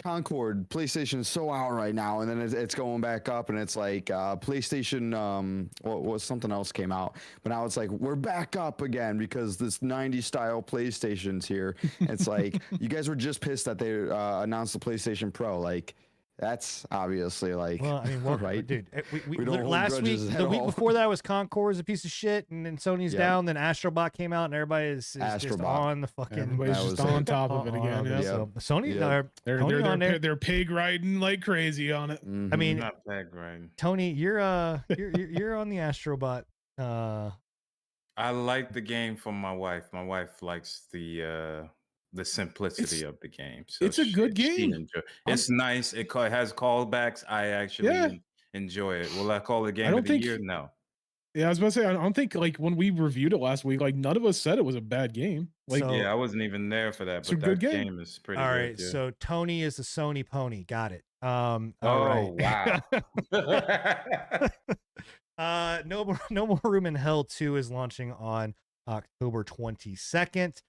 Concord. PlayStation is so out right now, and then it's going back up, and it's like PlayStation. What was something else came out, but now it's like we're back up again because this 90s style PlayStation's here. It's like you guys were just pissed that they announced the PlayStation Pro. Like that's obviously like, Well, I mean, well, right? dude, We don't hold last week, grudges at the week all. before that was Concord is a piece of shit, and then Sony's Yeah. down. Then Astrobot came out, and everybody is just Astrobot. on the fucking. Everybody's That just was on it. top of it again. Yeah. So Sony, Yep. They're pig riding like crazy on it. I mean, Not that great. Tony, you're on the Astrobot. I like the game for my wife. My wife likes the simplicity of the game. So it's a good game. It's nice. It has callbacks. I actually Yeah. enjoy it. Will I call it game don't of the think- year? No. Yeah, I was about to say, I don't think like when we reviewed it last week, like none of us said it was a bad game. Like, So- Yeah, I wasn't even there for that, It's a but good that game. game is pretty All good. right, yeah. so Tony is a Sony pony. Got it. All Oh, right. wow. No more Room in Hell 2 is launching on October 22nd,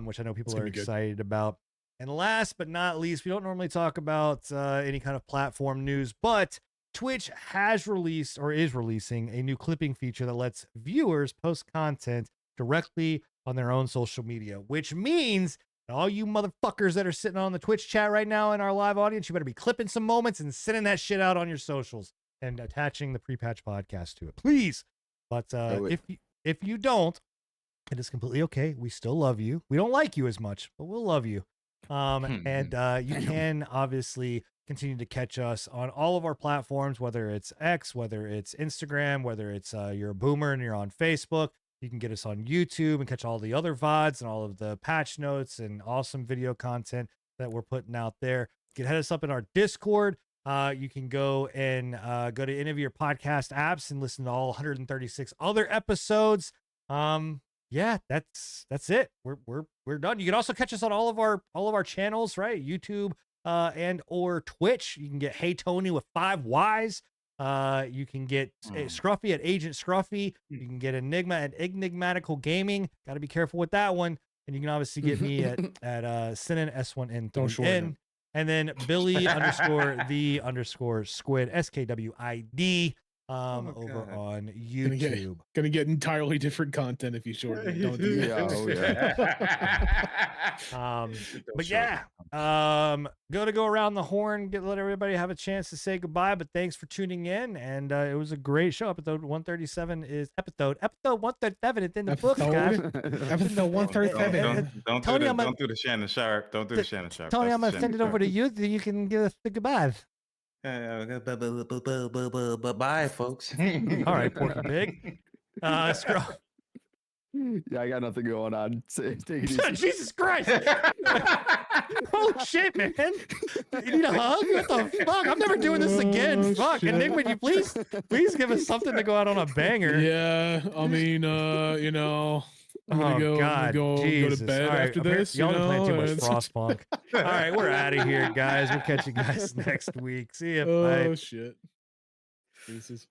which I know people gonna are be good. excited about. And last but not least, we don't normally talk about any kind of platform news, but Twitch has released or is releasing a new clipping feature that lets viewers post content directly on their own social media, which means that all you motherfuckers that are sitting on the Twitch chat right now in our live audience, you better be clipping some moments and sending that shit out on your socials and attaching the pre-patch podcast to it, please. But Do it. if you don't, it is completely okay. We still love you. We don't like you as much, but we'll love you. And you can obviously continue to catch us on all of our platforms, whether it's X, whether it's Instagram, whether it's you're a boomer and you're on Facebook. You can get us on YouTube and catch all the other VODs and all of the patch notes and awesome video content that we're putting out there. You can head us up in our Discord. You can go and go to any of your podcast apps and listen to all 136 other episodes. Yeah, that's it. We're done. You can also catch us on all of our channels, right? YouTube, and or Twitch. You can get Hey Tony with 5 Ys. You can get Scruffy at Agent Scruffy. You can get Enigma at Enigmatical Gaming. Got to be careful with that one. And you can obviously get me at Sinan S1N3N. And then Billy _the_ squid SKWID over on YouTube. Gonna get entirely different content if you shorten it. Don't do But yeah, go around the horn, let everybody have a chance to say goodbye. But thanks for tuning in, and it was a great show. Episode 137 is episode 137. It's in the books, guys. Episode 137. Don't do the Shannon Sharp. Don't do the Shannon Sharp. Tony, I'm gonna send it over to you so you can give us the goodbyes. Bye, folks. All right, Porky Pig. Scruff. Yeah, I got nothing going on. Take it easy. Jesus Christ! Holy shit, man! You need a hug? What the fuck? I'm never doing this again. Fuck, shit. Enigma, would you please give us something to go out on a banger? Yeah, I mean, you know, I'm gonna go Jesus. to bed All right, after this. Y'all you playing too know? much Frostpunk. All right, we're out of here, guys. We'll catch you guys next week. See ya. Oh Bye. shit. Pieces.